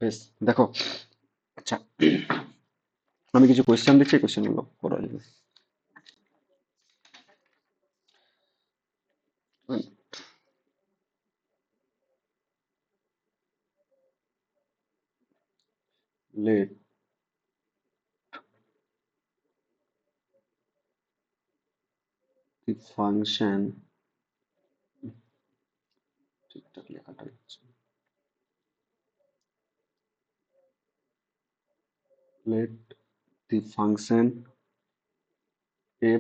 বেশ, দেখো। আচ্ছা, আমি কিছু কোয়েশ্চেন দিচ্ছি, এই কোয়েশ্চেন গুলো করা যাবে। লেট দি ফাংশন, ঠিকঠাক লেখাটা হচ্ছে, late the function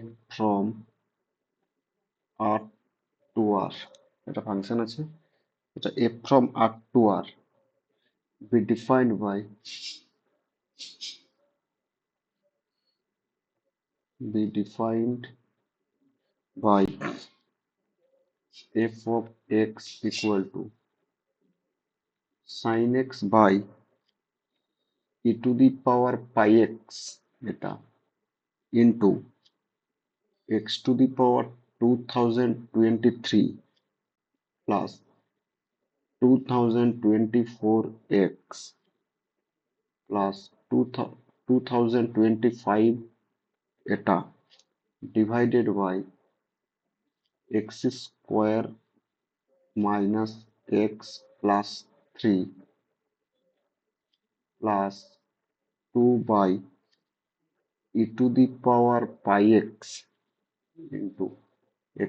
f from r to r, এটা ফাংশন আছে, এটা f from r to r be defined by be defined by f of x equal to sin x by e to the power pi x, এটা into x to the power 2023 plus 2024x plus 2025 এটা divided by x square minus x plus 3 plus 2 by e to the power pi x into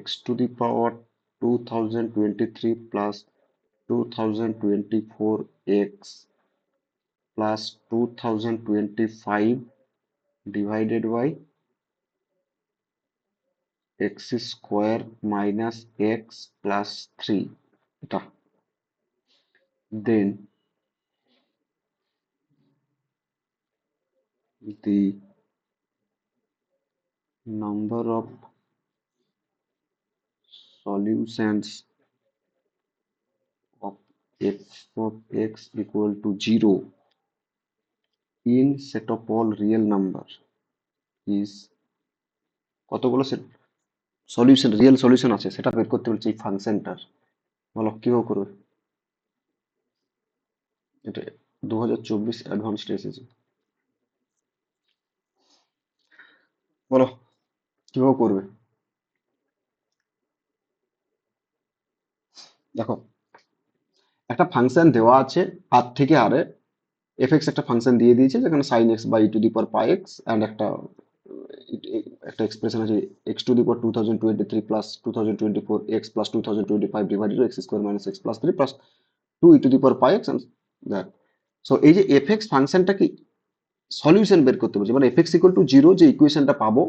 x to the power 2023 plus 2024x plus 2025 divided by x square minus x plus 3 এটা, then the number of solutions of f of x equal to 0 in set of all real number is, কতগুলো solution, real solution আছে সেটা বের করতে বলছে এই ফাংশনটার। বলো কিভাবে করবে? এটা 2024 অ্যাডভান্সড এসেছে। বলো কিভাবে করবে? দেখো, একটা ফাংশন দেওয়া আছে আর থেকে আরে, এফ এক্স একটা ফাংশন দিয়ে দিয়েছে যেখানে sine x by two the power pi x and একটা এক্সপ্রেশন আছে x to the power 2023 plus 2024 x plus 2025 divided x square minus x plus 3 plus 2 e to the power pi x and that. So এই যে F x ফাংশনটা কি solution বের করতে বলছে, মানে F x equal to zero যে ইকুয়েশনটা পাবো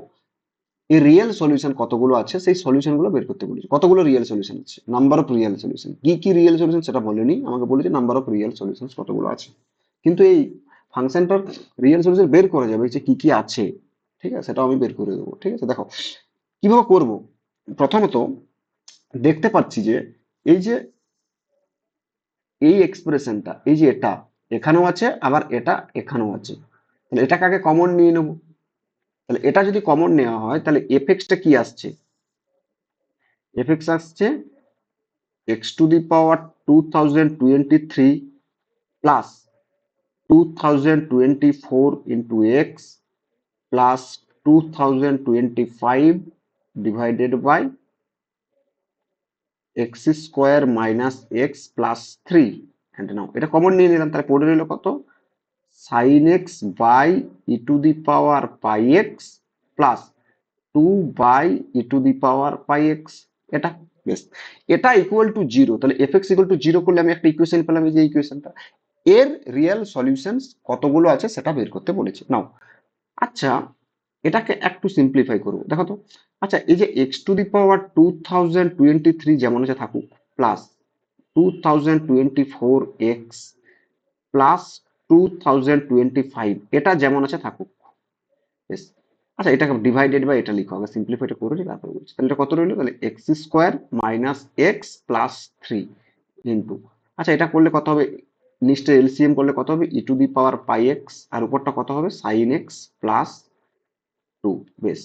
এর রিয়েল সলিউশন কতগুলো আছে সেই সলিউশন গুলো বের করতে বলেছে। কতগুলো রিয়েল সলিউশন আছে, নাম্বার অফ রিয়েল সলিউশন, কি কি রিয়েল সলিউশন সেটা বলেনি, আমাকে বলেছে নাম্বার অফ রিয়েল সলিউশন কতগুলো আছে। কিন্তু এই ফাংশনটার রিয়েল সলিউশন বের করা যাবে যে কি কি আছে, ঠিক আছে, সেটাও আমি বের করে দেবো। ঠিক আছে, দেখো কিভাবে করব। প্রথমত দেখতে পাচ্ছি যে এই যে এই এক্সপ্রেশনটা, এই যে এটা এখানেও আছে আবার এটা এখানেও আছে, তাহলে এটাকে আগে কমন নিয়ে নেব। তাহলে এটা যদি কমন নেওয়া হয় তাহলে এফ এক্সটা কি আসছে, এফ এক্স আসছে x to the power 2023 plus 2024 into x plus 2025 divided by x square minus x plus 3 and now এটা কমন নিয়ে নিলাম, তাহলে পড়ে রইল কত, sin x by e to the power pi x plus 2 by e to the power pi x, এটা বেশ, এটা ইকুয়াল টু জিরো। তাহলে F x equal to zero করলে আমি একটা ইকুয়েশন পেলাম, এই যে ইকুয়েশনটা এর রিয়েল সলিউশনস কতগুলো আছে সেটা বের করতে বলেছে নাও। আচ্ছা, এটাকে একটু সিম্পলিফাই করবো, দেখো তো। আচ্ছা, এই যে এক্স টু দি পাওয়ার 2023 যেমন আছে থাকুক প্লাস 2024 এক্স প্লাস 2025 এটা যেমন আছে থাকুক, বেশ। আচ্ছা, এটাকে ডিভাইডেড বাই এটা লিখো, আগে সিম্পলিফাইটা করে নি তারপরে বলছি। তাহলে এটা কত রইলো, তাহলে x square minus x plus 3 into, আচ্ছা এটা করলে কত হবে, নিচটা এলসিএম করলে কত হবে, ই to the power pi x আর উপরটা কত হবে সাইন এক্স প্লাস 2, বেশ।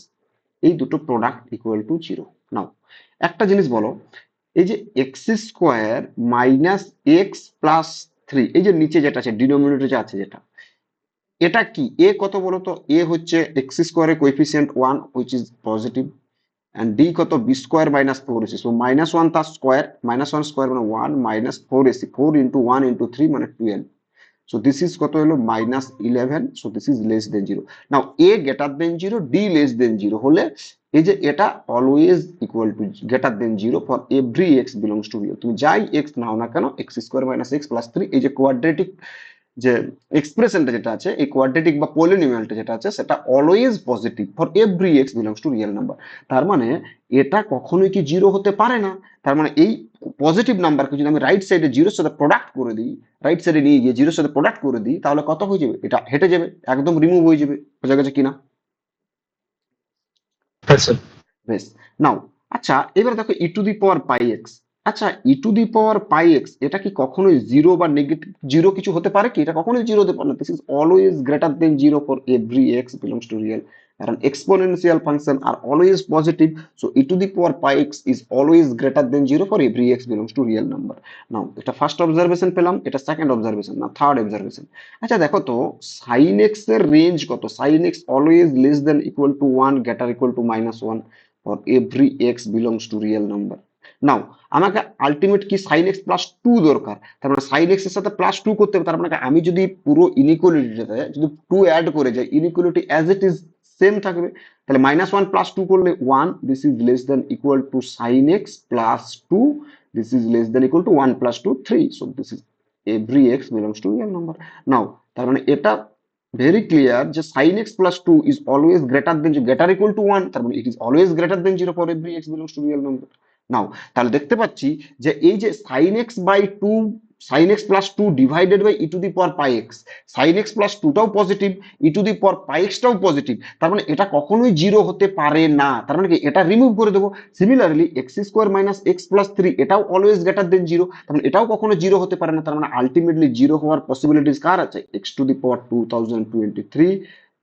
এই দুটো প্রোডাক্ট ইকুয়াল টু জিরো। নাও একটা জিনিস বলো, এই যে x square minus x plus 3, এই যে নিচে যেটা আছে ডিনোমিনেটর যে আছে যেটা, এটা কি এ কত বলো তো? এ হচ্ছে এক্স স্কোয়ারের coefficient 1 which is positive, and d কত b square minus four AC, so minus one তার স্কোয়ার, মাইনাস ওয়ান স্কোয়ার মানে one minus four AC, four into one into three মানে 12, so this is কত হলো minus 11, so this is less than 0. now a greater than 0, d less than 0 হলে এই যে এটা always equal to greater than 0 for every x belongs to real, তুমি যাই x নাও না কেন, x square minus x plus three, এই যে কোয়াড্রেটিক যে এক্সপ্রেশনটা যেটা আছে, এই কোয়াড্রেটিক বা পলিনোমিয়ালটা যেটা আছে সেটা always positive for every x belongs to real number. তার মানে এটা কখনোই কি জিরো হতে পারে না। তার মানে এই পজিটিভ নাম্বারকে যদি আমি রাইট সাইডে জিরোর সাথে প্রোডাক্ট করে দিই, রাইট সাইডে নিয়ে গিয়ে জিরোর সাথে প্রোডাক্ট করে দিই, তাহলে কত হয়ে যাবে? এটা হেঁটে যাবে, একদম রিমুভ হয়ে যাবে। বোঝা গেছে কিনা? হ্যাঁ স্যার। বেশ, নাও আচ্ছা এবার দেখো ই to the power pi x. আচ্ছা ই to the power pi x এটা কি কখনোই জিরো বা নেগেটিভ জিরো কিছু হতে পারে কি? এটা কখনোই জিরো হতে পারে না। This is always greater than zero for every x belongs to real, কারণ exponential function are always positive, so e to the power pi x is always greater than zero for every x belongs to real number. Now এটা first observation পেলাম, এটা second observation, না third observation. আচ্ছা দেখো তো sine x এর range কত? Sine x always less than equal to one, greater equal two minus one for every x belongs to real number. Now আমাকে আলটিমেট কি সাইন এক্স প্লাস টু দরকার, তার মানে সাইন এক্স এর সাথে plus two করতে হবে। তার মানে আমি যদি পুরো ইনইকুয়ালিটিতে যদি টু অ্যাড করে যাই, inequality as it is same থাকবে। তাহলে মাইনাস ওয়ান প্লাস টু করলে one, this is less than equal to sine x plus two, this is less than equal to one plus two three, so this is every x belongs to real number. Now তার মানে এটা very clear যে sin x plus 2 is always greater than greater equal to 1, তার মানে it is always greater than 0 for every x belongs to real number. নাও তাহলে দেখতে পাচ্ছি যে এই যে sin x by 2, sin x plus 2 divided by e to the power pi x, sin x plus 2 টাও positive, e to the power pi x টাও positive, তার মানে এটা কখনোই জিরো হতে পারে না। তার মানে কি এটা রিমুভ করে দেবো। Similarly x square minus x plus three এটাও অলওয়েজ গ্রেটার দেন জিরো, তার মানে এটাও কখনো জিরো হতে পারে না। তার মানে আলটিমেটলি জিরো হওয়ার পসিবিলিটিস কার আছে? X to the power 2023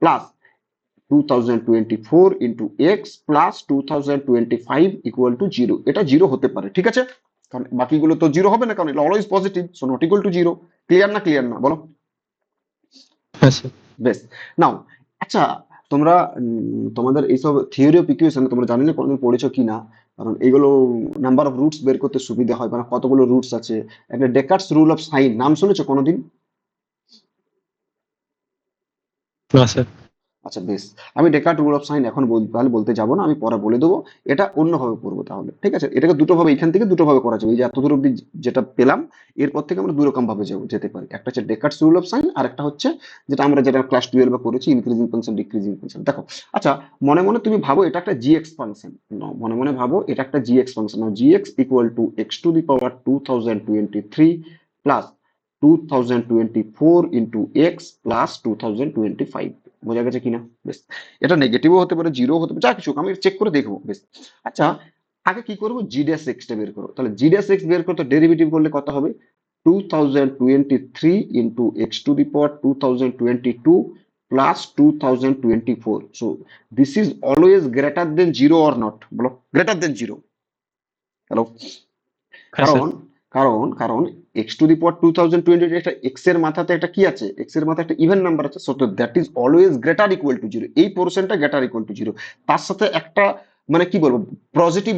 plus 2024 into x plus 2025 equal to zero, এটা জিরো হতে পারে, ঠিক আছে? কারণ বাকিগুলো তো জিরো হবে না, কারণ এটা always positive, so not equal to zero. Clear না? ক্লিয়ার না বলো? হ্যাঁ স্যার। বেশ, নাও আচ্ছা তোমরা তোমাদের এইসব থিওরি অফ ইকুয়েশন তোমরা জানি না কোনোদিন পড়েছো কি না, কারণ এইগুলো নাম্বার অফ রুটস বের করতে সুবিধা হয়, মানে কতগুলো রুটস আছে। একটা ডেকার্টস রুল অফ সাইন নাম শুনেছো কোনোদিন? না স্যার। আচ্ছা বেশ, আমি ডেকার্ট রুল অফ সাইন এখন তাহলে বলতে যাবো না, আমি পরে বলে দেবো। এটা অন্যভাবে করবো তাহলে, ঠিক আছে? এটাকে দুটো ভাবে, এখান থেকে দুটো ভাবে করা যাবে। এই যে এতদূর অব্দি যেটা পেলাম, এরপর থেকে আমরা দুই রকম ভাবে যেতে পারি। একটা হচ্ছে ডেকার্টস রুল অফ সাইন, আর একটা হচ্ছে যেটা ক্লাস 12 করেছি, ইনক্রিজিং ফাংশন ডিক্রিজিং ফাংশন। দেখো আচ্ছা, মনে মনে তুমি ভাবো এটা একটা জি এক্স ফাংশন, মনে মনে ভাবো এটা একটা g x function, g x equal to x to the power 2023 plus 2024 into x plus 2025। বোঝা গেছে কিনা? বেশ, এটা নেগেটিভও হতে পারে, জিরো হতে পারে, যা কিছু আমি চেক করে দেখবো। বেশ, আচ্ছা আগে কি করবো? জি ড্যাশ এক্স টা বের করো। তাহলে জি ড্যাশ এক্স বের করতে ডেরিভেটিভ করলে কত হবে? 2023 into x to the power 2022 plus 2024, so this is always greater than zero or not? বলো গ্রেটার দেন জিরো। হ্যালো? হ্যাঁ স্যার। কারণ কারণ কারণ এক্স টু দি পাওয়ার 2020 একটা এক্স এর মাথাতে একটা কি আছে? এক্স এর মাথায় একটা ইভেন নাম্বার আছে, so that is always greater equal to zero. এই পোর্শনটা গ্রেটার ইকুয়াল টু জিরো, তার সাথে একটা মানে কি বলবো পজিটিভ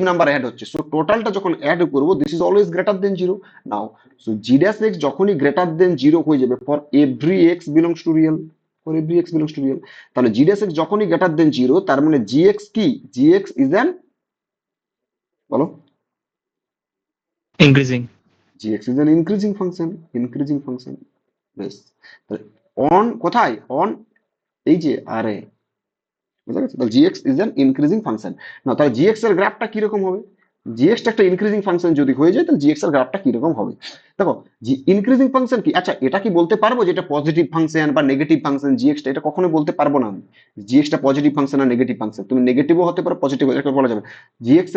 নাম্বার অ্যাড হচ্ছে, সো টোটালটা যখন অ্যাড করবো this is always greater than zero. Now so G dash x যখনই গ্রেটার দেন জিরো হয়ে যাবে for every x belongs to real, for every x belongs to real, তাহলে জি dash x যখনই greater than zero, তার মানে জি x কি? জি x is an, বলো? Increasing. gx is an increasing function, বেশ, অন কোথায়? অন এই যে আরে, বুঝা গেছে? তাহলে gx is an increasing function। না তাহলে gx এর গ্রাফটা কিরকম হবে? gx টা একটা ইনক্রিজিং ফাংশন যদি হয়ে যায়, তাহলে gx এর গ্রাফটা কিরকম হবে? দেখো ইনক্রিজিং ফাংশন কি, আচ্ছা এটা কি বলতে পারবো যে এটা পজিটিভ ফাংশন বা নেগেটিভ ফাংশন gx টা? এটা কখনোই বলতে পারবো না আমি, gx টা পজিটিভ ফাংশন আর নেগেটিভ ফাংশন। তুমি নেগেটিভও হতে পারে, পজিটিভ এটা বলা যাবে। gx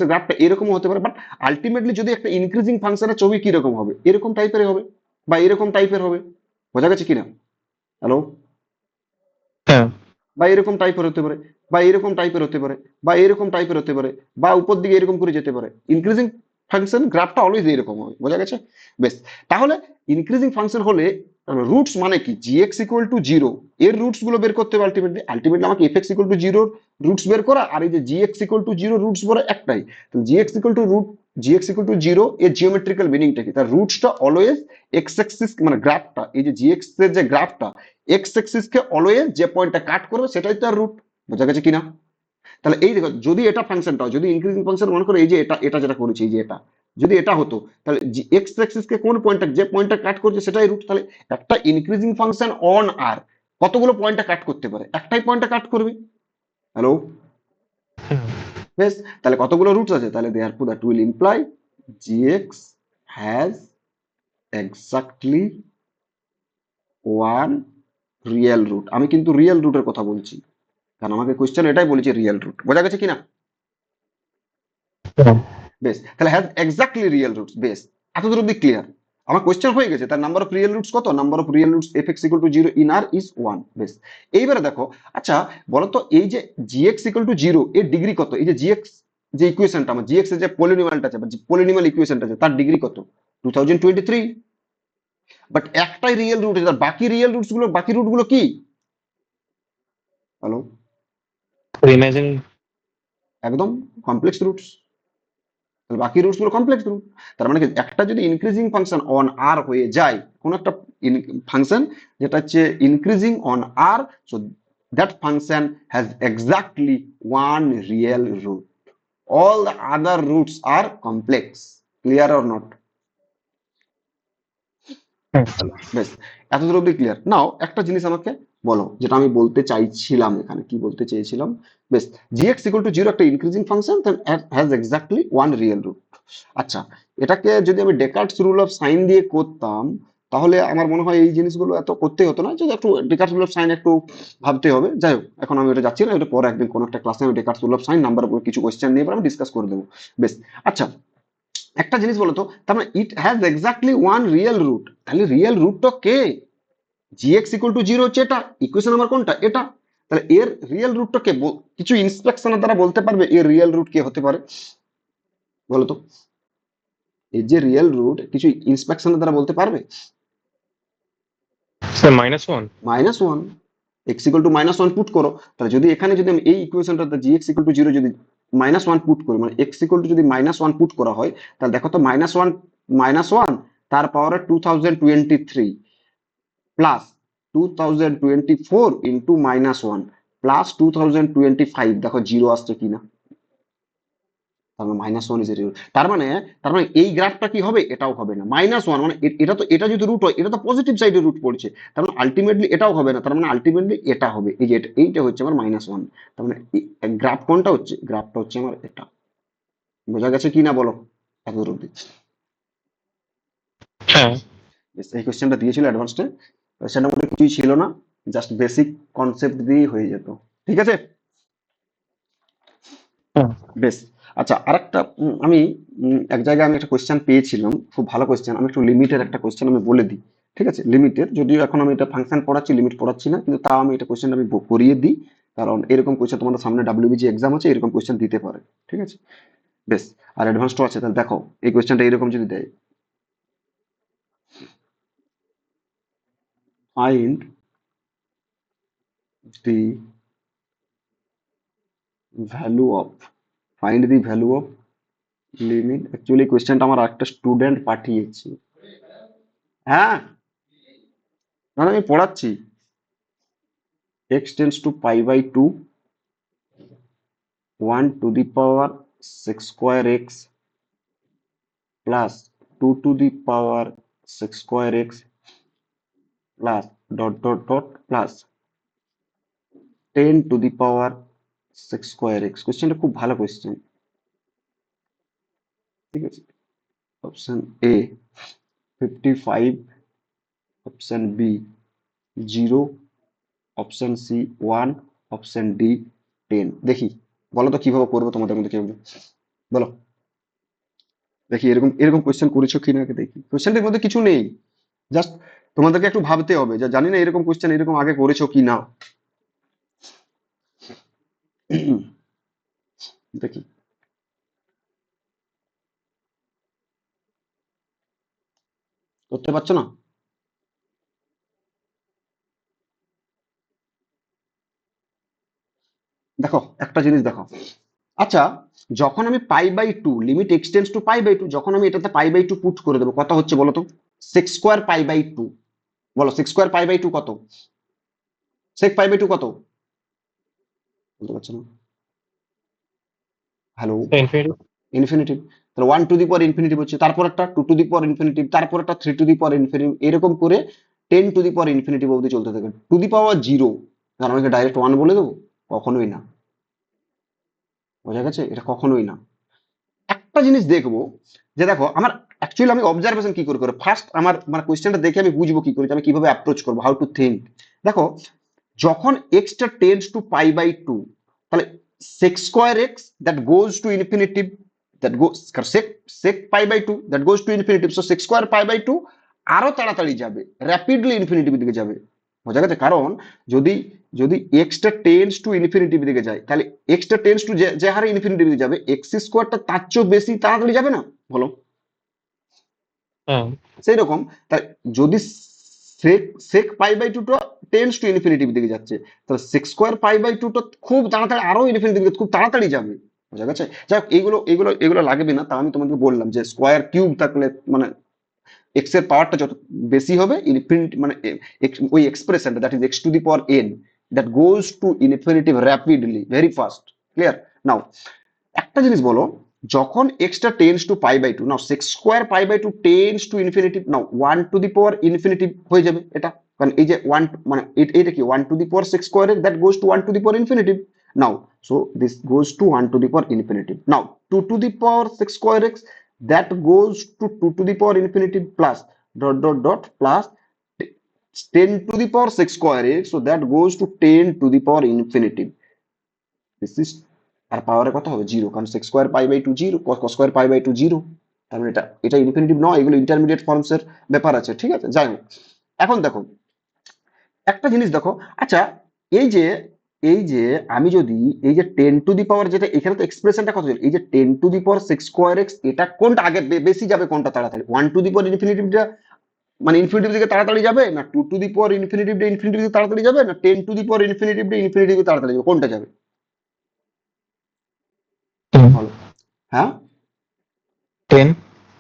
এর গ্রাফটা এরকমও হতে পারে, বাট আলটিমেটলি যদি একটা ইনক্রিজিং ফাংশনের ছবি কিরকম হবে? এরকম টাইপের হবে বা এরকম টাইপের হবে। বোঝা গেছে কিনা? হ্যালো? হ্যাঁ। বা এরকম টাইপের হতে পারে, বা এরকম টাইপের হতে পারে, বা এরকম টাইপের হতে পারে, বা উপর দিকে এরকম করে যেতে পারে। ইনক্রিজিং ফাংশন গ্রাফটা অলওয়েজ এরকম হবে, বোঝা গেছে? বেশ, তাহলে ইনক্রিজিং ফাংশন হলে রুটস মানে কি, gx ইকুয়াল টু জিরো এর রুটস গুলো বের করতে হবে আলটিমেটলি। আলটিমেটলি আমাকে fx ইকুয়াল টু জিরোর রুটস বের করা, আর এই যে gx equal to zero roots বের একটাই। তো gx equal two gx equal to zero এর জিওমেট্রিক্যাল মিনিংটা কি, তার রুটসটা অলওয়েজ এক্স অ্যাক্সিস মানে গ্রাফটা, এই যে gx এর যে গ্রাফটা এক্স অ্যাক্সিস কে অলওয়েজ যে পয়েন্টটা কাট করবে সেটাই তার রুট, বোঝা গেছে কিনা? তাহলে এই দেখো, যদি এটা ফাংশনটা, যদি ইনক্রিজিং ফাংশন মনে করো এই যে এটা এটা যেটা করেছি, এই যে এটা যদি এটা হতো, তাহলে এক্স অ্যাক্সিস কে কোন পয়েন্টটা, যে পয়েন্টটা কাট করছে সেটাই রুট। তাহলে একটা ইনক্রিজিং ফাংশন অন আর কতগুলো পয়েন্টটা কাট করতে পারে, একটাই পয়েন্টটা কাট করবে। হ্যালো? হ্যাঁ, বেশ, তাহলে কতগুলো রুটস আছে, তাহলে therefore that will imply gx has exactly one real root. আমি কিন্তু রিয়েল রুটের কথা বলছি, কারণ আমাকে কোশ্চেন এটাই বলেছে রিয়েল রুট, বোঝা গেছে কিনা? হ্যাঁ, বেশ, তাহলে হ্যাজ এক্স্যাক্টলি রিয়েল রুটস। বেশ, এত দূর অব্দি ক্লিয়ার? আমার কোশ্চেন হয়ে গেছে, তার নাম্বার অফ রিয়েল রুটস কত, number of real roots f x equal to zero in R is one. বেশ, এইবারে দেখো, আচ্ছা বলো তো এই যে জিএক্স ইকুয়াল টু জিরো এর ডিগ্রি কত, এই যে জিএক্স যে ইকুয়েশনটা আমার জিএক্স এর যে পলিনোমিয়ালটা আছে বা পলিনোমিয়াল ইকুয়েশনটা আছে তার ডিগ্রি কত, 2023। বাট একটাই রিয়েল রুট আছে, তার বাকি রিয়েল রুটস গুলো, বাকি রুট গুলো কি? হ্যালো? ইমাজিন। একদম কমপ্লেক্স রুটস। তাহলে বাকি রুটস গুলো কমপ্লেক্স রুট। তার মানে কি, একটা যদি ইনক্রিজিং ফাংশন অন আর হয়ে যায়, কোন একটা ফাংশন যেটা হচ্ছে increasing on R, so that function has exactly one real root, all the other roots are complex. Clear or not? হ্যাঁ, বেশ, এতদূর অব্দি ক্লিয়ার? নাও একটা জিনিস আমাকে বলো, যেটা আমি বলতে চাইছিলাম, এখানে কি বলতে চেয়েছিলাম। বেশ, gx ইকুয়াল টু জিরো একটা increasing function has exactly one real root. আচ্ছা, এটাকে যদি আমি ডেকার্টস রুল অফ সাইন দিয়ে করতাম, তাহলে আমার মনে হয় এই জিনিসগুলো এত করতে হতো না, যদি একটু ডেকার্টস রুল অফ সাইন একটু ভাবতে হবে। যাই হোক, এখন আমি এটা যাচ্ছি না, এটা পরে একদিন কোনো একটা ক্লাসে আমি ডেকার্টস রুল অফ সাইন নাম্বার কিছু কোয়েশ্চেন নিয়ে পরে আমি ডিসকাস করে দেবো। বেশ, আচ্ছা একটা জিনিস বলো তো, তার মানে it has exactly one real root, তাহলে রিয়েল রুটটা কে? gx ইকুয়াল টু জিরো হচ্ছে এটা, ইকুয়েশন নাম্বার কোনটা, এটা। তাহলে এর রিয়েল রুটটা কে, কিছু ইন্সপেকশনের দ্বারা বলতে পারবে এর রিয়েল রুট কে হতে পারে? বলো তো, এই যে রিয়েল রুট কিছু ইন্সপেকশনের দ্বারা বলতে পারবে? Sir -1। -1, x equal to -1 put করো। তাহলে যদি এখানে যদি আমি এই ইকুয়েশনটাতে gx ইকুয়াল টু জিরো যদি -1 পুট করি, মানে এক্স ইকুয়াল টু যদি -1 পুট করা হয়, তাহলে দেখো তো -1 তার পাওয়ারে 2023 প্লাস 2024 ইন্টু -1 প্লাস 2025, দেখো জিরো আসছে কিনা। তার মানে -1 ইজ জিরো। তার মানে এই গ্রাফটা কি হবে, এটাও হবে না। -1 মানে এটা তো, এটা যদি রুট হয় এটা তো পজিটিভ সাইডে রুট পড়ছে, তার মানে আলটিমেটলি এটাও হবে না, তার মানে আলটিমেটলি এটা হবে, এই যে এইটা হচ্ছে আমার -1। তার মানে গ্রাফ কোনটা হচ্ছে, গ্রাফটা হচ্ছে আমার এটা। বোঝা গেছে কি না বলো এত দূর অব্দি? হ্যাঁ, বেশ, এই কোশ্চেনটা দিয়েছিল অ্যাডভান্সডে, সেটার মধ্যে কিছুই ছিল না, জাস্ট বেসিক কনসেপ্ট দিয়ে হয়ে যেত। ঠিক আছে? হ্যাঁ, বেশ, আচ্ছা আরেকটা আমি এক জায়গায় আমি একটা কোশ্চেন পেয়েছিলাম, খুব ভালো কোশ্চেন, আমি একটু লিমিটের একটা কোশ্চেন আমি বলে দিই। ঠিক আছে? লিমিটের, যদিও এখন আমি এটা ফাংশন পড়াচ্ছি, লিমিট পড়াচ্ছি না, কিন্তু তাও আমি এটা কোশ্চেন আমি করিয়ে দিই, কারণ এরকম কোশ্চেন তোমাদের সামনে ডাব্লিউবিজি এক্সাম আছে, এরকম কোশ্চেন দিতে পারে। ঠিক আছে? বেশ, আর অ্যাডভান্সটাও আছে। তাহলে দেখো এই কোশ্চেনটা এরকম যদি দেয়, find the value of, find the value of limit, actually কোশ্চেনটা আমার একটা স্টুডেন্ট পাঠিয়েছে। হ্যাঁ, না না, আমি পড়াচ্ছি। x tends to pi by 2, 1 to the power 6 square x plus 2 to the power 6 square x plus dot dot dot plus 10 to the power 6 square x। কোশ্চেনটা খুব ভালো কোশ্চেন। ঠিক আছে? Option A 55, option B 0, option C 1, option D 10। দেখি, বলো তো কিভাবে করবো তোমাদের মধ্যে কেউ, বলো দেখি, এরকম এরকম কোশ্চেন করেছো কিনা আগে দেখি। কোশ্চেনটার মধ্যে কিছু নেই, জাস্ট তোমাদেরকে একটু ভাবতে হবে, যে জানি না এরকম কোশ্চেন এরকম আগে করেছো কি না। দেখি, করতে পারছো না? দেখো একটা জিনিস দেখো, আচ্ছা যখন আমি pi by two limit এক্সটেন্স to pi by two, যখন আমি এটাতে পাই বাই টু পুট করে দেবো কত হচ্ছে বলো তো? Sec square pi by two. বলো sec square pi by two কত? সেক পাই বাই টু কত? বলতে পারছো না? হ্যালো? ইনফিনিটি। ইনফিনিটিভ। তাহলে one to the power infinitive হচ্ছে, তারপর একটা two to the power infinitive, তারপর একটা three to the power infinitive, এরকম করে ten to the power infinitive অবধি চলতে থাকে। টু দি পাওয়ার জিরো কারণ আমি ডাইরেক্ট ওয়ান বলে দেবো? কখনোই না। বোঝা গেছে? এটা কখনোই না। একটা জিনিস দেখবো, যে দেখো আমার অ্যাকচুয়ালি আমি অবজারভেশন কি করে করে ফার্স্ট আমার মানে কোয়েশ্চেনটা দেখে আমি বুঝবো কি করে যে আমি কিভাবে অ্যাপ্রোচ করবো, হাউ টু থিঙ্ক। দেখো যখন এক্সটা tends to pi by two, তাহলে sec square x that goes to infinitive, that goes sec sec pi by two that goes to infinitive, so sec square pi by two আরো তাড়াতাড়ি যাবে, rapidly infinitive দিকে যাবে। বোঝা গেছে? কারণ যদি যদি এক্সটা টেন্ডস টু ইনফিনিটিভ দিকে যায়, তাহলে এক্সটা টেন্ডস টু যে হারে ইনফিনিটিভ দিকে যাবে, এক্স স্কোয়ারটা তার চেয়েও বেশি তাড়াতাড়ি যাবে না? বলো। হ্যাঁ। সেই রকম তাই যদি সেক সেক পাই বাই টুটা টেন্স টু ইনফিনিটিভ দিকে যাচ্ছে, তাহলে সিক্স স্কোয়ার পাই বাই টুটা খুব তাড়াতাড়ি আরো ইনফিনিটিভ দিকে খুব তাড়াতাড়ি যাবে। বোঝা গেছে? যাই হোক, এইগুলো লাগবে না, তা আমি তোমাকে বললাম যে স্কোয়ার কিউব থাকলে মানে এক্স এর পাওয়ারটা যত বেশি হবে ইনফিনিটি মানে ওই এক্সপ্রেশনটা that is x to the power n that goes to infinitive rapidly very fast. Clear? Now একটা জিনিস বলো, যখন এক্সটা tends to pi by two, now sec square pi by two tends to infinitive, now one to the power infinitive হয়ে যাবে এটা, কারণ এই যে ওয়ান মানে এটা কি one to the power six square that goes to one to the power infinitive. Now so this goes to one to the power infinitive. Now two to the power six square x that goes to 2 to the power infinity plus dot dot dot plus 10 to the power 6 square x, so that goes to 10 to the power infinity. This is আর পাওয়ারে কত হবে? Zero, কারণ sec square pi by two zero, cos square pi by two zero. তার মানে এটা এটা infinitive নয়, এগুলো ইন্টারমিডিয়েট ফর্মস এর ব্যাপার আছে। ঠিক আছে, যাই হোক, এখন দেখো একটা জিনিস দেখো, আচ্ছা এই যে এই যে আমি যদি এই যে টেন টু দি পাওয়ার, যেটা এখানে তো এক্সপ্রেশনটা কত ছিল, এই যে ten to the power six square x, এটা কোনটা আগে বেশি যাবে, কোনটা তাড়াতাড়ি? ওয়ান টু দি পাওয়ার ইনফিনিটিভটা মানে ইনফিনিটিভ দিকে তাড়াতাড়ি যাবে, না টু টু দি পাওয়ার ইনফিনিটিভটা ইনফিনিটিভ দিকে তাড়াতাড়ি যাবে, না টেন টু দি পাওয়ার ইনফিনিটিভটা ইনফিনিটিভ দিকে তাড়াতাড়ি যাবে? কোনটা যাবে টেন। বলো? হ্যাঁ, ten.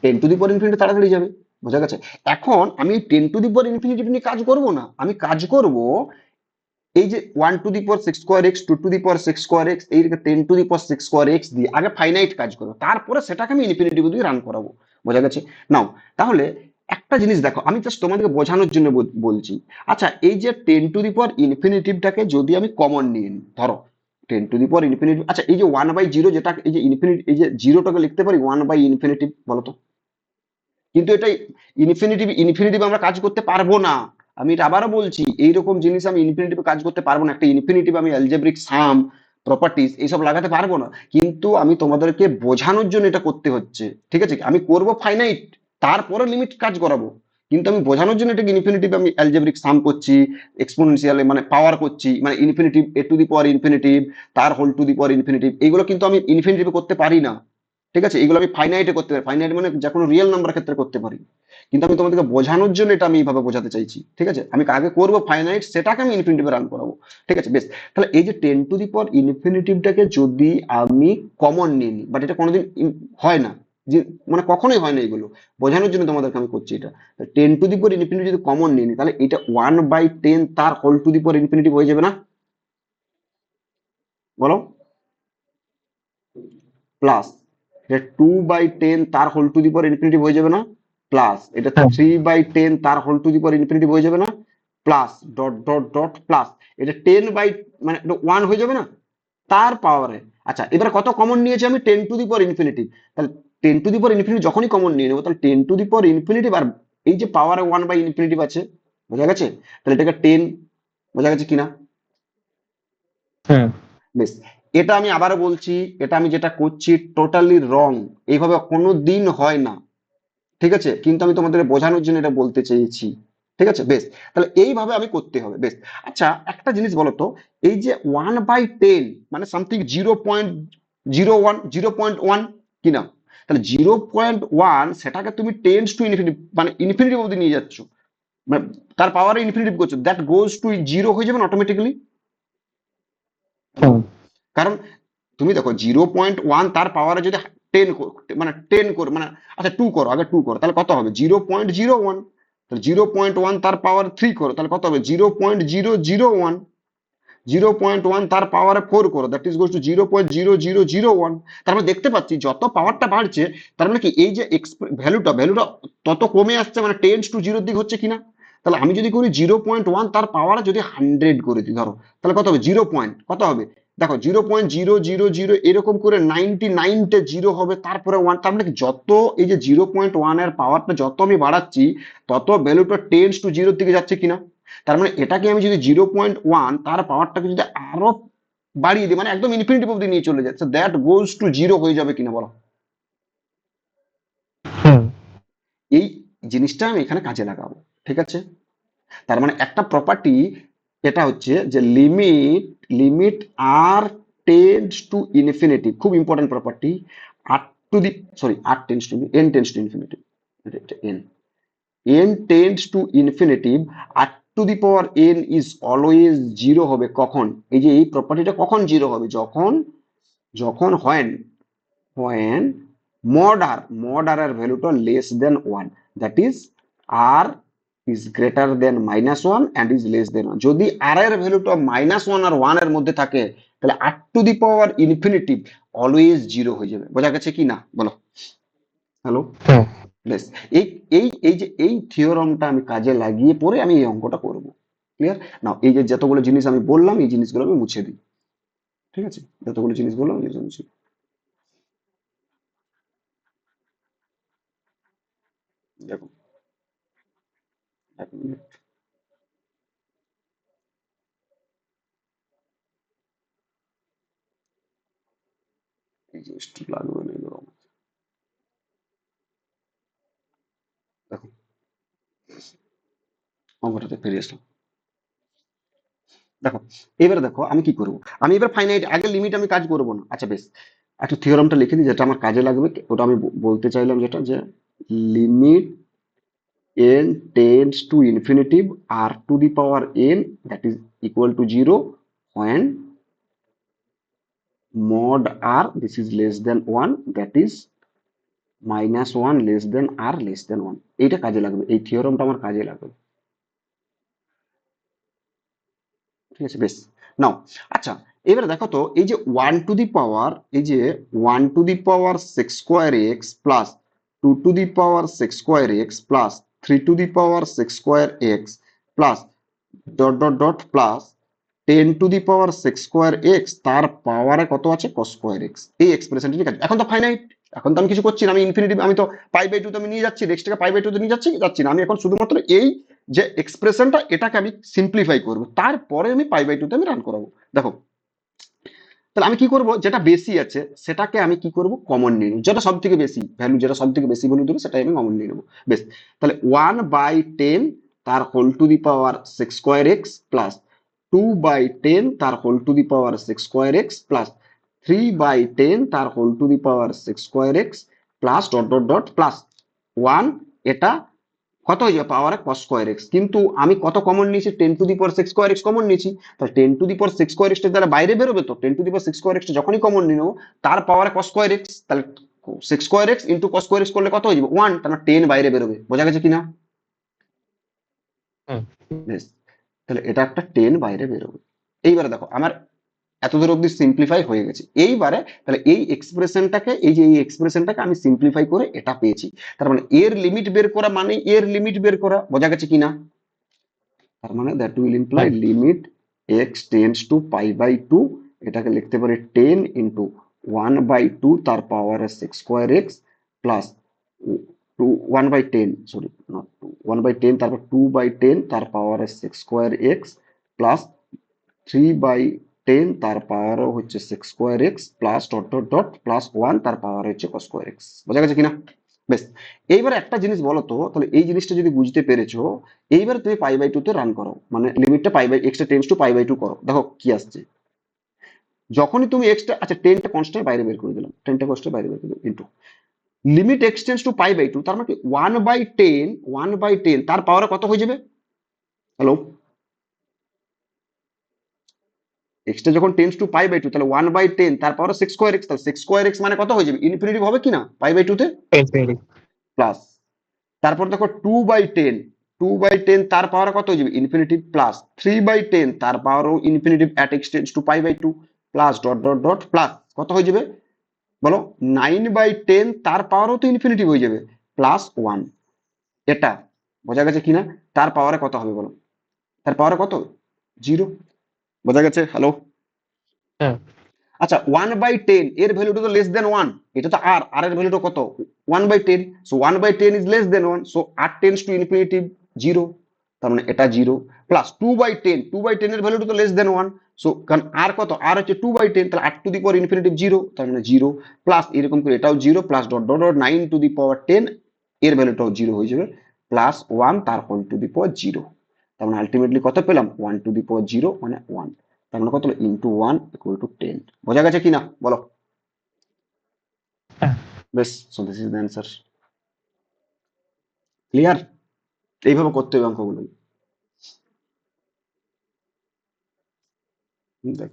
Ten to the power infinity তাড়াতাড়ি যাবে। বোঝা গেছে? এখন আমি ten to the power infinitive নিয়ে কাজ করব না, আমি কাজ করব এই যে one to the power six square x, two to the power six square x, এই ten to the power six square x দিয়ে আগে ফাইনাইট কাজ করবো, তারপরে সেটাকে আমি ইনফিনিটিভ দিয়ে রান করাবো। বোঝা গেছে? নাও তাহলে একটা জিনিস দেখো, আমি জাস্ট তোমাদেরকে বোঝানোর জন্য বলছি। আচ্ছা এই যে টেন টু দি পাওয়ার ইনফিনিটিভটাকে যদি আমি কমন নিয়ে নিই, ধরো ten to the power infinitive, আচ্ছা এই যে ওয়ান বাই জিরো, যেটা এই যে ইনফিনিটি, এই যে জিরোটাকে লিখতে পারি ওয়ান বাই ইনফিনিটিভ, বলো তো? কিন্তু এটা ইনফিনিটিভ ইনফিনিটিভ আমরা কাজ করতে পারবো না। আমি এটা আবারও বলছি, এইরকম জিনিস আমি ইনফিনিটিভে কাজ করতে পারবো না। একটা ইনফিনিটিভ আমি অ্যালজেব্রিক সাম প্রপার্টিজ এইসব লাগাতে পারবো না, কিন্তু আমি তোমাদেরকে বোঝানোর জন্য এটা করতে হচ্ছে। ঠিক আছে, আমি করব ফাইনাইট, তারপরে লিমিট কাজ করাবো, কিন্তু আমি বোঝানোর জন্য এটাকে ইনফিনিটিভ আমি অ্যালজেব্রিক সাম করছি, এক্সপোনেনশিয়ালে মানে পাওয়ার করছি, মানে infinitive a to the power infinitive তার whole to the power infinitive, এগুলো কিন্তু আমি ইনফিনিটিভে করতে পারি না। ঠিক আছে, এগুলো আমি ফাইনাইটে করতে পারি, ফাইনাইট মানে যে কোনো রিয়েল নাম্বার ক্ষেত্রে করতে পারি, কিন্তু আমি তোমাদেরকে বোঝানোর জন্য এটা আমি এইভাবে বোঝাতে চাইছি। ঠিক আছে, আমি আগে করবো ফাইনাইট, সেটাকে আমি ইনফিনিটিভে রান করাবো। ঠিক আছে বেশ, তাহলে এই যে টেন টু দি পাওয়ার ইনফিনিটিভটাকে যদি আমি কমন নিয়ে নিই, বাট এটা কোনোদিন হয় না, যে মানে কখনোই হয় না, এগুলো বোঝানোর জন্য তোমাদেরকে আমি করছি এটা। Ten to the power infinity যদি কমন নিয়ে নিই, তাহলে এটা ওয়ান বাই টেন তার whole to the power infinitive হয়ে যাবে না? বলো। প্লাস এটা টু বাই টেন তার whole to the power infinitive হয়ে যাবে না? প্লাস এটা হ্যাঁ। থ্রি বাই টেন তার whole to the power infinitive হয়ে যাবে না? Plus dot dot dot plus এটা টেন বাই মানে ওয়ান হয়ে যাবে না তার পাওয়ারে। আচ্ছা এবার কত কমন নিয়েছি আমি? Ten to the power infinitive. তাহলে ten to the power infinity যখনই কমন নিয়ে নেবো, তাহলে ten to the power infinitive আর এই যে পাওয়ারে ওয়ান বাই ইনফিনিটিভ আছে, বোঝা গেছে? তাহলে এটাকে টেন, বোঝা গেছে কিনা? হ্যাঁ। বেশ, এটা আমি আবারও বলছি, এটা আমি যেটা করছি টোটালি রং, এইভাবে কোনো দিন হয় না। ঠিক আছে, কিন্তু আমি তোমাদের বোঝানোর জন্য এটা বলতে চেয়েছি। ঠিক আছে বেশ, তাহলে এইভাবে আমি করতে হবে। বেশ, আচ্ছা একটা জিনিস বলো তো, এই যে ওয়ান বাই টেন মানে সামথিং 0.01 0.1 কিনা, তাহলে 0.1 সেটাকে তুমি টেন্স টু ইনফিনিটি মানে ইনফিনিটি অবধি নিয়ে যাচ্ছ, মানে তার পাওয়ারে ইনফিনিটি করছো, দ্যাট গোজ টু জিরো হয়ে যাবে অটোমেটিক্যালি। হুম কারণ তুমি দেখো 0.1 তার পাওয়ারে যদি 10 মানে 10 করো মানে আচ্ছা 2 করো, আগে 2 করো, তাহলে কত হবে 0.01। তাহলে 0.1 তার পাওয়ার 3 করো, তাহলে কত হবে 0.0001। 0.1 তার পাওয়ারে 4 করো, দ্যাট ইজ গোস টু 0.0001। তার মানে দেখতে পাচ্ছি যত পাওয়ারটা বাড়ছে তার মানে কি এই যে ভ্যালুটা তত কমে আসছে, মানে টেন্স টু জিরোর দিক হচ্ছে কিনা। তাহলে আমি যদি করি 0.1 তার পাওয়ারে যদি 100 করে দিই ধরো, তাহলে কত হবে 0. কত হবে দেখো 0.000 এরকম করে 99টে জিরো হবে, তারপরে ওয়ান। তার মানে কি যত এই যে 0.1 এর পাওয়ারটা যত আমি বাড়াচ্ছি তত ভ্যালুটা টেন্স টু জিরোর দিকে যাচ্ছে কিনা। তার মানে এটাকে আমি যদি 0.1 তার পাওয়ারটাকে যদি আরো বাড়িয়ে দিই, মানে একদম ইনফিনিটি অব্দি নিয়ে চলে যাচ্ছে, দ্যাট গোজ টু জিরো হয়ে যাবে কিনা বলো। হুম এই জিনিসটা আমি এখানে কাজে লাগাবো, ঠিক আছে। তার মানে একটা প্রপার্টি এটা হচ্ছে যে limit limit r tends to infinity, খুব important property. R to the sorry r tends to n tends to infinity, n n tends to infinitive r to the power n is always zero হবে কখন, এই যে এই প্রপার্টিটা কখন zero হবে, যখন যখন হয় when mod r এর ভ্যালুটা less than one, that is r is greater than -1 and is less than one. যদি আর এর ভ্যালুটা -1 আর 1 এর মধ্যে থাকে তাহলে r to the power infinitive always zero হয়ে যাবে। বোঝা গেছে কি না বলো। হ্যালো, হুম বেশ। এই এই যে এই থিওরামটা আমি কাজে লাগিয়ে পরে আমি এই অঙ্কটা করব। ক্লিয়ার না? এই যে যতগুলো জিনিস আমি বললাম এই জিনিসগুলো আমি মুছে দিই, ঠিক আছে, যতগুলো জিনিস বললাম এই জিনিস মুছে দিই। দেখো এক মিনিট, এই জিনিসটা লাগবে না এগুলো আমার। দেখো অঙ্কটাতে ফিরে আসলাম। দেখো এবারে দেখো আমি কি করব, আমি এবার ফাইনাইট আগে লিমিট আমি কাজ করব না। আচ্ছা বেশ, একটা থিওরামটা লিখে দিই যেটা আমার কাজে লাগবে, ওটা আমি বলতে চাইলাম যেটা যে limit n tends to infinitive r to the power n that is equal to 0 when mod r this is less than 1 that is -1 less than r less than 1। এইটা কাজে লাগবে, এই থিওরামটা আমার কাজে লাগবে, ঠিক আছে বেশ। নাও আচ্ছা এবারে দেখো তো এই যে 1 টু দি পাওয়ার এই যে 1 two the power 6 square x plus 2 to the power 6 square x plus 3 to the power 6 square x plus dot dot dot plus 10 to the power 6 square x তার পাওয়ারে কত আছে cos স্কোয়ার এক্স, এই এক্সপ্রেশনটি ঠিক আছে। এখন তো ফাইনাইট, এখন তো আমি কিছু করছি না, আমি ইনফিনিটি আমি তো পাই বাই টু তে আমি নিয়ে যাচ্ছি, নেক্সটটাকে পাই বাই টু তে নিয়ে যাচ্ছি না, আমি এখন শুধুমাত্র এই যে এক্সপ্রেশনটা এটাকে আমি সিম্পলিফাই করব, তারপরে আমি পাই বাই টু তে আমি রান করাবো। দেখো তাহলে আমি কি করব, যেটা বেশি আছে সেটাকে আমি কি করব কমন নিয়ে নেব, যেটা সব থেকে বেশি ভ্যালু, যেটা সব থেকে বেশি ভ্যালু দেবে সেটাই আমি কমন নিয়ে নেবো। বেশ, তাহলে 1/10 তার whole to the power 6 square x plus 2/10 তার whole to the power 6 square x plus 3/10 তার whole to the power 6 square x plus dot dot dot plus 1, এটা কত হয়ে যাবে পাওয়ারে cos স্কোয়ার এক্স, কিন্তু আমি কত কমন নিয়েছি 10 to the power 6 square x common নিয়েছি, তাহলে 10 to the power 6 square x দ্বারা বাইরে বেরোবে, তো 10 to the power 6 square x যখনই কমন নিয়ে নেবো তার পাওয়ারে cos স্কোয়ার এক্স, তাহলে 6 square x into cos square x করলে কত হয়ে যাবে 1, তাহলে 10 বাইরে বেরোবে। বোঝা গেছে কিনা? হুম বেশ, তাহলে এটা একটা 10 বাইরে বেরোবে। এইবারে দেখো আমার এতদূর অব্দি সিম্পলিফাই হয়ে গেছে, এইবারে তাহলে এই এক্সপ্রেশনটাকে এই যে এই এক্সপ্রেশনটাকে আমি সিম্পলিফাই করে এটা পেয়েছি, তার মানে এর লিমিট বের করা মানে এর লিমিট বের করা। বোঝা গেছে কিনা? তার মানে that will imply hmm limit x tends to pi by two, এটাকে লিখতে পারি 10 ইন্টু 1/2 তার পাওয়ারে 6 square x plus 1/10 sorry not 2 1/10 তারপর 2/10 তার পাওয়ারে 6 স্কোয়ার এক্স প্লাস 3/10 তার পাওয়ারও হচ্ছে 6 square x plus dot dot dot plus 1 তার পাওয়ার হচ্ছে cos স্কোয়ার এক্স। বোঝা গেছে কিনা? বেশ, এইবার একটা জিনিস বলো তো, তাহলে এই জিনিসটা যদি বুঝতে পেরেছো এইবার তুমি পাই বাই টু তে রান করো, মানে লিমিটটা পাই বাই এক্সটা tends to pi by two করো, দেখো কি আসছে। যখনই তুমি এক্সটা আচ্ছা 10টা কনস্ট্যান্ট বাইরে বের করে দিলাম, 10টা কনস্ট্যান্ট বাইরে বের করে দিলাম into limit এক্সটেন্স to pi by two, তার মানে 1/10 তার পাওয়ারে কত হয়ে যাবে? হ্যালো, এক্সটা যখন tends to pi by two, তাহলে 1/10 তার পাওয়ারে 6 স্কোয়ার এক্স, তাহলে 6 স্কোয়ার এক্স মানে কত হয়ে যাবে? ইনফিনিটিভ হবে কি না পাই বাই টু তে? ইনফিনিটি। প্লাস, তারপর দেখো 2/10 তার পাওয়ারে কত হয়ে যাবে? ইনফিনিটিভ। প্লাস 3/10 তার পাওয়ারও infinitive at x tends to pi by two, plus dot dot dot plus কত হয়ে যাবে বলো? 9/10 তার পাওয়ারও তো ইনফিনিটিভ হয়ে যাবে, +1। এটা বোঝা গেছে কিনা? তার পাওয়ারে কত হবে বলো? তার পাওয়ারে কত? 0। বোঝা গেছে? হ্যালো। হ্যাঁ। আচ্ছা, 1/10 এর ভ্যালুটা তো লেস দেন 1, এটা তো আর এর ভ্যালুটা কত? 1/10, so 1/10 is less than 1, so r tends to infinity 0, তার মানে এটা 0। প্লাস 2/10 এর ভ্যালুটা তো লেস দেন 1, সো কারণ আর কত? আর হচ্ছে 2/10, তাহলে 8 টু দি পাওয়ার ইনফিনিটিভ 0, তার মানে 0। প্লাস এরকম করে এটাও 0, plus dot dot dot 9 to the power 10 এর ভ্যালুটাও 0 হয়ে যাবে, প্লাস 1 তার হোল টু দি পাওয়ার 0। তার মানে আলটিমেটলি কত পেলাম? 1 টু দি পাওয়ার 0 মানে 1। তার মানে কত হলো? Into 1 equal to 10। বোঝা গেছে কিনা বলো? হ্যাঁ। বেশ, so this is the answer. Clear? এইভাবে করতে হবে অঙ্কগুলো। দেখ,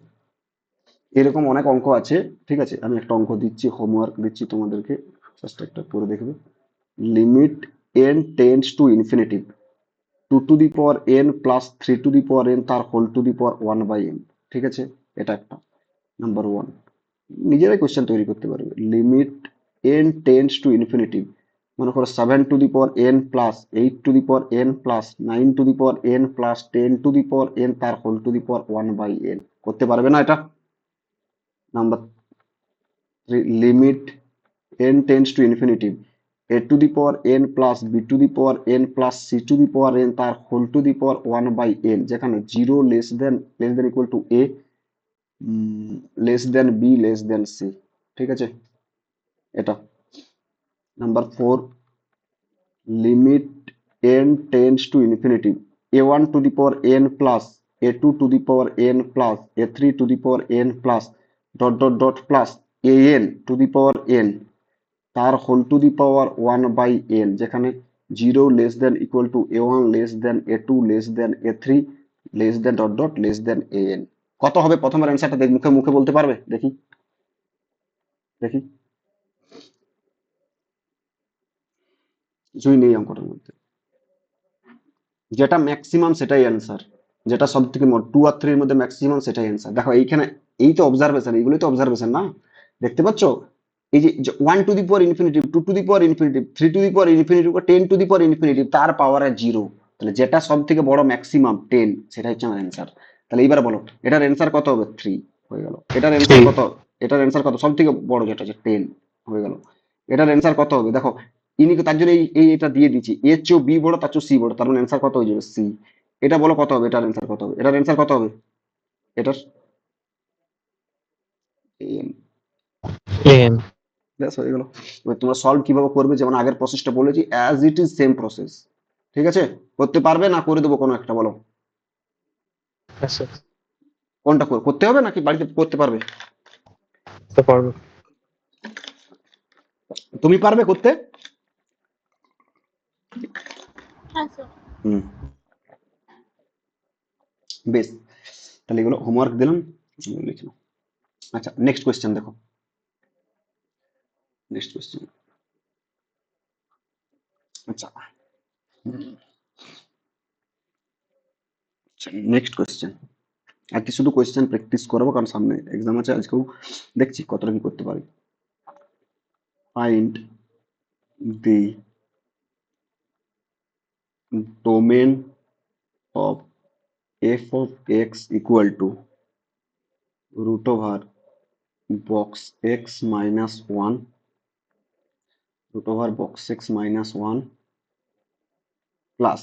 এরকম অনেক অঙ্ক আছে, ঠিক আছে? আমি একটা অঙ্ক দিচ্ছি, হোমওয়ার্ক দিচ্ছি তোমাদেরকে, জাস্ট একটা করে দেখবে। Limit n tends to infinity 2 to the power n plus 3 to the power n তার whole to the power 1/n, ঠিক আছে? এটা একটা নাম্বার 1। নিজেরাই কোশ্চেন তৈরি করতে পারবে। Limit n tends to infinity, মনে করো 7 to the power n plus 8 to the power n plus 9 to the power n plus 10 to the power n তার whole to the power 1/n। করতে পারবে না এটা? Number 3, limit n tends to infinity a to the power n plus b to the power n plus c to the power n তার whole to the power 1/n, যেখানে 0 less than equal to a, less than b, less than c, ঠিক আছে? এটা number 4, limit n tends to infinity a1 to the power n plus a2 to the power n plus a3 to the power n plus dot dot dot plus an to the power n তার whole to the power 1/n, যেখানে 0 less than equal to a1 less than a2 less than a3 less than dot dot less than an। কত হবে প্রথমের অ্যান্সারটা? দেখ, মুখে মুখে বলতে পারবে? দেখি দেখি। কিছুই নেই অঙ্কটার মধ্যে, যেটা ম্যাক্সিমাম সেটাই অ্যান্সার, যেটা সব থেকে 2 আর 3 এর মধ্যে ম্যাক্সিমাম সেটাই অ্যান্সার। দেখো এইখানে, এই তো অবজারভেশন, এইগুলোই তো অবজারভেশন না? দেখতে পাচ্ছ? এই যে 1 two the power infinitive, 2 to the power infinitive, 3 to the power infinitive, 10 to the power infinitive, তার পাওয়ার 0, তাহলে যেটা সব থেকে বড় ম্যাক্সিমাম 10, সেটা হচ্ছে আমার অ্যান্সার। তাহলে এইবার বলো এটার অ্যান্সার কত হবে? 3 হয়ে গেল। এটার অ্যান্সার 3। কত? এটার অ্যান্সার কত? সব থেকে বড় যেটা হচ্ছে 10 হয়ে গেল। এটার অ্যান্সার কত হবে? দেখো, ইনি তার জন্য এটা দিয়ে দিচ্ছি, এর চেয়েও বি বড়, তার চেয়েও সি বড়, তার মানে অ্যান্সার কত হয়ে যাবে? সি। এটা বলো কত হবে? এটার অ্যান্সার কত হবে? এটার অ্যান্সার কত হবে? এটার এম। an। ব্যাস হয়ে গেল। এবার তোমরা সলভ কিভাবে করবে, যেমন আগের প্রসেসটা বলেছি, as it is same process, ঠিক আছে? করতে পারবে না করে দেবো কোনো একটা, বলো আচ্ছা, কোনটা করতে হবে, নাকি বাড়িতে করতে পারবে? তো পারবো। তুমি পারবে করতে? হুম, বেশ, তাহলে এগুলো হোমওয়ার্ক দিলাম, লিখে নাও। আচ্ছা, নেক্সট কোয়েশ্চেন দেখো, নেক্সট কোয়েশ্চেন। আচ্ছা, নেক্সট কোয়েশ্চেন। আর কি শুধু কোয়েশ্চেন প্র্যাকটিস করাবো, কারণ সামনে এক্সাম আছে আজকেও, দেখছি কতটা কি করতে পারি। Find the domain of f of x equal to root over box x minus 1, root over box x minus 1 plus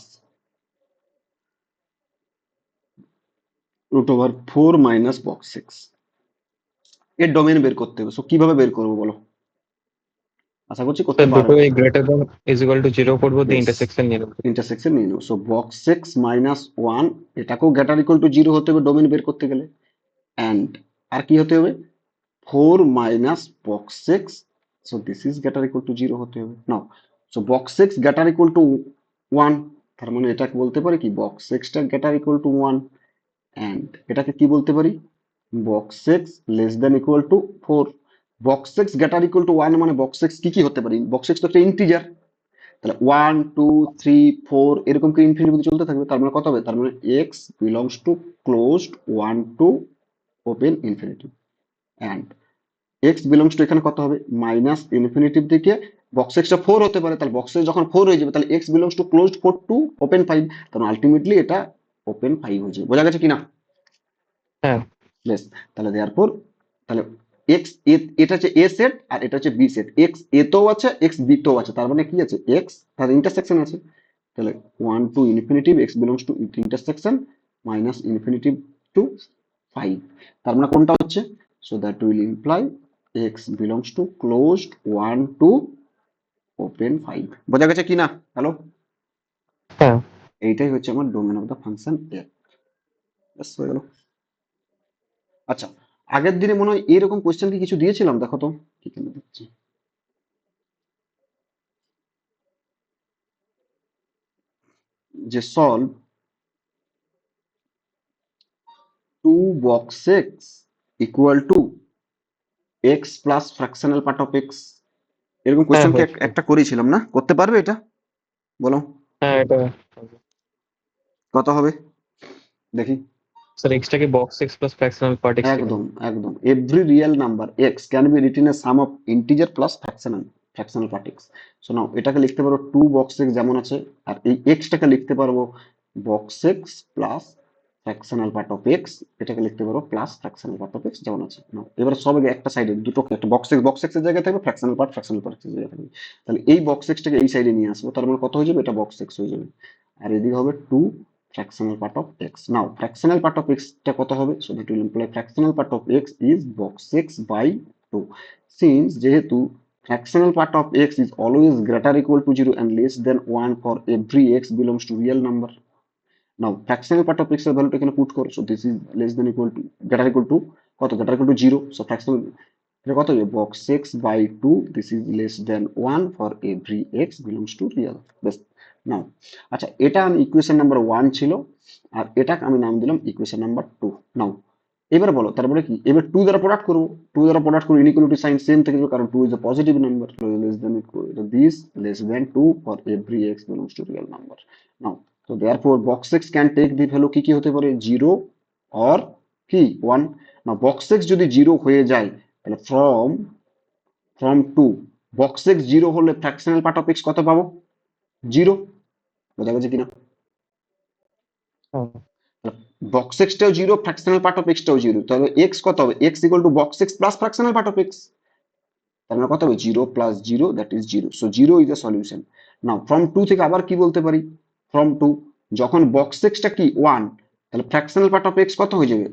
root over 4 minus box x। এর ডোমেন বের করতে হবে। সো কিভাবে বের করবো বলো? আশা করছি করতে স্যার পারবে। দুটোই greater than is equal to 0 করবো, দিয়ে ইয়েস, ইন্টারসেকশন নিয়ে নেবো। ইন্টারসেকশন নিয়ে নেবো। সো বক্স এক্স মাইনাস 1, এটাকেও গ্রেটার ইকুয়াল টু 0 হতে হবে ডোমেন বের করতে গেলে। অ্যান্ড আর কি হতে হবে? 4 minus box x so this is greater equal to 0 হতে হবে now. So box x greater equal to 1, তার মানে এটাকে বলতে পারি কি বক্স এক্সটা গ্রেটার ইকুয়াল টু 1, এন্ড এটাকে কি বলতে পারি box x less than equal to 4। Box x greater equal to 1 মানে বক্স এক্স কি কি হতে পারে, বক্স এক্স তো একটা ইন্টিজার, তাহলে 1 2 3 4 এরকম করে ইনফিনিটি চলতে থাকবে, তার মানে কত হবে, তার মানে x belongs to closed 1 to open infinity, and x belongs to এখানে কত হবে মাইনাস ইনফিনিটিভ দিকে বক্স এক্সটা 4 হতে পারে, তাহলে বক্স এক্স যখন 4 হয়ে যাবে তাহলে x belongs to closed 4 two open 5, তাহলে আলটিমেটলি এটা ওপেন 5 হয়ে যাবে। বোঝা গেছে কিনা? হ্যাঁ বেশ, তাহলে দেয়ারপর তাহলে এক্স এটা হচ্ছে এ সেট আর এটা হচ্ছে বি সেট, এক্স এ তেও আছে এক্স বি তেও আছে, তার মানে কি আছে এক্স তার ইন্টারসেকশন আছে, তাহলে 1 to infinity x belongs to intersection minus infinity to 5, তার মানে কোনটা হচ্ছে, so that will imply x belongs to closed 1 to open 5। বোঝা গেছে কিনা? হ্যালো, হ্যাঁ। এইটাই হচ্ছে আমার ডোমেন অফ দ্য ফাংশন এ। ব্যাস হয়ে গেল। আচ্ছা, আগের দিনে মনে হয় এরকম কোয়েশ্চেন কি কিছু দিয়েছিলাম, দেখো তো কি কেন দিচ্ছি, যে solve 2 box x equal to x plus fractional part of x, এরকম হ্যাঁ কোয়েশ্চেন কি হয়েছিল। একটা করেছিলাম না, করতে পারবে এটা বলো? হ্যাঁ এটা কত হবে দেখি? স্যার এক্সটাকে box x plus fractional part x লিখুন। একদম একদম, every real number x can be written a sum of integer plus fractional part x. So now এটাকে লিখতে পারো 2 বক্স এক্স যেমন আছে, আর এই এক্সটাকে লিখতে পারবো box x plus fractional part of x, এটাকে লিখতে পারো plus fractional part of x যেমন আছে। নাও এবার সব আগে একটা সাইডে দুটো একটা বক্স এক্স এর জায়গায় থাকবে, ফ্র্যাকশনাল পার্ট এর জায়গায় থাকবে, তাহলে এই বক্স এক্সটাকে এই সাইডে নিয়ে আসবো, তার মানে কত হয়ে যাবে, এটা বক্স এক্স হয়ে যাবে, আর এদিকে হবে 2 fractional part of x. Now, fractional part of x টা কত হবে? So that will imply fractional part of x is box x by 2. Since যেহেতু fractional part of x is always greater equal to 0 and less than 1 for every x belongs to real number. Now, fractional part of x এর ভ্যালুটা এখানে put করো। So this is less than equal to greater equal to কত? Greater equal to 0. So fractional এটা কত হবে? box x by 2. This is less than 1 for every x belongs to real. Best. নাও আচ্ছা, এটা আমি ইকুয়েশন নাম্বার 1 ছিল, আর এটাকে আমি নাম দিলাম ইকুয়েশন নাম্বার 2। নাও এবার বলো তারপরে কি, এবার 2 দ্বারা প্রোডাক্ট করব, 2 দ্বারা প্রোডাক্ট করে ইনইকুয়ালিটি সাইন সেম থেকে যাবে, কারণ 2 is a positive number, less than equal this less than 2 for every x belongs to real number. Now তো therefore box x can take the value কি কি হতে পারে, 0 অর কি 1। না বক্স x যদি 0 হয়ে যায় তাহলে ফ্রম 2 বক্স x 0 হলে ফ্র্যাকশনাল পার্ট অফ x কত পাবো, 0। বোঝা গেছে কিনা? হ্যাঁ বক্স এক্সটাও 0, ফ্র্যাকশনাল পার্ট অফ এক্সটাও 0, তাহলে এক্স কত হবে, x equal to box x plus fractional part of x, তার মানে কত হবে 0 plus 0 that is 0। So 0 is the solution. Now from 2 থেকে আবার কি বলতে পারি, ফ্রম 2 যখন বক্স এক্সটা কি 1, তাহলে ফ্র্যাকশনাল পার্ট অফ এক্স কত হয়ে যাবে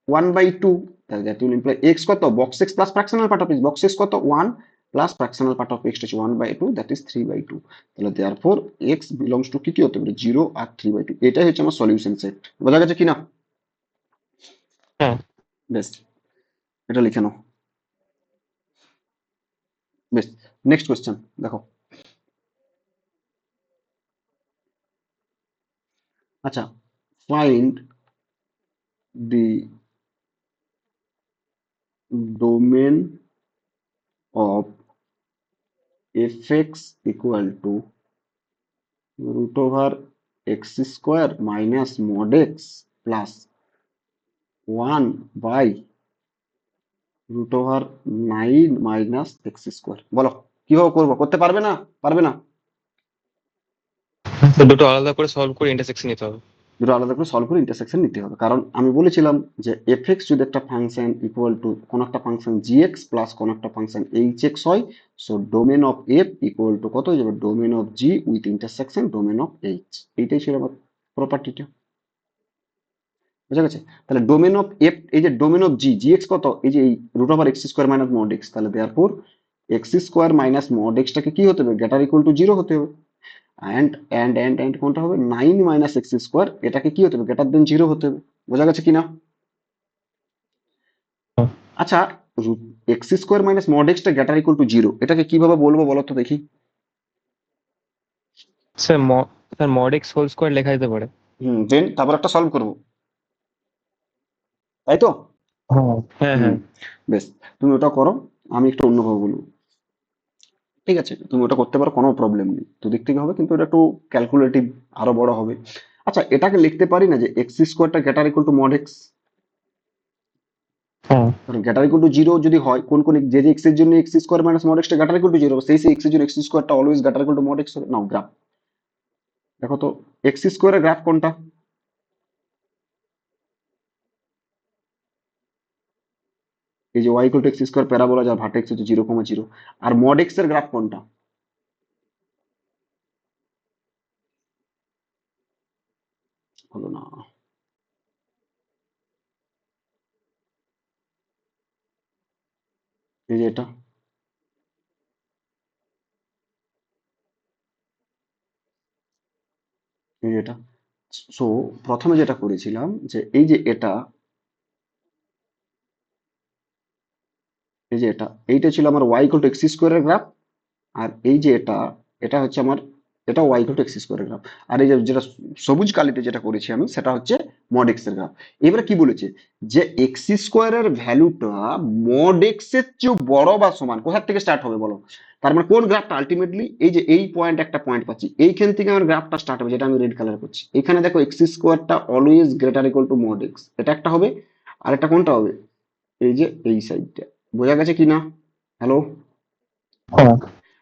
1/2, তাহলে দ্যাট উইল ইমপ্লাই এক্স কত box x plus fractional part of x, box x কত 1 plus fractional part of x হচ্ছে 1/2 দ্যাট ইজ 3/2, তাহলে দেয়ারফর এক্স বিলংস টু কি কি হতে পারে 0 আর 3/2, এটাই হচ্ছে আমার সলিউশন সেট। বোঝা গেছে কিনা? হ্যাঁ। বেশ, এটা লিখে নাও। বেশ, নেক্সট কোয়েশ্চেন দেখো। আচ্ছা, find the domain of fx equal to root over x square minus mod x plus 1 by root over 9 minus x square. বলো কিভাবে করবো, করতে পারবে না? পারবে না? তো দুটো আলাদা করে সলভ করে ইন্টারসেকশন নিতে হবে। দুটো আলাদা করে সলভ করে ইন্টারসেকশন নিতে হবে, কারণ আমি বলেছিলাম যে এফ এক্স যদি একটা ফাংশন ইকুয়াল টু কোন একটা ফাংশন জি এক্স প্লাস কোন একটা ফাংশন এইচ এক্স হয়, so domain of F equal to কত হয়ে যাবে, domain of G with intersection domain of H. এইটাই ছিল আমার প্রপার্টিটা। বুঝা গেছে? তাহলে ডোমেন অফ এফ, এই যে domain of g, g x কত, এই যে এই root over x square minus mod x, তাহলে therefore x square minus mod এক্সটাকে কি হতে হবে, গ্রেটার ইকুয়াল টু 0 হতে হবে, অ্যান্ড কোনটা হবে 9 মাইনাস এক্স স্কোয়ার, এটাকে কি হতে হবে, গ্রেটার দেন 0 হতে হবে। বোঝা গেছে কিনা? হ্যাঁ। আচ্ছা, এক্স স্কোয়ার মাইনাস মড এক্সটা গ্রেটার ইকুয়াল টু জিরো, এটাকে কিভাবে বলবো বলো তো দেখি? Sir sir mod x whole square লেখা যেতে পারে। দেন তারপর একটা সলভ করবো, তাই তো? হ্যাঁ হ্যাঁ হুম, হ্যাঁ। বেশ, তুমি ওটা করো, আমি একটু অন্যভাবে বলবো। ঠিক আছে, তুমি ওটা করতে পারো, কোনো প্রবলেম নেই, দুদিক থেকে হবে, কিন্তু এটা একটু ক্যালকুলেটিভ, আরো বড় হবে। আচ্ছা, এটাকে লিখতে পারি না যে এক্স স্কোয়ারটা greater equal to mod x? হ্যাঁ কারণ গ্রেটার ইকুয়াল টু জিরো যদি হয়, কোন কোন যে যে এক্স এর জন্য এক্স স্কোয়ার মাইনাস মড এক্সটা গ্রেটার ইকুয়াল টু জিরো, সেই এক্স এর জন্য এক্স স্কোয়ারটা always greater equal to mod x হবে। নাও গ্রাফ দেখো তো, এক্স স্কোয়ারের গ্রাফ কোনটা? এই যে y equal to x square parabola, যার ভার্টেক্স হচ্ছে 0,0। আর মড এক্স এর গ্রাফ কোনটা? হলো না। এই যে এটা, এই যে এটা। সো প্রথমে যেটা করেছিলাম যে এই যে এটা, এই যে এটা, এইটা ছিল আমার ওয়াই ইকুয়াল টু এক্স স্কোয়ারের গ্রাফ। আর এই যে এটা, এটা হচ্ছে আমার, এটা ওয়াই ইকুয়াল টু এক্স স্কোয়ারের গ্রাফ। আর এই যে যেটা সবুজ কালিতে যেটা করেছি আমি, সেটা হচ্ছে মড এক্স এর গ্রাফ। এবারে কি বলেছে, যে এক্স স্কোয়ারের ভ্যালুটা মড এক্স এর চেয়ে বড় বা সমান, কোথা থেকে স্টার্ট হবে বলো? তার মানে কোন গ্রাফটা আলটিমেটলি, এই যে এই পয়েন্ট, একটা পয়েন্ট পাচ্ছি, এইখান থেকে আমার গ্রাফটা স্টার্ট হবে, যেটা আমি রেড কালার করছি। এখানে দেখো এক্স স্কোয়ারটা always greater equal to mod x, এটা একটা হবে। আর একটা কোনটা হবে, এই যে এই সাইডটা। বোঝা গেছে কি না? হ্যালো? হ্যাঁ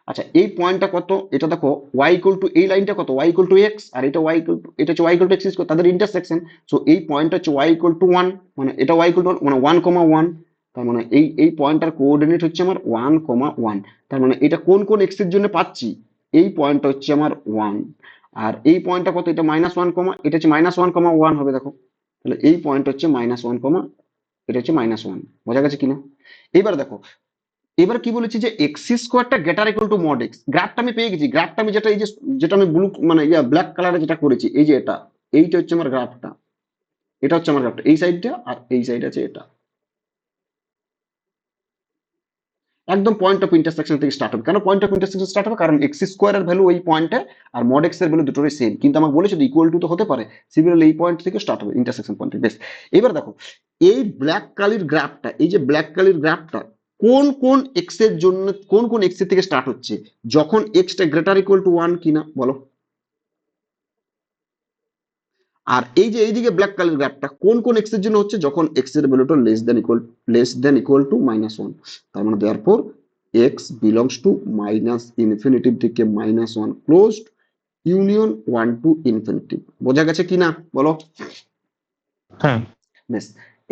আচ্ছা, এই পয়েন্টটা কত, এটা দেখো ওয়াই ইকুয়াল টু, এই লাইনটা কত, ওয়াই ইকুয়াল টু এক্স, আর এটা ওয়াই ইকুয়াল টু, এটা হচ্ছে y equal to x square, তাদের ইন্টারসেকশন। সো এই পয়েন্টটা হচ্ছে ওয়াই ইকুয়াল টু ওয়ান, মানে এটা ওয়াই ইকুয়াল টু মানে 1,1। তার মানে এই পয়েন্টটার কোঅর্ডিনেট হচ্ছে আমার 1,1। তার মানে এটা কোন কোন এক্স এর জন্য পাচ্ছি, এই পয়েন্টটা হচ্ছে আমার 1। আর এই পয়েন্টটা কত, এটা -1, এটা হচ্ছে -1,1 হবে দেখো। তাহলে এই পয়েন্ট হচ্ছে -1, এটা হচ্ছে -1। বোঝা গেছে কিনা? এবার দেখো, এবার কি বলেছি, যে এক্স স্কোয়ারটা greater equal to mod x, গ্রাফটা আমি পেয়ে গেছি। গ্রাফটা আমি যেটা, এই যে যেটা আমি ব্লু মানে ব্ল্যাক কালারে যেটা করেছি, এই যে এটা, এইটা হচ্ছে আমার গ্রাফটা, এটা হচ্ছে আমার গ্রাফটা, এই সাইডটা, আর এই সাইড আছে এটা। একদম পয়েন্ট অফ ইন্টারসেকশন থেকে স্টার্ট হবে। কেন পয়েন্ট অফ ইন্টারসেকশন স্টার্ট হবে? কারণ এক্স স্কোয়ারের ভ্যালু ওই পয়েন্টে, আর মড এক্স এর ভ্যালু দুটোরই সেম, কিন্তু আমাকে বলেছে ইকুয়াল টু তো হতে পারে, সিমিলারলি এই পয়েন্ট থেকে স্টার্ট হবে, ইন্টারসেকশন পয়েন্ট। বেশ, এবার দেখো, এই ব্ল্যাক কালির গ্রাফটা, এই যে ব্ল্যাক কালির গ্রাফটা কোন কোন এক্স এর জন্য, কোন কোন এক্স এর থেকে স্টার্ট হচ্ছে, যখন extra greater equal to one কিনা বলো? আর এই যে এইদিকে ব্ল্যাক কালার গ্রাফটা কোন কোন এক্স এর জন্য হচ্ছে, যখন এক্স এর ভ্যালুটা লেস দেন ইকুয়াল টু -1। তার মানে therefore x belongs two minus infinitive থেকে -1 ক্লোজড ইউনিয়ন 1 টু ইনফিনিটিভ। বোঝা গেছে কি না বলো? হ্যাঁ বেশ,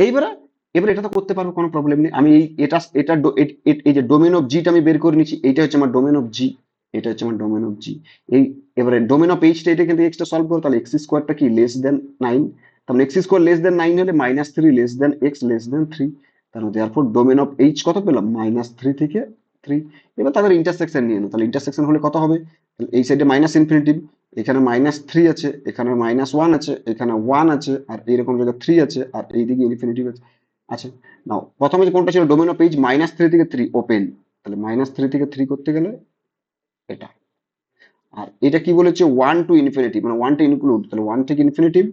এইবারে, এবার এটা তো করতে পারবো, কোনো প্রবলেম নেই। আমি এই যে ডোমেন অফ জিটা আমি বের করে নিচ্ছি, এইটা হচ্ছে আমার ডোমেন অফ জি, এটা হচ্ছে আমার ডোমেন অফ জি। এই এবারে ডোমেন অফ এইচটা, এটা কিন্তু এক্সটা সলভ করো, তাহলে এক্স স্কোয়ারটা কি লেস দেন 9। তাহলে এক্স স্কোয়ার লেস দেন 9 হলে -3 লেস দেন এক্স লেস দেন 3। তাহলে দেয়ারফর ডোমেন অফ এইচ কত পেলাম, -3 থেকে 3। এবার তাদের ইন্টারসেকশন নিয়ে নাও, তাহলে ইন্টারসেকশন হলে কত হবে, তাহলে এই সাইডে মাইনাস ইনফিনিটিভ, এখানে -3 আছে, এখানে -1 আছে, এখানে 1 আছে, আর এইরকম জায়গায় 3 আছে, আর এইদিকে ইনফিনিটিভ আছে। আচ্ছা, নাও প্রথমে যে কোনটা ছিল, ডোমেন অফ এইচ -3 থেকে 3 ওপেন, তাহলে -3 থেকে 3 করতে গেলে এটা। আর এটা কি বলেছে, 1 টু ইনফিনিটিভ, মানে 1 টা ইনক্লুড, তাহলে 1 থেকে ইনফিনিটিভ,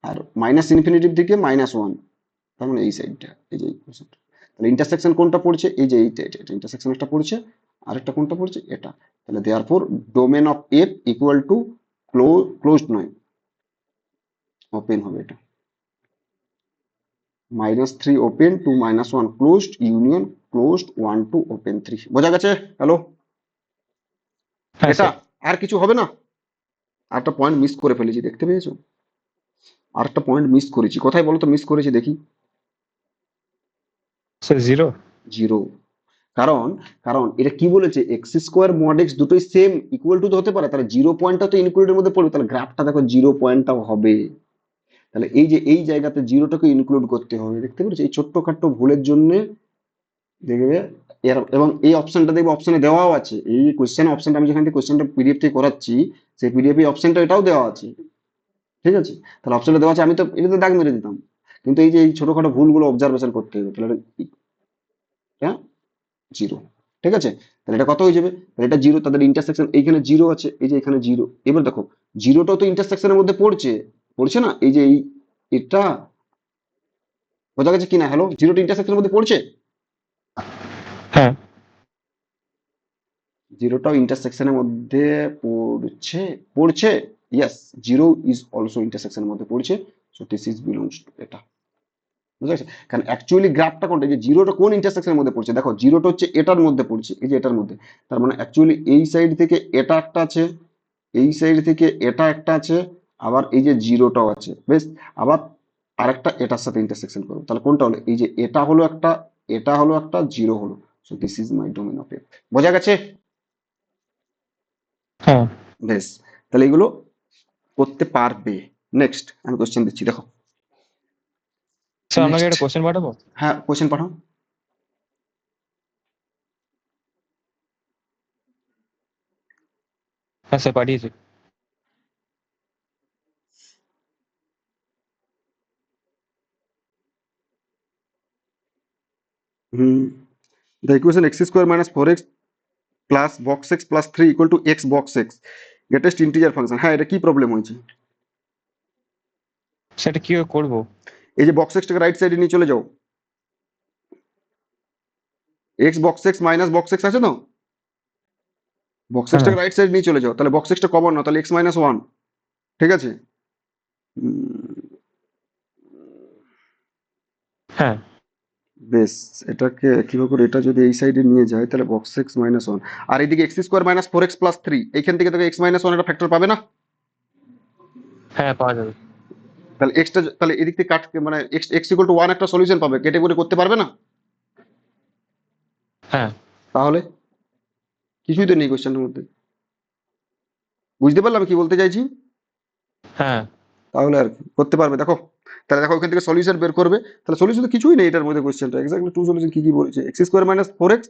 আর মাইনাস ইনফিনিটিভ থেকে -1, তার মানে এই সাইডটা, এই যে এই portion টা। তাহলে ইন্টারসেকশন কোনটা পড়ছে, এই যে এইটা, এটা ইন্টারসেকশন একটা পড়ছে, আরেকটা কোনটা পড়ছে, এটা। তাহলে therefore domain of F equal to closed নয়, ওপেন হবে এটা। -3 open to -1 closed union closed 1 to open 3। বোঝা গেছে? হ্যালো? হ্যাঁ এটা স্যার। আর কিছু হবে না? আর একটা পয়েন্ট মিস করে ফেলেছি, দেখতে পেয়েছো? আর একটা পয়েন্ট মিস করেছি, কোথায় বলো তো মিস করেছি দেখি? Sir zero. জিরো। কারণ, কারণ এটা কি বলেছে, এক্স স্কোয়ার মড এক্স দুটোই সেম ইকুয়াল টু তো হতে পারে, তাহলে জিরো পয়েন্টটা তো ইনক্লুডের মধ্যে পড়বে, তাহলে গ্রাফটা দেখো জিরো পয়েন্টটাও হবে। তাহলে এই যে এই জায়গাতে জিরোটাকে ইনক্লুড করতে হবে, দেখতে পেরেছো? এই ছোট্টখাট্ট ভুলের জন্য দেখবে এবং এই অপশনটা দেখবে অপশনে দেওয়াও আছে, এই কোশ্চেন অপশনটা আমি যেখান থেকে কোশ্চেনটা পিডিএফ থেকে করাচ্ছি, সেই পিডিএফ এই অপশনটা এটাও দেওয়া আছে। ঠিক আছে, তাহলে অপশনটা দেওয়া আছে, আমি তো এটাতে দাগ মেরে দিতাম, কিন্তু এই যে এই ছোটখাটো ভুলগুলো অবজারভেশন করতে হবে, তাহলে হ্যাঁ, জিরো। ঠিক আছে, তাহলে এটা কত হয়ে যাবে? তাহলে এটা জিরো, তাদের ইন্টারসেকশন এইখানে জিরো আছে, এই যে এখানে জিরো। এবার দেখো জিরোটাও তো ইন্টারসেকশনের মধ্যে পড়ছে, পড়ছে না? এই যে এই এটা বোঝা গেছে কিনা? হ্যালো, জিরোটা ইন্টারসেকশনের মধ্যে পড়ছে, হ্যাঁ জিরোটাও ইন্টারসেকশনের মধ্যে পড়ছে, পড়ছে। ইয়েস, জিরো ইজ অলসো ইন্টারসেকশনের মধ্যে পড়ছে। So this is belongs two এটা। বুঝা গেছে? কারণ অ্যাকচুয়ালি গ্রাফটা কোনটা, এই যে জিরোটা কোন ইন্টারসেকশনের মধ্যে পড়ছে, দেখো জিরোটা হচ্ছে এটার মধ্যে পড়ছে, এই যে এটার মধ্যে। তার মানে অ্যাকচুয়ালি এই সাইড থেকে এটা একটা আছে, এই সাইড থেকে এটা একটা আছে, আবার এই যে জিরোটাও আছে, বেশ। আবার আরেকটা এটার সাথে ইন্টারসেকশন করবো, তাহলে কোনটা হলো? এই যে এটা হলো একটা, এটা হলো একটা, জিরো হলো। So this is my domain of F. বোঝা গেছে? হ্যাঁ। বেশ, তাহলে এগুলো করতে পারবে। নেক্সট আমি কোশ্চেন দিচ্ছি, দেখো। স্যার আপনাকে নেক্সট, একটা কোশ্চেন পাঠাবো? হ্যাঁ কোশ্চেন পাঠাও। হ্যাঁ স্যার পাঠিয়েছি। হুম, the equation x square minus 4x plus box x plus 3 equal to x box x greatest integer function। হ্যাঁ, এটা কি প্রবলেম হয়েছে? সেটা কি করে করবো? এই যে বক্স এক্সটাকে রাইট সাইডে নিয়ে চলে যাও, x box x minus box x আছে তো, বক্স হ্যাঁ এক্সটাকে রাইট সাইড নিয়ে চলে যাও, তাহলে বক্স এক্সটা কমন না, তাহলে এক্স মাইনাস ওয়ান। ঠিক আছে। উম, হ্যাঁ বেশ, এটাকে কিভাবে করে, এটা যদি এই সাইডে নিয়ে যায় তাহলে বক্স এক্স মাইনাস ওয়ান, আর এইদিকে x square minus four x plus three, এইখান থেকে এক্স মাইনাস ওয়ান একটা ফ্যাক্টর পাবে না? হ্যাঁ পাওয়া যাবে। তাহলে এক্সটা, তাহলে এদিক থেকে কাট, মানে x x equal to one একটা সলিউশন পাবে, কেটে করে করতে পারবে না? হ্যাঁ তাহলে কিছুই তো নেই কোশ্চেনের মধ্যে। বুঝতে পারলাম কি বলতে চাইছি? হ্যাঁ তাহলে আর কি করতে পারবে, দেখো। তাহলে দেখো ওখান থেকে সলিউশন বের করবে, তাহলে সলিউশন তো কিছুই নেই এটার মধ্যে, কোশ্চেনটা এক্স্যাক্টলি টু সলিউশন কি কি বলছে, x square minus four x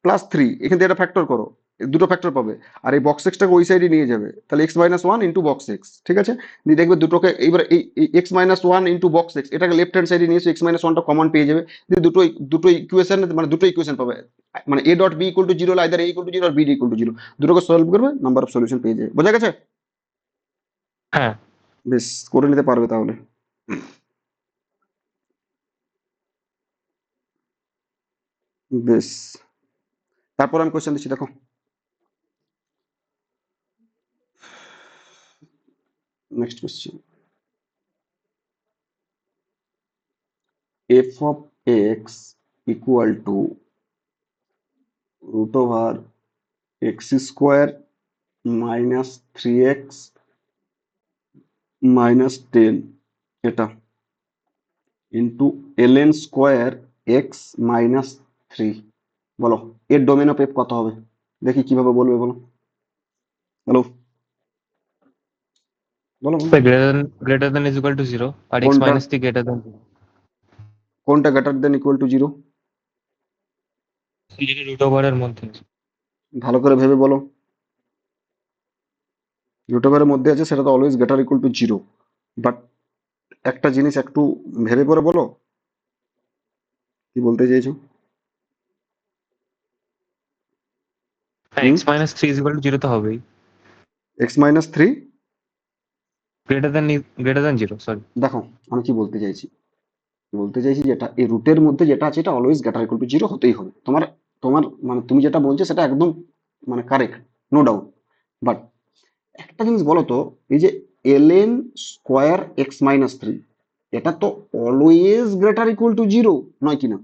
plus three, এখান থেকে এটা ফ্যাক্টর করো, দুটো ফ্যাক্টর পাবে। আর এই বক্স এক্সটাকে ওই সাইডে নিয়ে যাবে, তাহলে x minus one into box x. ঠিক আছে, দিয়ে দেখবে দুটোকে এইবার এই x minus one into box x, এটাকে লেফট হ্যান্ড সাইডে নিয়ে এসে এক্স মাইনাস ওয়ানটা কমন পেয়ে যাবে, দিয়ে দুটো দুটো ইকুয়েশন, মানে দুটো ইকুয়েশন পাবে, মানে a dot b equal to zero, either a equal to zero আর বি ইকুয়াল টু জিরো, দুটোকে সলভ করবে, নাম্বার অফ সলিউশন পেয়ে যাবে। বোঝা গেছে? হ্যাঁ। বেশ, করে নিতে পারবে তাহলে। বেশ, তারপর আমি কোশ্চেন দিচ্ছি, দেখো। Next question, f of x equal to root over x square minus 3x minus 10 এটা into ln square x minus 3। বলো এর ডোমেন অফ এফ কত হবে? দেখি কিভাবে বলবে, বলো, বলো, বলো, বলো। Sir greater than is equal to zero আর এক্স কোনটা, minus three greater than zero. কোনটা greater than equal to zero? যেটা রুট ওভারের মধ্যে আছে। ভালো করে ভেবে বলো। রুট ওভারের মধ্যে আছে, সেটা তো always greater equal to zero, but একটা জিনিস একটু ভেবে পরে বলো কি বলতে চাইছো। হ্যাঁ হুম, x minus three is equal to zero তো হবেই। X minus three. Greater than zero sorry. দেখো আমি কি বলতে চাইছি, বলতে চাইছি যেটা এই রুটের মধ্যে যেটা আছে এটা always greater equal to zero হতেই হবে। তোমার তোমার মানে তুমি যেটা বলছো সেটা একদম মানে কারেক্ট, নো ডাউট। বাট একটা জিনিস বলো তো, এই যে ln square x minus three, এটা তো always greater equal to zero, নয় কিনা?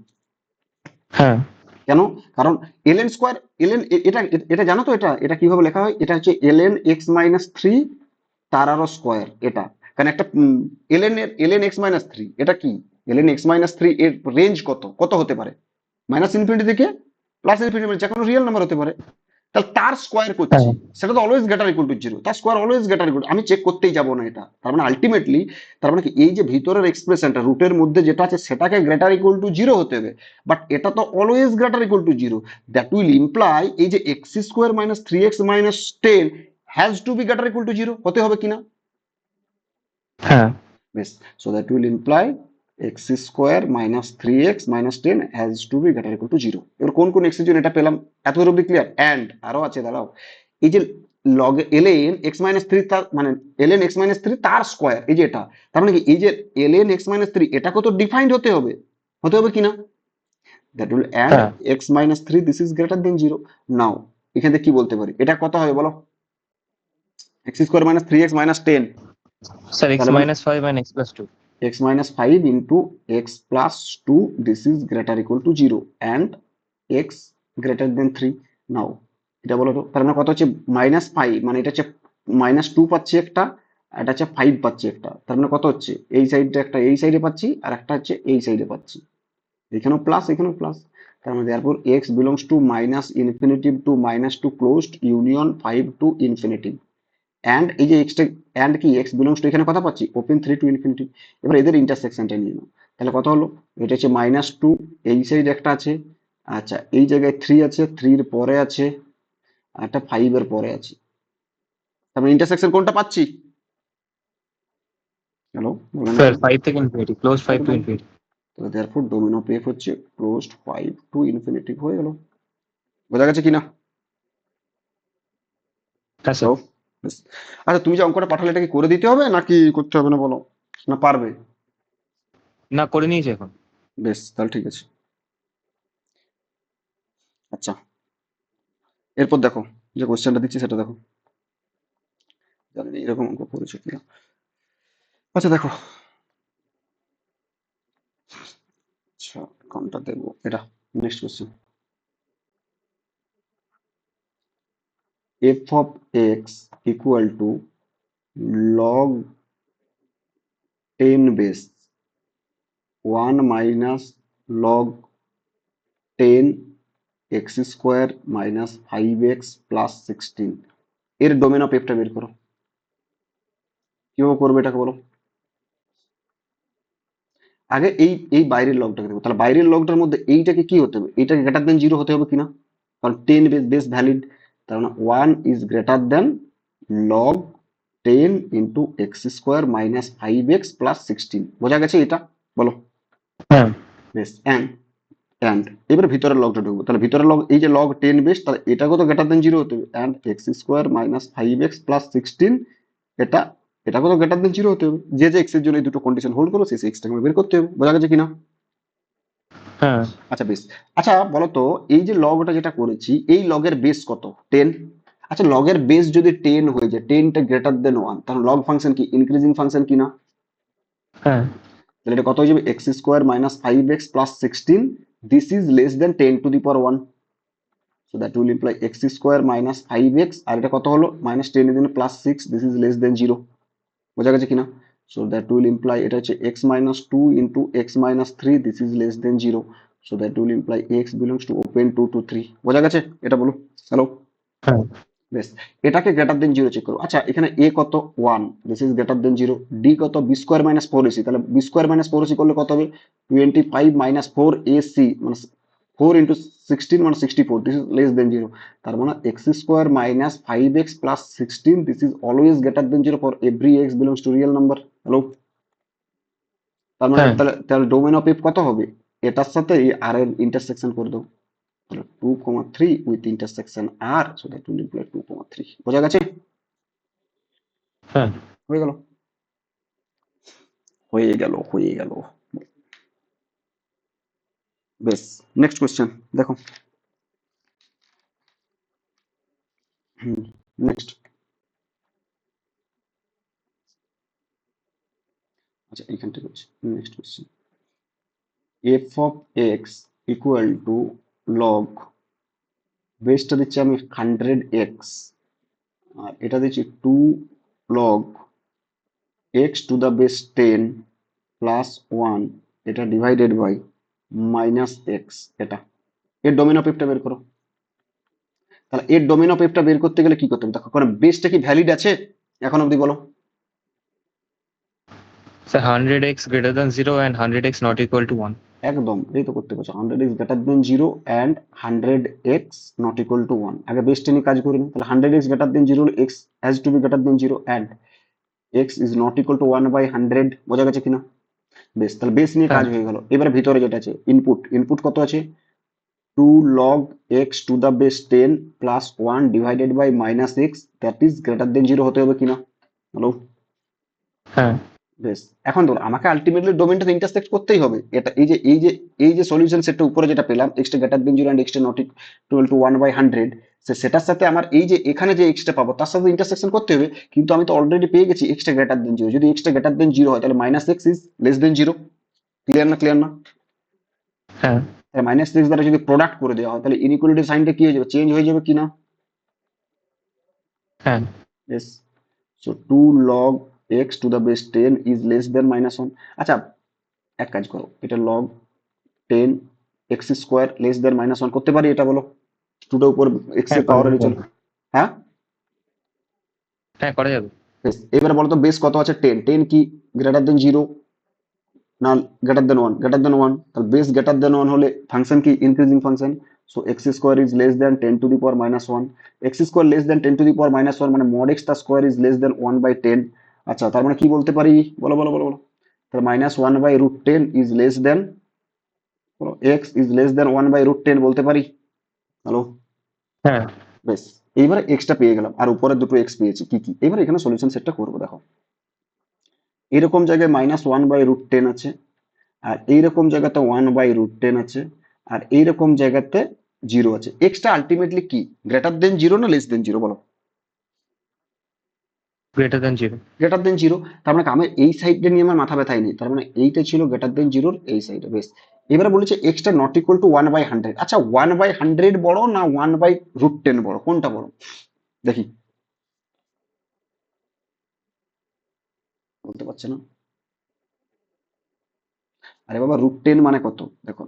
হ্যাঁ কেন? কারণ এলএন স্কোয়ার, এলএন, এটা এটা জানো তো, এটা এটা কিভাবে লেখা হয়, এটা হচ্ছে এলএন এক্স মাইনাস থ্রি তার আরো স্কোয়ার এটা। কারণ একটা এলএন এর এলএন এক্স মাইনাস থ্রি এটা কি, এলএন এক্স মাইনাস থ্রি এর রেঞ্জ কত, কত হতে পারে? মাইনাস ইনফিনিটি থেকে প্লাস ইনফিনিটি, মানে যে কোনো রিয়েল নাম্বার হতে পারে। তাহলে তার স্কোয়ার করছি, হ্যাঁ সেটা তো always greater equal to zero, তার স্কোয়ার অলওয়েজ গ্রেটার ইকুয়াল, আমি চেক করতেই যাবো না এটা। তার মানে আলটিমেটলি, তার মানে কি, এই যে ভিতরের এক্সপ্রেশনটা রুটের মধ্যে যেটা আছে সেটাকে গ্রেটার ইকুয়াল টু জিরো হতে হবে, বাট এটা তো always greater equal to zero. That will imply এই যে x square minus three x minus ten has to be greater equal to zero, হতে হবে কিনা? হ্যাঁ। বেশ, so that will imply x square minus 3x minus 10 has to be greater equal to 0। এবার কোন কোন এক্স এর জন্য এটা পেলাম, এত অবধি ক্লিয়ার? অ্যান্ড আরো আছে, দাঁড়াও, এই যে লগ ln x মাইনাস 3 তার মানে ln x মাইনাস 3 তার স্কোয়ার, এই যে এটা, তার মানে কি এই যে ln x মাইনাস 3 এটাকে তো ডিফাইন্ড হতে হবে কিনা? দ্যাট উইল অ্যান্ড হ্যাঁ x minus 3 this is greater than 0। নাও এখান থেকে কি বলতে পারি, এটা কত হবে বলো? x square minus 3x minus 10, sir x তাহলে মানে minus five and x plus two. x minus 5 into x plus 2, this is greater equal to 0 and x greater than 3। নাও এটা বলো তো, তার মানে কত হচ্ছে মাইনাস 5, মানে এটা হচ্ছে মাইনাস 2 পাচ্ছি একটা, আর এটা হচ্ছে 5 পাচ্ছি একটা, তার মানে কত হচ্ছে এই সাইডে একটা এই সাইডে পাচ্ছি আর একটা হচ্ছে এই সাইডে পাচ্ছি, এখানেও প্লাস এখানেও প্লাস, তার মানে therefore x belongs to minus infinity to minus to closed union 5 to infinity। And এই যে এক্সটা অ্যান্ড কি এক্স বিলংস টু এখানে কথা পাচ্ছি ওপেন 3 টু ইনফিনিটি। এবার এদের ইন্টারসেকশনটা নিয়ে নাও, তাহলে কত হলো, এটা হচ্ছে মাইনাস 2, এই সাইড একটা আছে, আচ্ছা এই জায়গায় 3 আছে, 3 এর পরে আছে, আর একটা 5 এর পরে আছে, তারপরে ইন্টারসেকশন কোনটা পাচ্ছি? হ্যালো, বলে না স্যার কেন? ফাইভ থেকে ইনফিনিটি, ক্লোজ ফাইভ টু একদম, ইনফিনিটি। তাহলে দেয়ারফর ডোমেন অফ এফ হচ্ছে ক্লোজড 5 টু ইনফিনিটি, হয়ে গেল। বোঝা গেছে কিনা? হ্যাঁ স্যার। হ্যালো, বেশ। আচ্ছা তুমি যে অঙ্কটা পাঠালে এটা কি করে দিতে হবে নাকি করতে হবে না বলো, না পারবে? না, করে নিয়েছি এখন। বেশ, তাহলে ঠিক আছে। আচ্ছা এরপর দেখো, যে কোশ্চেনটা দিচ্ছি সেটা দেখো, জানি না এরকম অঙ্ক করেছো কিনা। আচ্ছা দেখো, আচ্ছা কোনটা দেবো, এটা next question. F of x equal to log 10 base 1 minus log 10 x square minus 5x plus 16, এর ডোমেন অফ এফটা বের করো। কিভাবে করবে এটাকে বলো? আগে এই এই বাইরের লগটাকে দেখো, তাহলে বাইরের লগটার মধ্যে এইটাকে কি হতে হবে, এইটাকে গ্রেটার দেন 0 হতে হবে কিনা, কারণ 10 বেস ভ্যালিড, তার মানে 1 is greater then log 10 into x square minus 5x plus 16। বোঝা গেছে এটা? বলো। হ্যাঁ বেশ, অ্যান্ড এবারে ভিতরের লগটা ঢুকবো, তাহলে ভিতরের লগ এই যে লগ 10 বেস, তাহলে এটাকেও তো গ্রেটার দেন 0 হতে হবে, and x square minus 5x plus 16, এটা এটাকেও তো গ্রেটার দেন 0 হতে হবে, যে যে এক্স এর জন্য এই দুটো কন্ডিশন হোল্ড করো সেই এক্সটাকে বের করতে হবে। বোঝা গেছে কিনা? হ্যাঁ আচ্ছা বেশ। আচ্ছা বলো তো, এই যে লগটা যেটা করেছি এই লগের বেস কত? 10। আচ্ছা লগের বেস যদি 10 হয়ে যায়, 10টা গ্রেটার দেন 1, তাহলে লগ ফাংশন কি ইনক্রিজিং ফাংশন কিনা? হ্যাঁ তাহলে এটা কত হয়ে যাবে, x square minus 5x plus 16, this is less then 10 to the power 1, so that will imply x square minus 5x, আর এটা কত হলো মাইনাস 10 এর জন্য plus 6, this is less than 0। বোঝা গেছে কিনা? সো দ্যাট উইল ইমপ্লাই এটা হচ্ছে x minus 2 into x minus 3, this is less than 0, so that will imply x belongs to open 2 to 3। বোঝা গেছে? এটা বলো। হ্যালো, হ্যাঁ বেশ। এটাকে গ্রেটার দেন 0 চেক করো। আচ্ছা এখানে এ কত 1, this is greater than 0, D কত বি স্কোয়ার মাইনাস 4ac, তাহলে বি স্কোয়ার মাইনাস 4ac করলে কত হবে 25 মাইনাস 4ac মানে 4 ইন্টু 16 মানে 64, দিস ইজ লেস দেন 0, তার মানে x square minus 5x plus 16, this is always greater than 0 for every x belongs to real number. Hello, তার মানে হ্যাঁ তাহলে তাহলে ডোমেন অফ এফ কত হবে, এটার সাথে এই আর এর ইন্টারসেকশন করে দাও, তাহলে 2,3 with intersection R, so that will imply 2,3। বোঝা গেছে? হ্যাঁ হয়ে গেল, হয়ে গেল, হয়ে গেল। বেশ, নেক্সট কোশ্চেন দেখো। হুম, নেক্সট। আচ্ছা এইখান থেকে হচ্ছে next question. F of x equal to log, বেসটা দিচ্ছি আমি 100x, আর এটা দিচ্ছি 2 log x to the base 10 plus 1, এটা ডিভাইডেড বাই মাইনাস এক্স, এটা এর ডোমেন অফ এফটা বের করো। তাহলে এর ডোমেন অফ এফটা বের করতে গেলে কি করতে হবে দেখো, কারণ বেসটা কি ভ্যালিড আছে এখন অবধি বলো? Sir 100x greater than zero and 100x not equal to 1। একদম, এই তো করতে পারছো, 100x greater than 0 and 100x not equal to 1। আগে বেসটা নিয়ে কাজ করি না, তাহলে 100x greater than 0 x has to be greater than 0 and x is not equal to 1 by 100। বোঝা গেছে কিনা? বেশ, তাহলে বেস নিয়ে কাজ হ্যাঁ হয়ে গেল। এবারে ভিতরে যেটা আছে ইনপুট, ইনপুট কত আছে? 2 log x to the base 10 plus 1 divided by minus x that is greater than 0 হতে হবে কিনা? হ্যালো? হ্যাঁ বেশ, এখন ধর আমাকে আলটিমেটলি ডোমেনটা ইন্টারসেক্ট করতেই হবে। এটা এই যে সলিউশন সেটটা উপরে যেটা পেলাম এক্স টা গ্রেটার দেন 0 এন্ড এক্স টা নট ইকুয়াল টু 1/100, সেটার সাথে আমার এই যে এখানে যে এক্স টা পাবো তার সাথে ইন্টারসেকশন করতে হবে। কিন্তু আমি তো অলরেডি পেয়ে গেছি এক্স টা গ্রেটার দেন 0, যদি এক্স টা গ্রেটার দেন 0 হয় তাহলে minus x is less than 0। Clear না? ক্লিয়ার না? হ্যাঁ তাহলে মাইনাস এক্স দ্বারা যদি প্রোডাক্ট করে দেওয়া হয় তাহলে ইনইকুয়ালিটি সাইনটা কি হয়ে যাবে? চেঞ্জ হয়ে যাবে কিনা? হ্যাঁ Yes. So 2 log x to the base 10 is less than minus 1. আচ্ছা, এক কাজ করো, এটা log 10 x square less than minus 1 করতে পারি? এটা বলো, টুটা উপর x হ্যাঁ এর করা পাওয়ার যাবে। চলো। হ্যাঁ, হ্যাঁ করা যাবে। বেশ, এবারে বলো তো বেস কত আছে? 10, 10 কি গ্রেটার দেন 0 না গ্রেটার দেন 1? গ্রেটার দেন 1, তাহলে বেস গ্রেটার দেন 1 হলে ফাংশন কি increasing function. So x square is less then 10 to the power minus 1। X square less than 10 to the power minus 1 মানে mod x তার square is less দেন 1/10। আচ্ছা, তার মানে কি বলতে পারি? বলো বলো বলো বলো। তাহলে মাইনাস 1/√10 ইজ লেস দেন, বলো, এক্স ইজ লেস দেন 1/√10 বলতে পারি? হ্যালো? হ্যাঁ বেশ, এইবারে এক্সটা পেয়ে গেলাম আর উপরে দুটো এক্স পেয়েছি, কি কি? এবার এখানে সলিউশন সেটটা করবো। দেখো, এরকম জায়গায় -1/√10 আছে, আর এইরকম জায়গাতে 1/√10 আছে, আর এইরকম জায়গাতে 0 আছে। এক্সটা আলটিমেটলি কি, গ্রেটার দেন 0 না লেস দেন 0 বলো? Greater than 0। Greater than 0। তার মানে আমার এই সাইডটা নিয়ে আমার মাথা ব্যথাই নেই, তার মানে এইটা ছিল গ্রেটার দেন 0 এই সাইডে। বেশ, এবারে বলেছে এক্সটা নট ইকুয়াল টু 1/100। আচ্ছা, 1/100 বড় না 1/√10 বড়, কোনটা বড় দেখি? বলতে পারছে না? আরে বাবা, √10 মানে কত? দেখো,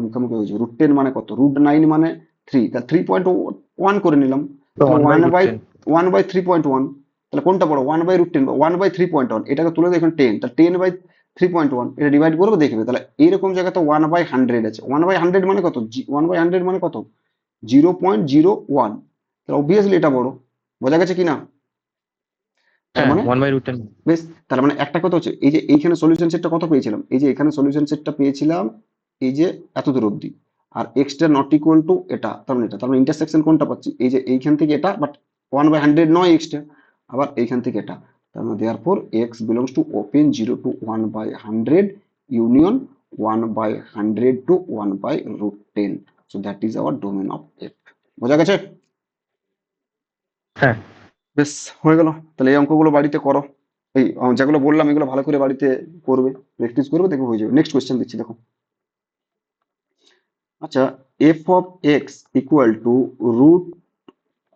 মুখোমুখি হয়েছে। √10 মানে কত? √9 মানে 3, তা 3.1 করে নিলাম। তো তাহলে one by one root by ten. 1/3.1, তাহলে কোনটা বড়? 1/√10 বা 1/3.1? এটাকে তুলে দেখুন 10, তাহলে 10/3.1, এটা ডিভাইড করবে দেখবে। তাহলে এইরকম জায়গাতে 1/100 আছে। 1/100 মানে কত? 1/100 মানে কত? 0.01। তাহলে অবভিয়াসলি এটা বড়। বোঝা গেছে কিনা? তার হ্যাঁ মানে, 1/√10। বেশ, তার মানে একটা কথা হচ্ছে এই যে এইখানে সলিউশন সেটটা কত পেয়েছিলাম, এই যে এখানে সলিউশন সেটটা পেয়েছিলাম এই যে এত দূর অব্দি, আর এক্সটা নট ইকুয়াল টু এটা, তার মানে এটা, তার মানে ইন্টারসেকশন কোনটা পাচ্ছি? এই যে এইখান থেকে এটা, বাট 1/100 নয় এক্সটা, আবার এইখান থেকে এটা। তার মানে therefore x belongs to open 0 to 1/100 union 1/100 to 1/√10। So that is our domain of F. বোঝা গেছে? হ্যাঁ বেশ, হয়ে গেল। তাহলে এই অঙ্কগুলো বাড়িতে করো। এই যেগুলো বললাম এগুলো ভালো করে বাড়িতে করবে, প্র্যাকটিস করবে, দেখবে হয়ে যাবে। নেক্সট কোয়েশ্চেন দিচ্ছি, দেখো। আচ্ছা, F of x equal to root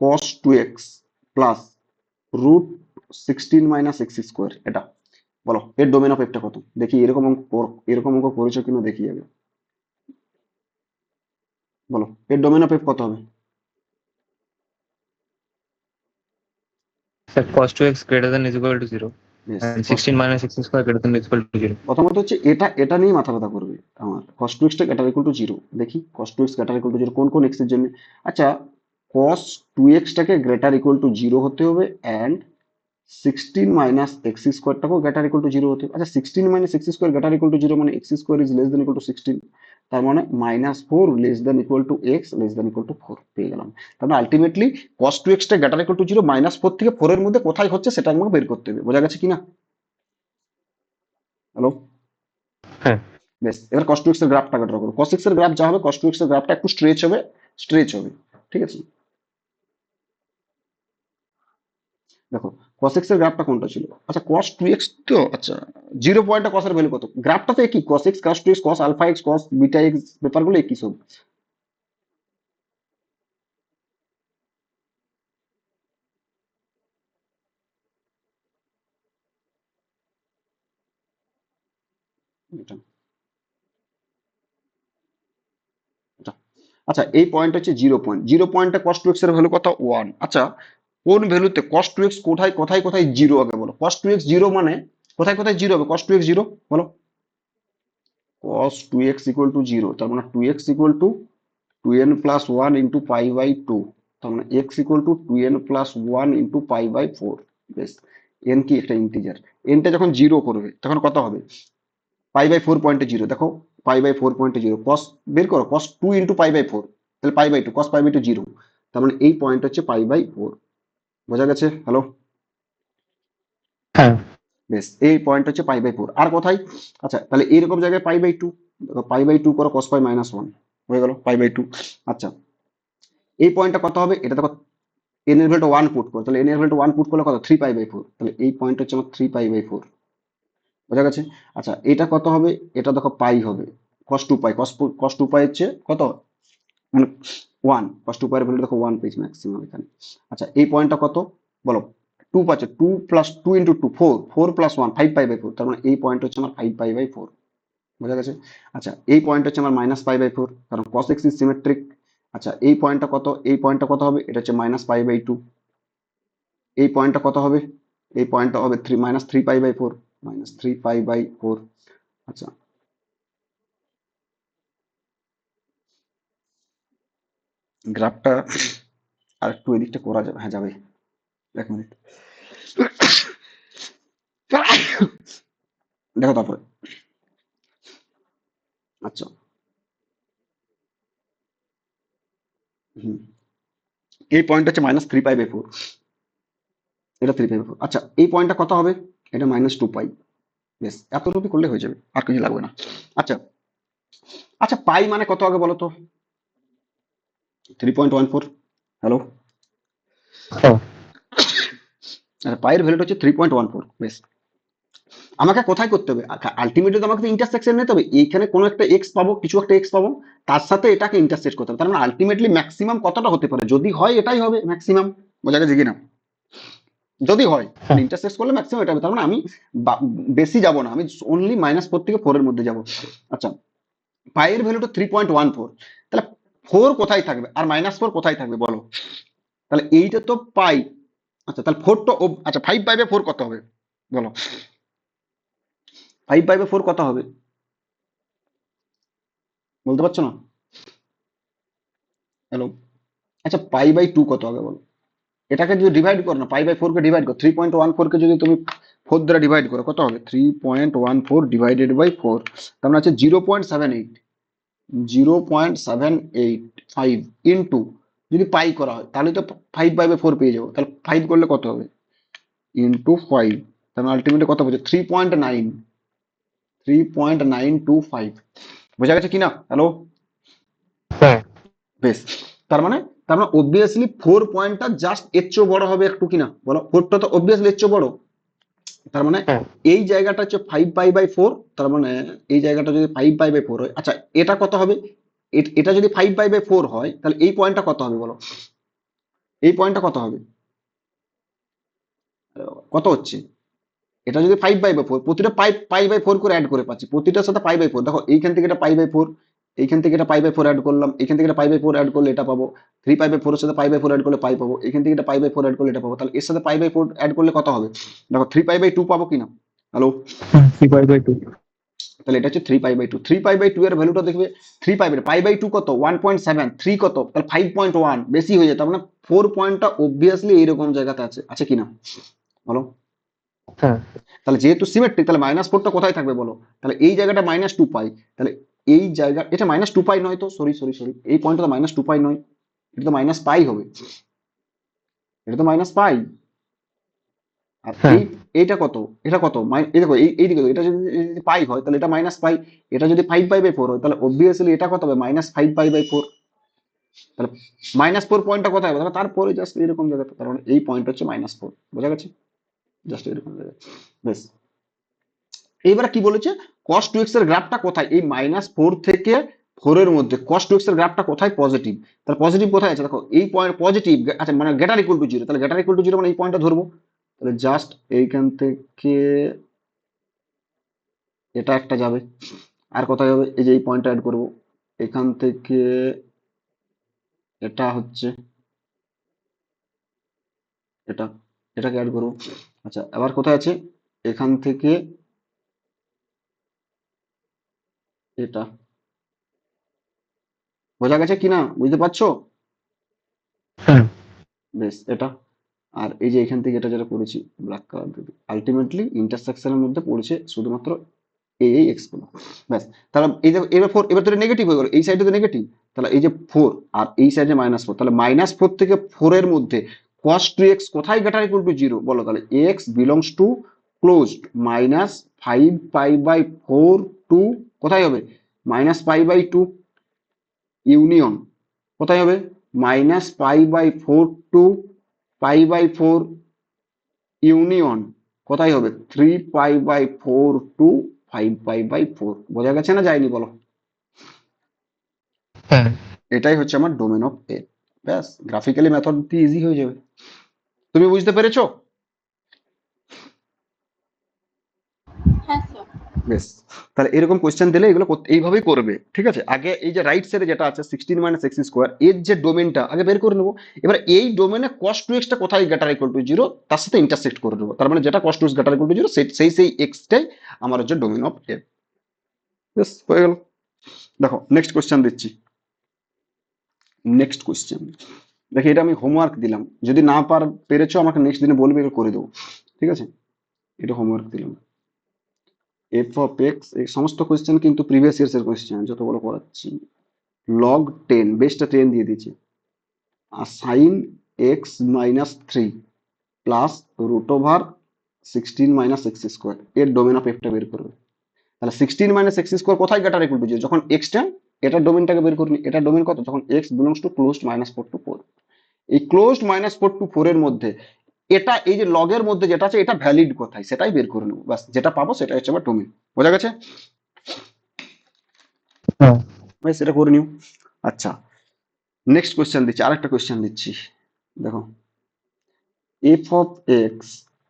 cos two x plus √16 - x², এটা বলো এর ডোমেন অফ এফটা কত? দেখি এরকম অঙ্ক এরকম অঙ্ক করেছো কিনা দেখি আগে। বলো এর ডোমেন অফ এফ কত হবে? Sir cos 2x greater than is equal to 0 বেশ, and 16 minus x square greater than is equal to 0. প্রথমত হচ্ছে এটা এটা নিয়ে মাথা ব্যথা করবে আমার। cos 2x greater equal to 0, দেখি cos 2x greater equal to 0 কোন কোন x এর জন্য? আচ্ছা, cos 2x টাকে গ্রেটার ইকুয়াল টু 0 হতে হবে, অ্যান্ড 16 - x² টাকেও গ্রেটার ইকুয়াল টু 0 হতে হবে। আচ্ছা, 16 - x² গ্রেটার ইকুয়াল টু 0 মানে x² is less than equal to 16, তার মানে -4 less than equal two x less than equal to 4 পেয়ে গেলাম। তার মানে আলটিমেটলি cos 2x টা গ্রেটার ইকুয়াল টু 0, -4 থেকে 4 এর মধ্যে কোথায় হচ্ছে সেটা আমাকে বের করতে হবে। বোঝা গেছে কিনা? হ্যালো? হ্যাঁ বেশ, এবার cos 2x এর গ্রাফটা ড্র করো। cos x এর গ্রাফ যা হবে, cos 2x এর গ্রাফটা একটু স্ট্রেচ হবে, ঠিক আছে? দেখো, cos x এর গ্রাফটা কোনটা ছিল? আচ্ছা, cos 2x তো, আচ্ছা, 0 পয়েন্টে cos এর ভ্যালু কত? গ্রাফটা তো একই, cos x cos 2x cos alpha x cos beta x, ব্যাপারগুলো একই সব। এটা এটা আচ্ছা, এই পয়েন্ট হচ্ছে 0 পয়েন্ট, 0 পয়েন্টে cos 2x এর ভ্যালু কত? 1। আচ্ছা, কোন ভ্যালুতে cos 2x কোথায় কোথায় কোথায় 0 আগে বলো? cos 2x 0 মানে কোথায় কোথায় 0 হবে? cos 2x 0 বলো। cos 2x ইকুয়াল টু 0, তার মানে 2x equal to 2n plus 1 into পাই/2, তার মানে x equal to 2n plus 1 into পাই/4। বেশ, n কি একটা ইন্টিজার, nটা যখন 0 করবে তখন কত হবে? π/4.0 দেখো, π/4.0 cos বের করো, cos 2 ইন্টু π/4, তাহলে π/2 cos π/2 0, তার মানে এই পয়েন্ট হচ্ছে π/4। বোঝা গেছে? হ্যালো? হ্যাঁ। বেশ, এই পয়েন্ট হচ্ছে π/4। আর কোথায়? আচ্ছা, তাহলে এইরকম জায়গায় π/2, π/2 করো cos π-1 হয়ে গেল π/2। আচ্ছা, এই পয়েন্টটা কত হবে? এটা দেখো, n এর ভ্যালুটা 1 পুট করো, তাহলে n এর ভ্যালুটা 1 পুট করলে কত? 3π/4, তাহলে এই পয়েন্ট হচ্ছে আমার 3π/4। বোঝা গেছে? আচ্ছা, এটা কত হবে? এটা দেখো পাই হবে, cos 2π, cos 2π হচ্ছে কত, মানে 1, cos 2π এর ভ্যালু দেখো 1 পেয়েছি ম্যাক্সিমাম এখানে। আচ্ছা, এই পয়েন্টটা কত বলো? 2 পাচ্ছে, 2 প্লাস 2 ইন্টু 2 4, 4 প্লাস 1 5π/4, তার মানে এই পয়েন্ট হচ্ছে আমার 5π/4। বোঝা গেছে? আচ্ছা, এই পয়েন্ট হচ্ছে আমার -π/4, কারণ cos x ইজ সিমেট্রিক। আচ্ছা, এই পয়েন্টটা কত? এই পয়েন্টটা কত হবে? এটা হচ্ছে -π/2। এই পয়েন্টটা কত হবে? এই পয়েন্টটা হবে 3 -3π/4, -3π/4। আচ্ছা, গ্রাফটা আর একটু এদিকটা করা যাবে, হ্যাঁ যাবে, 1 মিনিট। দেখো তারপরে। আচ্ছা, হুম, এই পয়েন্ট হচ্ছে -3π/4, এটা 3π/4। আচ্ছা, এই পয়েন্টটা কত হবে? এটা -2π। বেশ, এতটুকু করলে হয়ে যাবে, আর কিছু লাগবে না। আচ্ছা, আচ্ছা, পাই মানে কত আগে বলো তো? 3.14। হ্যালো? হ্যাঁ। আচ্ছা, পাইয়ের ভ্যালুটা হচ্ছে 3.14। বেশ, আমাকে কোথায় করতে হবে? আলটিমেটলি তো আমাকে ইন্টারসেকশন নিতে হবে, এইখানে কোনো একটা এক্স পাবো, কিছু একটা এক্স পাবো, তার সাথে এটাকে ইন্টারসেক্ট করতে হবে, তার মানে আলটিমেটলি ম্যাক্সিমাম কতটা হতে পারে, যদি হয় এটাই হবে ম্যাক্সিমাম। বোঝা গেছে কিনা? যদি হয় মানে হ্যাঁ। ইন্টারসেক্ট করলে ম্যাক্সিমাম এটা হবে, তার মানে আমি বেশি যাব না, আমি অনলি -4 থেকে 4 এর মধ্যে যাব। আচ্ছা, পাইয়ের ভ্যালুটা 3.14, তাহলে 4 কোথায় থাকবে আর -4 কোথায় থাকবে বলো? তাহলে এইটা তো পাই। আচ্ছা, তাহলে 4 তো আচ্ছা, 5/4 কত হবে বলো? 5/4 কত হবে বলতে পারছো না? হ্যালো? আচ্ছা, π/2 কত হবে বলো? এটাকে যদি ডিভাইড করো না, π/4 কে ডিভাইড করো, 3.14 কে যদি তুমি 4 দ্বারা ডিভাইড করো, কত হবে? 3.14 ডিভাইডেড বাই 4, তার মানে হচ্ছে 0.78, 0.785 ইন্টু, যদি পাই করা হয় তাহলে তো 5/4 পেয়ে যাবো, তাহলে 5 করলে কত হবে? ইন্টু 5, তার মানে আলটিমেটলি কত হচ্ছে? 3.9, 3.925। বোঝা গেছে কিনা? হ্যালো? হ্যাঁ। বেশ, তার মানে, তার মানে অবভিয়াসলি 4 পয়েন্টটা জাস্ট এর চেয়েও বড় হবে একটু, কিনা বলো? 4টা তো অবভিয়াসলি এর চেয়ে বড়, তার মানে হ্যাঁ। এই জায়গাটা হচ্ছে 5π/4, তার মানে এই জায়গাটা যদি 5π/4 হয়, আচ্ছা এটা কত হবে? এটা যদি 5π/4 হয়, তাহলে এই পয়েন্টটা কত হবে বলো? এই পয়েন্টটা কত হবে? কত হচ্ছে? এটা যদি 5/4, প্রতিটা পাই/4 করে অ্যাড করে পাচ্ছি, প্রতিটার সাথে পাই/4, দেখো এইখান থেকে এটা পাই/4, এইখান থেকে এটা পাই/4 অ্যাড করলাম, এখান থেকে এটা পাই/4 অ্যাড করলে এটা পাবো, 3π/4 এর সাথে পাই/4 অ্যাড করলে পাই পাবো, এখান থেকে এটা পাই/4 অ্যাড করলে এটা পাবো, তাহলে এর সাথে পাই/4 অ্যাড করলে কত হবে? দেখো 3π/2 পাবো কিনা? হ্যালো? 3π/2। তাহলে এটা হচ্ছে 3π/2, 3π/2 এর ভ্যালুটা দেখবে, 3π/2 কত? 1.7, 3 কত? তাহলে 5.1, বেশি হয়ে যায়, তার মানে 4 পয়েন্টটা অবভিয়াসলি এইরকম জায়গাতে আছে, আছে কিনা বলো? হ্যাঁ। তাহলে যেহেতু সিমেট্রিক, তাহলে -4টা কোথায় থাকবে বলো? তাহলে এই জায়গাটা -2π, তাহলে এই জায়গা, এটা -2π নয় তো, সরি সরি সরি, এই পয়েন্টটা তো -2π নয়, এটা তো -π হবে, এটা তো -π। আর হ্যাঁ। এইটা কত? এটা কত? এই দেখো, এই দিকে এটা যদি পাই হয় তাহলে এটা -π, এটা যদি 5π/4 হয় তাহলে অবভিয়াসলি এটা কত হবে? -5π/4। তাহলে -4 পয়েন্টটা কোথায় হবে? তাহলে তারপরে জাস্ট এরকম জায়গাতে, তার মানে এই পয়েন্ট হচ্ছে -4। বোঝা গেছে? জাস্ট এরকম জায়গায়। বেশ, এইবারে কি বলেছে? cos 2x এর গ্রাফটা কোথায়? এই -4 থেকে 4 এর মধ্যে cos 2x এর গ্রাফটা কোথায়? পজিটিভ। তাহলে পজিটিভ কোথায় আছে দেখো, এই পয়েন্ট পজিটিভ, আচ্ছা মানে গ্রেটার ইকুয়াল টু 0, তাহলে গ্রেটার ইকুয়াল টু 0 মানে এই পয়েন্টটা ধরবো, তাহলে জাস্ট এইখান থেকে এটা একটা যাবে, আর কোথায় হবে? এই যে এই পয়েন্টটা অ্যাড করবো, এখান থেকে এটা হচ্ছে, এটা, এটাকে অ্যাড করবো। আচ্ছা, আবার কোথায় আছে? এখান থেকে এটা। বোঝা গেছে কিনা? বুঝতে পারছো? হ্যাঁ। বেশ, এটা, আর এই যে এখান থেকে এটা যেটা করেছি ব্ল্যাক কালার দিয়ে, আলটিমেটলি ইন্টারসেকশনের মধ্যে পড়েছে শুধুমাত্র এই এক্স পেলাম। ব্যাস, তাহলে এই যে এবার 4, এবার তো নেগেটিভ হয়ে গেল, এই সাইডে তো নেগেটিভ, তাহলে এই যে 4 আর এই সাইডে -4, তাহলে -4 থেকে 4 এর মধ্যে cos 2x কোথায় গ্রেটার ইকুয়াল টু 0 বলো, তাহলে x belongs to closed -5 pi by 4 to কোথায় হবে -π/2 ইউনিয়ন কোথায় হবে -π/4 টু π/4 ইউনিয়ন কোথায় হবে 3π/4 টু 5π/4। বোঝা গেছে না যায়নি বলো? হ্যাঁ। এটাই হচ্ছে আমার ডোমেন অফ এ। ব্যাস, গ্রাফিক্যালি মেথড দিয়ে ইজি হয়ে যাবে। তুমি বুঝতে পেরেছো? হ্যাঁ স্যার। বেশ, তাহলে এরকম কোয়েশ্চেন দিলে এগুলো এইভাবেই করবে, ঠিক আছে? আগে এই যে রাইট সাইডে যেটা আছে 16 - x², এর যে ডোমেনটা আগে বের করে নেবো। এবার এই ডোমেনে cos 2x টা কোথায় গ্রেটার ইকুয়াল টু 0 তার সাথে ইন্টারসেক্ট করে নেবো, তার মানে যেটা cos 2x greater equal to 0 সেই এক্সটাই আমার হচ্ছে ডোমেন অফ এ। বেশ, হয়ে গেল। দেখো নেক্সট কোয়েশ্চেন দিচ্ছি। নেক্সট কোয়েশ্চেন দেখি, এটা আমি হোমওয়ার্ক দিলাম, যদি না পেরেছো আমাকে নেক্সট দিনে বলবে, এটা করে দেবো, ঠিক আছে? এটা হোমওয়ার্ক দিলাম। এফ অফ এক্স, এই সমস্ত কোয়েশ্চেন কিন্তু প্রিভিয়াস ইয়ার্স এর কোয়েশ্চেন যতগুলো করাচ্ছি। লগ 10, বেসটা 10 দিয়ে দিয়েছে, আর সাইন এক্স -3 প্লাস √16 - x², এর ডোমেন অফ এফটা বের করবে। তাহলে 16 - x² কোথায় গ্রেটার ইকুয়াল টু 0, যখন এক্সটা, এটার ডোমেনটাকে বের করিনি, এটার ডোমেন কত, যখন x belongs to closed -4 to 4। এই ক্লোজড -4 টু 4 এর মধ্যে এটা, এই যে লগের মধ্যে যেটা আছে এটা ভ্যালিড কোথায় সেটাই বের করে নেবো, বাস যেটা পাবো সেটাই হচ্ছে আমার ডোমেন। বোঝা গেছে? হ্যাঁ। ভাই সেটা করে নিও। আচ্ছা, নেক্সট কোয়েশ্চেন দিচ্ছি, আরেকটা কোয়েশ্চেন দিচ্ছি। দেখো, F of x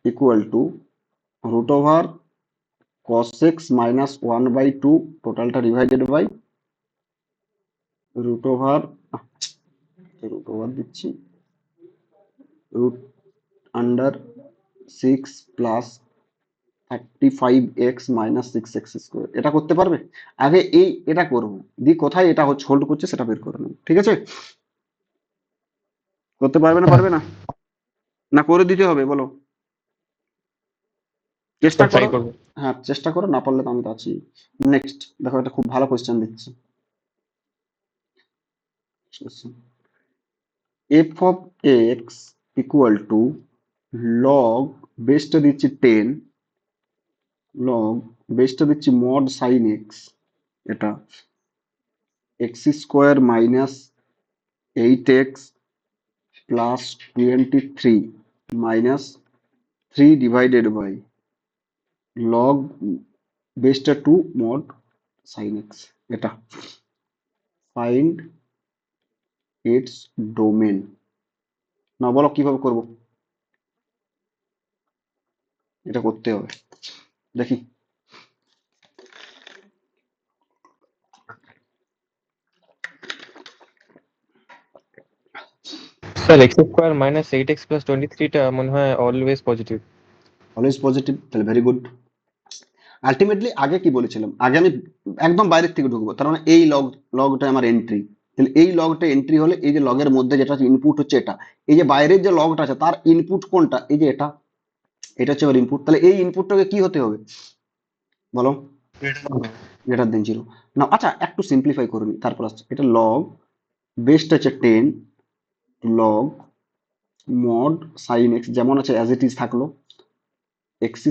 equal two √cos x -1/2 টোটালটা ডিভাইডেড বাই √ দিচ্ছি √6 প্লাস 35x - 6x²। এটা করতে পারবে? আগে এটা করবো, দিয়ে কোথায় এটা হচ্ছে হোল্ড করছে সেটা বের করে নেবো, ঠিক আছে? করতে পারবে না, হ্যাঁ পারবে না? না করে দিতে হবে বলো? চেষ্টা স্যার, ট্রাই করো। করবো। হ্যাঁ চেষ্টা করো, না পারলে তো আমি তো আছি। নেক্সট দেখো, এটা খুব ভালো কোয়েশ্চেন দিচ্ছি। F of x equal to log, বেসটা দিচ্ছি 10, লগ বেসটা দিচ্ছি মড সাইন এক্স, এটা x² -8x plus 23 -3 divided by log বেসটা 2 মড সাইন এক্স। এটা ফাইন্ড ইটস ডোমেন। না বলো কিভাবে করব? এটা করতে হবে, দেখি। স্যার, x² -8x + 23 টা মনে হয় অলওয়েজ পজিটিভ। অলওয়েজ পজিটিভ, তাহলে ভেরি গুড। আলটিমেটলি আগে কি বলেছিলাম, আগে আমি একদম বাইরের থেকে ঢুকবো, তার মানে এই লগটা আমার এন্ট্রি, তাহলে এই লগটা এন্ট্রি হলে এই যে লগের মধ্যে যেটা ইনপুট হচ্ছে এটা, এই যে বাইরের যে লগটা আছে তার ইনপুট কোনটা, এই যে এটা, এটা হচ্ছে আমার ইনপুট, তাহলে এই ইনপুটটাকে কি হতে হবে বলো? Greater than 0। না আচ্ছা, একটু সিম্পলিফাই করে নি, তারপর আসছে এটা লগ বেসটা হচ্ছে 10, লগ মড সাইন এক্স যেমন আছে অ্যাজ ইট ইজ থাকলো, x²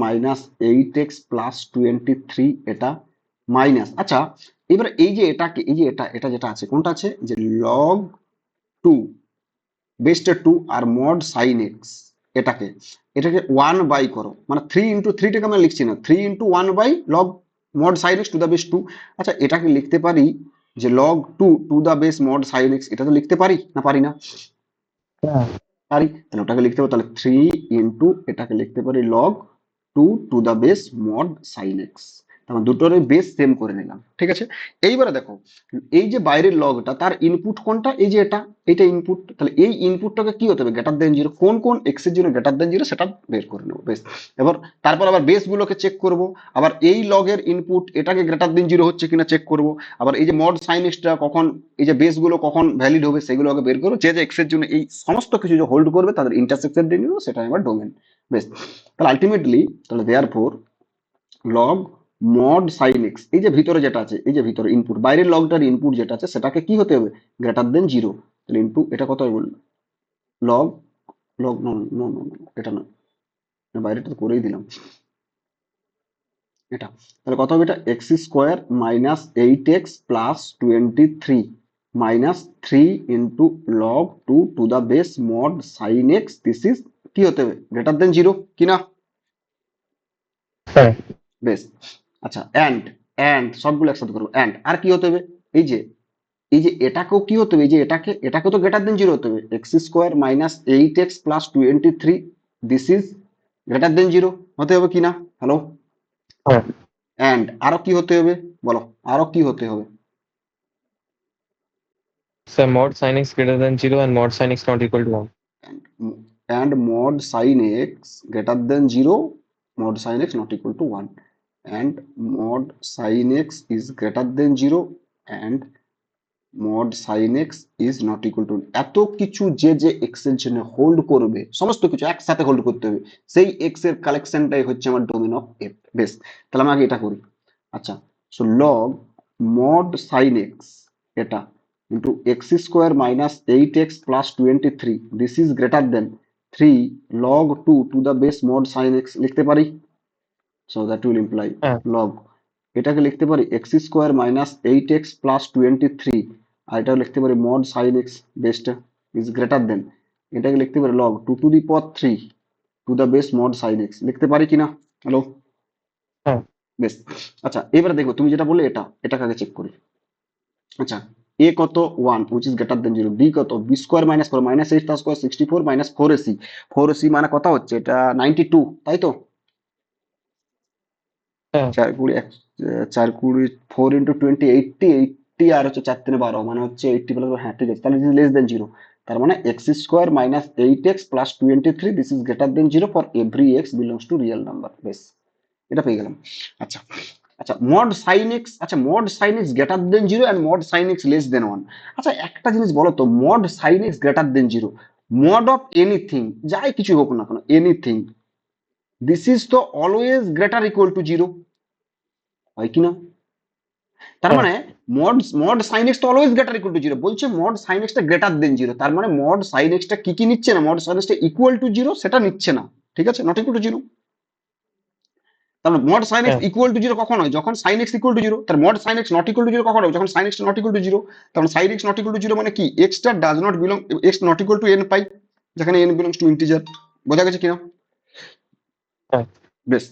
-8x প্লাস 23, এটা মাইনাস। আচ্ছা, এবার এই যে এটাকে, এই যে এটা যেটা আছে কোনটা আছে, যে লগ 2 বেসটা 2 আর মড সাইন এক্স, এটাকে 1 বাই করো, মানে 3 × 3টাকে আমরা লিখছি না, 3 × 1 by log mod sine x to the base 2। আচ্ছা, এটাকে লিখতে পারি যে log 2 to the base mod sine x, এটা তো লিখতে পারি না, পারি না? হ্যাঁ। পারি, তাহলে ওটাকে লিখতে পারি, তাহলে 3 এটাকে লিখতে পারি log 2 to the base mod sine x, তখন দুটোরই বেস সেম করে নিলাম, ঠিক আছে? এইবারে দেখো, এই যে বাইরের লগটা তার ইনপুট কোনটা, এই যে এটা ইনপুট, তাহলে এই ইনপুটটাকে কি হতে হবে, গ্রেটার দেন 0, কোন এক্স এর জন্য গ্রেটার দেন 0 সেটা বের করে নেবো, বেশ। এবার তারপর আবার বেস গুলোকে চেক করব, আবার এই লগের ইনপুট এটাকে গ্রেটার দেন 0 হচ্ছে কিনা চেক করব, আবার এই যে মড সাইন এক্সটা কখন, এই যে বেস গুলো কখন ভ্যালিড হবে সেগুলো আগে বের করবো, যে এক্স এর জন্য এই সমস্ত কিছু যে হোল্ড করবে তাদের ইন্টারসেকশন দিয়ে নিব, সেটা আমার ডোমেন, বেশ। তাহলে আলটিমেটলি, তাহলে therefore log mod sine x, এই যে ভিতরে যেটা আছে, এই যে ভিতরে ইনপুট, বাইরের লগটার ইনপুট যেটা আছে সেটাকে কি হতে হবে, গ্রেটার দেন জিরো। তাহলে ইনটু এটা কত হবে, log, log no no no no, এটা না, বাইরেটা তো করেই দিলাম এটা। তাহলে কত হবে এটা, x square minus 8x plus 23 minus 3 into log 2 to the base mod sine x, this is কি হতে হবে, গ্রেটার দেন জিরো কিনা। হ্যাঁ বেশ। আচ্ছা, অ্যান্ড সবগুলো একসাথে করবো, অ্যান্ড আর কি হতে হবে, এই যে এই যে এটাকেও কি হতে হবে, এই যে এটাকে তো গ্রেটার দেন জিরো হতে হবে, x square minus 8x plus 23 this is greater than zero হতে হবে কিনা। হ্যালো, হ্যাঁ অ্যান্ড আরো কি হতে হবে বলো, আরো কি হতে হবে, sir mod sin x greater than 0 and mod sin x not equal to 1. and mod sin x greater than 0, mod sin x not equal to 1, and mod sin x is greater than 0 and mod sin x is not equal to, এত কিছু যে যে x এর জন্য hold করবে সমস্ত কিছু একসাথে হোল্ড করতে হবে, সেই x এর কালেকশনটাই হচ্ছে আমার ডোমেন অফ f। বেশ, তাহলে আমি আগে এটা করি। আচ্ছা, so log mod sin x এটা into x square minus 8x plus 23 this is greater then 3 log 2 to the base mod sin x লিখতে পারি। সো দ্যাট উইল ইমপ্লাই হ্যাঁ লগ, এটাকে লিখতে পারি x square minus 8x plus 23, আর এটাও লিখতে পারি mod sin x বেসটা ইজ গ্রেটার দেন, এটাকে লিখতে পারি log 2 to the power 3 two the base mod sin x লিখতে পারি কিনা। হ্যালো, হ্যাঁ বেশ। আচ্ছা, এবারে দেখো তুমি যেটা বললে এটাকে আগে চেক করি। আচ্ছা, a কত 1 which is greater than 0, b কত b স্কয়ার মাইনাস 4 মাইনাস 8 তার স্কয়ার 64 মাইনাস 4ac, 4ac মানে কত হচ্ছে এটা 92, তাই তো। হ্যাঁ 4 কুড়ি 4 কুড়ি 4 ইন্টু 20 80, 80 আর হচ্ছে 4 3 12 মানে হচ্ছে 80 প্লাস, হ্যাঁ ঠিক আছে, তাহলে দিস লেস দেন 0, তার মানে x square minus 8x plus 23 this is greater than 0 for every x belongs to real number. বেশ, এটা পেয়ে গেলাম। আচ্ছা, আচ্ছা মড সাইন এক্স, আচ্ছা mod sine x greater than zero and mod sine x less than one. আচ্ছা একটা জিনিস বলো তো, mod sine x greater than zero, mod of anything যাই কিছু হোক না কেন, এনিথিং, দিস ইজ তো always greater equal to zero, হয় কি না। তার হ্যাঁ মানে মড মড সাইন এক্স তো always greater equal to zero, বলছে মড সাইন এক্সটা গ্রেটার দেন জিরো, তার মানে মড সাইন এক্সটা কি নিচ্ছে না, মড সাইন এক্সটা ইকুয়াল টু জিরো সেটা নিচ্ছে না, ঠিক আছে, নট ইকুয়াল টু জিরো। তাহলে মড সাইন এক্স হ্যাঁ ইকুয়াল টু জিরো কখন হয়, যখন sine x equal to zero. তার mod sine x not equal to zero কখন হবে, যখন sine x not equal to zero. তাহলে sine x not equal to zero মানে কি, এক্সটা does not belong, x not equal to n pi, যেখানে n belongs to integer. বোঝা গেছে কিনা। হ্যাঁ বেশ,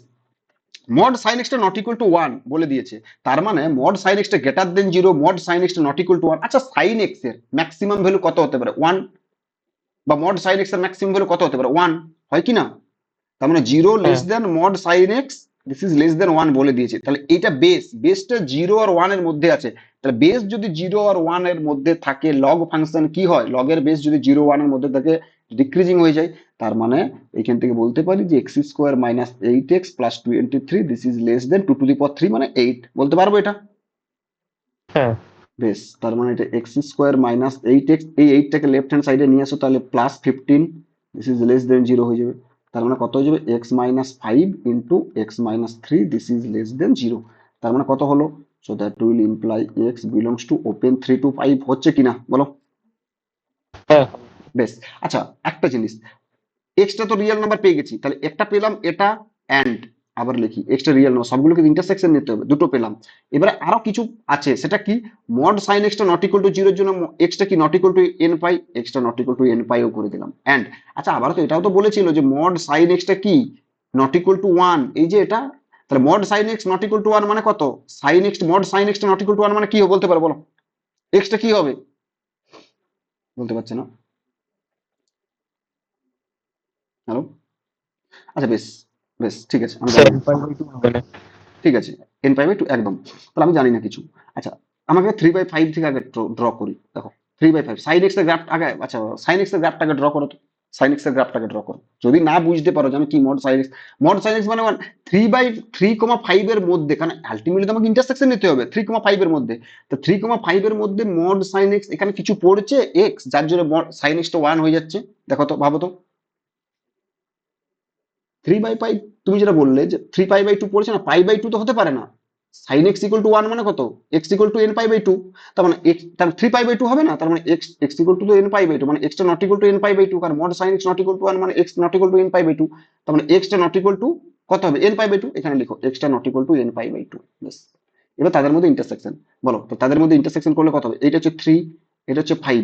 মড সাইন এক্সটা নট ইকুয়াল টু ওয়ান বলে দিয়েছে, তার মানে মড সাইন এক্সটা greater than zero, mod sine এক্সটা নট ইকুয়াল টু ওয়ান। আচ্ছা সাইন এক্স এর ম্যাক্সিমাম ভ্যালু কত হতে পারে, ওয়ান, বা মড সাইন এক্স এর ম্যাক্সিমাম ভ্যালু কত হতে পারে, ওয়ান, হয় কি না। তার মানে জিরো লেস হ্যাঁ than mod sine x, this is less than one বলে দিয়েছে। তাহলে এইটা বেসটা জিরো আর ওয়ান এর মধ্যে আছে, তাহলে বেস যদি জিরো আর ওয়ান এর মধ্যে থাকে, লগ ফাংশন কি হয়, লগের বেস যদি জিরো ওয়ান এর মধ্যে থাকে ডিক্রিজিং হয়ে যায়, তার মানে এখান থেকে বলতে পারি যে x square minus 8x plus 23 this is less than 2 to the power 3 মানে 8 বলতে পারবো এটা। হ্যাঁ বেশ, তার মানে এটা এক্স স্কোয়ার মাইনাস 8x, এই 8টাকে লেফট হ্যান্ড সাইডে নিয়ে আসো, তাহলে plus 15 this is less then zero হয়ে যাবে। তার মানে কত হয়ে যাবে, x minus 5 into x minus 3 this is less then zero. তার মানে কত হলো, so that will imply x belongs to open 3 to 5 হচ্ছে কিনা বলো। হ্যাঁ বেশ। আচ্ছা একটা জিনিস, এক্সটা তো রিয়েল নাম্বার পেয়ে গেছি, তাহলে একটা পেলাম এটা, অ্যান্ড আবার লিখি এক্সটা রিয়েল নাম্বার, সবগুলোকে ইন্টারসেকশন নিতে হবে, দুটো পেলাম। এবারে আরো কিছু আছে, সেটা কি, মড সাইন এক্সটা নট ইকুয়াল টু জিরোর জন্য এক্সটা কি not equal to n pi, এক্সটা নট ইকুয়াল টু এন পাইও করে দিলাম, অ্যান্ড আচ্ছা আবার তো এটাও তো বলেছিল যে মড সাইন এক্সটা কি নট ইকুয়াল টু ওয়ান, এই যে এটা, তাহলে mod sine x not equal to one মানে কত, সাইন এক্স, মড সাইন এক্সটা নট ইকুয়াল টু ওয়ান মানে কি হবে বলতে পারো বলো, এক্সটা কি হবে, বলতে পারছে না। হ্যালো, আচ্ছা বেশ, বেশ ঠিক আছে, আমি স্যার জানি না। n/2 হবে না। ঠিক আছে, এন পাই বাই টু একদম, তাহলে আমি জানি না কিছু। আচ্ছা আমাকে 3/5 থেকে আগে ড্র করি, দেখো 3/5 সাইন এক্স এর গ্রাফ আগে, আচ্ছা সাইন এক্স এর গ্রাফটাকে ড্র করো তো, সাইন এক্স এর গ্রাফটাকে ড্র করো, যদি না বুঝতে পারো যে আমি কি mod sine x, mod sine x মানে 3/3,5 এর মধ্যে, কারণ আলটিমেটলি তো আমাকে ইন্টারসেকশন নিতে হবে 3,5 এর মধ্যে, তো 3,5 এর মধ্যে মড সাইন এক্স, এখানে কিছু পড়ছে এক্স যার জন্য সাইন এক্সটা 1 হয়ে যাচ্ছে, দেখো তো ভাবো তো। 3/5 তুমি যেটা বললে যে 3 পাই বাই টু পড়ছে না, পাই বাই টু তো হতে পারে না, sine x equal to one মানে কত, x equal to n pi by two, তার মানে এক্স তার থ্রি পাই বাই টু হবে না, তার মানে x x equal to n pi by two, মানে এক্সটা not equal to n pi by two, কারণ mod sine x not equal to one মানে x not equal to n pi by two, তার মানে এক্সটা নট ইকুয়াল টু কত হবে, N pi by two, এখানে লিখো এক্সটা not equal to n pi by two. ব্যাস, এবার তাদের মধ্যে ইন্টারসেকশন বলো, তো তাদের মধ্যে ইন্টারসেকশন করলে কত হবে, এটা হচ্ছে থ্রি, এটা হচ্ছে ফাইভ,